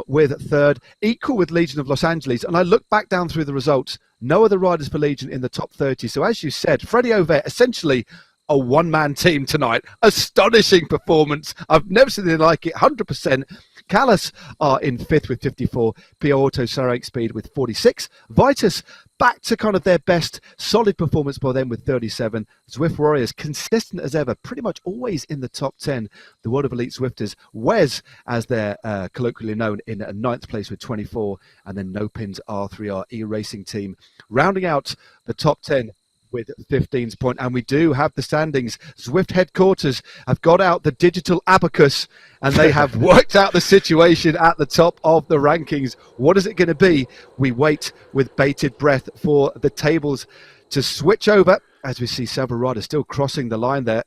with third, equal with Legion of Los Angeles. And I look back down through the results, no other riders for Legion in the top 30. So as you said, Freddie Ovett essentially a one-man team tonight. Astonishing performance. I've never seen anything like it. 100%. Callas are in fifth with 54. PO Auto Ceramic Speed with 46. Vitus back to kind of their best solid performance by them with 37. Zwift Warriors consistent as ever, pretty much always in the top 10. The World of Elite Zwifters, Wes as they're colloquially known, in ninth place with 24. And then No Pins R3R e-racing team rounding out the top 10 with 15 points. And we do have the standings. Zwift headquarters have got out the digital abacus and they have worked out the situation at the top of the rankings. What is it going to be? We wait with bated breath for the tables to switch over as we see several riders still crossing the line there.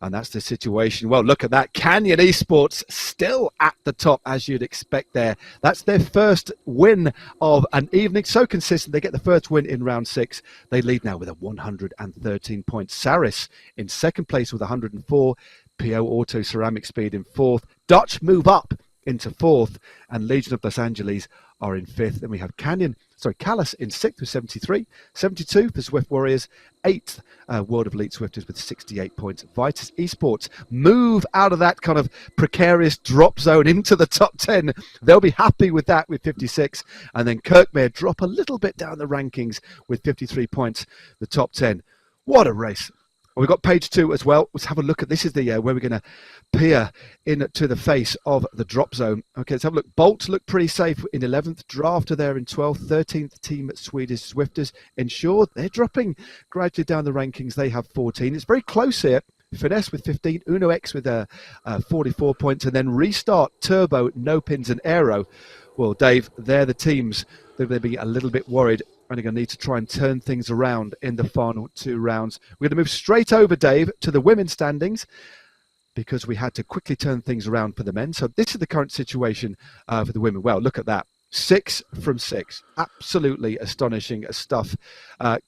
And that's the situation. Well, look at that. Canyon Esports still at the top, as you'd expect there. That's their first win of an evening. So consistent. They get the first win in round 6. They lead now with a 113 points. Saris in second place with 104. PO Auto Ceramic Speed in fourth. Dutch move up into fourth. And Legion of Los Angeles are in fifth. Then we have Callas in sixth with 73, 72 for Zwift Warriors, eighth World of Elite Zwifters with 68 points. Vitus Esports move out of that kind of precarious drop zone into the top 10. They'll be happy with that with 56. And then Kirkmere drop a little bit down the rankings with 53 points, the top 10. What a race. We've got page 2 as well. Let's have a look at this. Is the where we're going to peer into the face of the drop zone. Okay, let's have a look. Bolt look pretty safe in 11th. Drafter there in 12th. 13th team Swedish Zwifters. Ensured they're dropping gradually down the rankings. They have 14. It's very close here. Finesse with 15. Uno X with 44 points. And then Restart, Turbo, No Pins and Aero. Well, Dave, they're the teams that they'll be a little bit worried. Only going to need to try and turn things around in the final 2 rounds. We're going to move straight over, Dave, to the women's standings because we had to quickly turn things around for the men. So this is the current situation for the women. Well, look at that. 6 from 6. Absolutely astonishing stuff.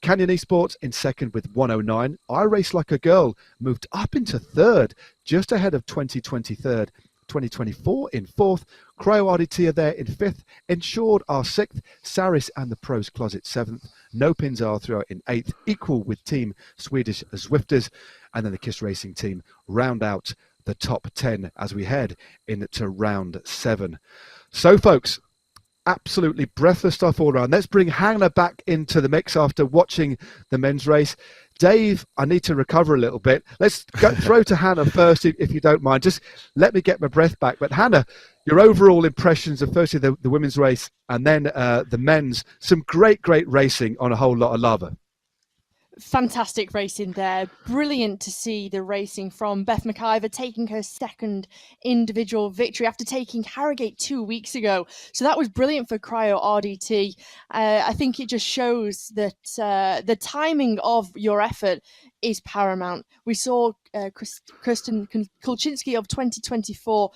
Canyon Esports in second with 109. I Race Like a Girl moved up into third, just ahead of 2023rd. 2024 in fourth. Cryo RDT are there in fifth. Ensured are sixth. Saris and the Pros Closet seventh. No Pins R3R in eighth, equal with Team Swedish Zwifters. And then the KISS Racing team round out the top 10 as we head into round 7. So, folks, absolutely breathless stuff all around. Let's bring Hannah back into the mix after watching the men's race. Dave, I need to recover a little bit. Let's throw to Hannah first, if you don't mind. Just let me get my breath back. But Hannah, your overall impressions of firstly the women's race and then the men's. Some great racing on a whole lot of lava. Fantastic racing there. Brilliant to see the racing from Beth McIver taking her second individual victory after taking Harrogate 2 weeks ago. So that was brilliant for Cryo RDT. I think it just shows that the timing of your effort is paramount. We saw Kristen Kulczynski of 2024,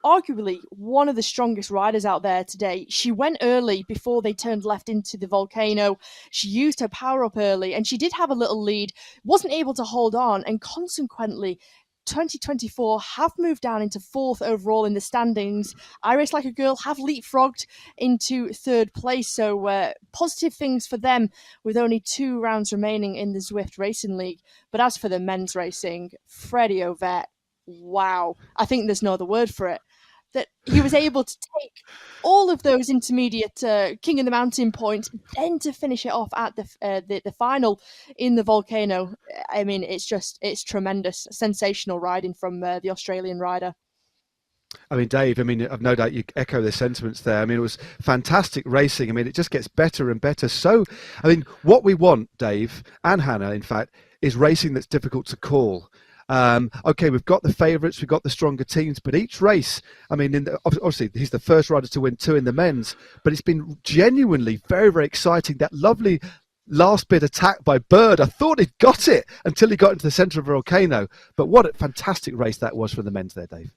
arguably one of the strongest riders out there today. She went early before they turned left into the Volcano. She used her power up early and she did have a little lead, wasn't able to hold on, and consequently 2024 have moved down into fourth overall in the standings. I Race Like a Girl have leapfrogged into third place, so positive things for them with only 2 rounds remaining in the Zwift Racing League. But as for the men's racing, Freddie Ovett, wow, I think there's no other word for it. That he was able to take all of those intermediate King of the Mountain points, then to finish it off at the final in the Volcano. I mean, it's tremendous, sensational riding from the Australian rider. I mean, Dave, I've no doubt you echo the sentiments there. I mean, it was fantastic racing. I mean, it just gets better and better. So, I mean, what we want, Dave, and Hannah, in fact, is racing that's difficult to call. Okay, we've got the favourites, we've got the stronger teams, but each race, I mean, obviously he's the first rider to win 2 in the men's, but it's been genuinely very exciting. That lovely last bit attack by Bird, I thought he'd got it until he got into the centre of a Volcano, but what a fantastic race that was for the men's there, Dave.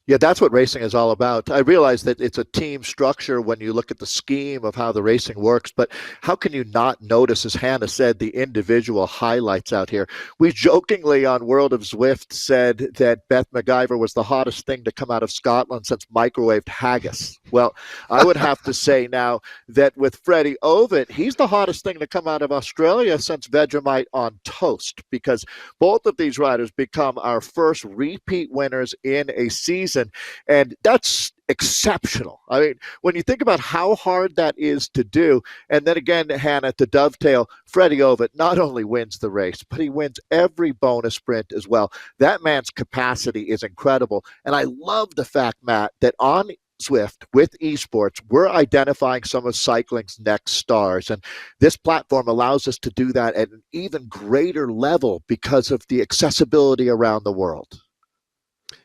Yeah, that's what racing is all about. I realize that it's a team structure when you look at the scheme of how the racing works, but how can you not notice, as Hannah said, the individual highlights out here? We jokingly on World of Zwift said that Beth McIver was the hottest thing to come out of Scotland since microwaved haggis. Well, I would have to say now that with Freddie Ovid, he's the hottest thing to come out of Australia since Vegemite on toast, because both of these riders become our first repeat winners in a season. And that's exceptional. I mean, when you think about how hard that is to do, and then again, Hannah, to dovetail, Freddie Ovid not only wins the race, but he wins every bonus sprint as well. That man's capacity is incredible. And I love the fact, Matt, that on Zwift with esports, we're identifying some of cycling's next stars. And this platform allows us to do that at an even greater level because of the accessibility around the world.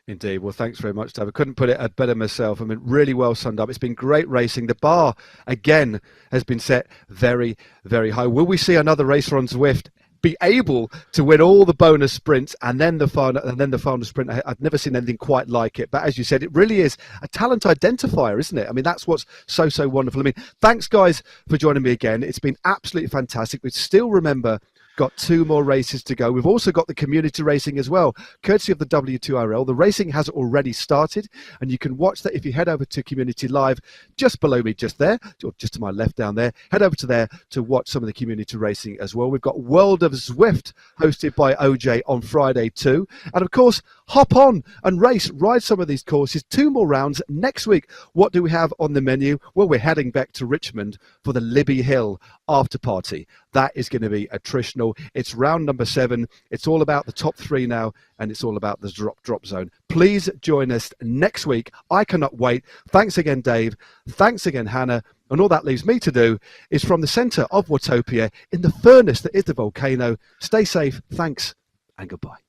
Indeed. Well, thanks very much, Dave. I couldn't put it better myself. I mean, really well summed up. It's been great racing. The bar, again, has been set very, very high. Will we see another racer on Zwift be able to win all the bonus sprints and then the final sprint? I've never seen anything quite like it. But as you said, it really is a talent identifier, isn't it? I mean, that's what's so wonderful. I mean, thanks guys for joining me again. It's been absolutely fantastic. We still remember got 2 more races to go. We've also got the community racing as well, courtesy of the W2RL. The racing has already started, and you can watch that if you head over to Community Live, just below me, just there, or just to my left down there. Head over to there to watch some of the community racing as well. We've got World of Zwift hosted by OJ on Friday too. And of course, hop on and ride some of these courses. 2 more rounds next week. What do we have on the menu? Well, we're heading back to Richmond for the Libby Hill after party. That is going to be attritional. It's round number 7. It's all about the top 3 now, and it's all about the drop zone. Please join us next week. I cannot wait. Thanks again, Dave. Thanks again, Hannah. And all that leaves me to do is, from the centre of Watopia, in the furnace that is the volcano, stay safe, thanks, and goodbye.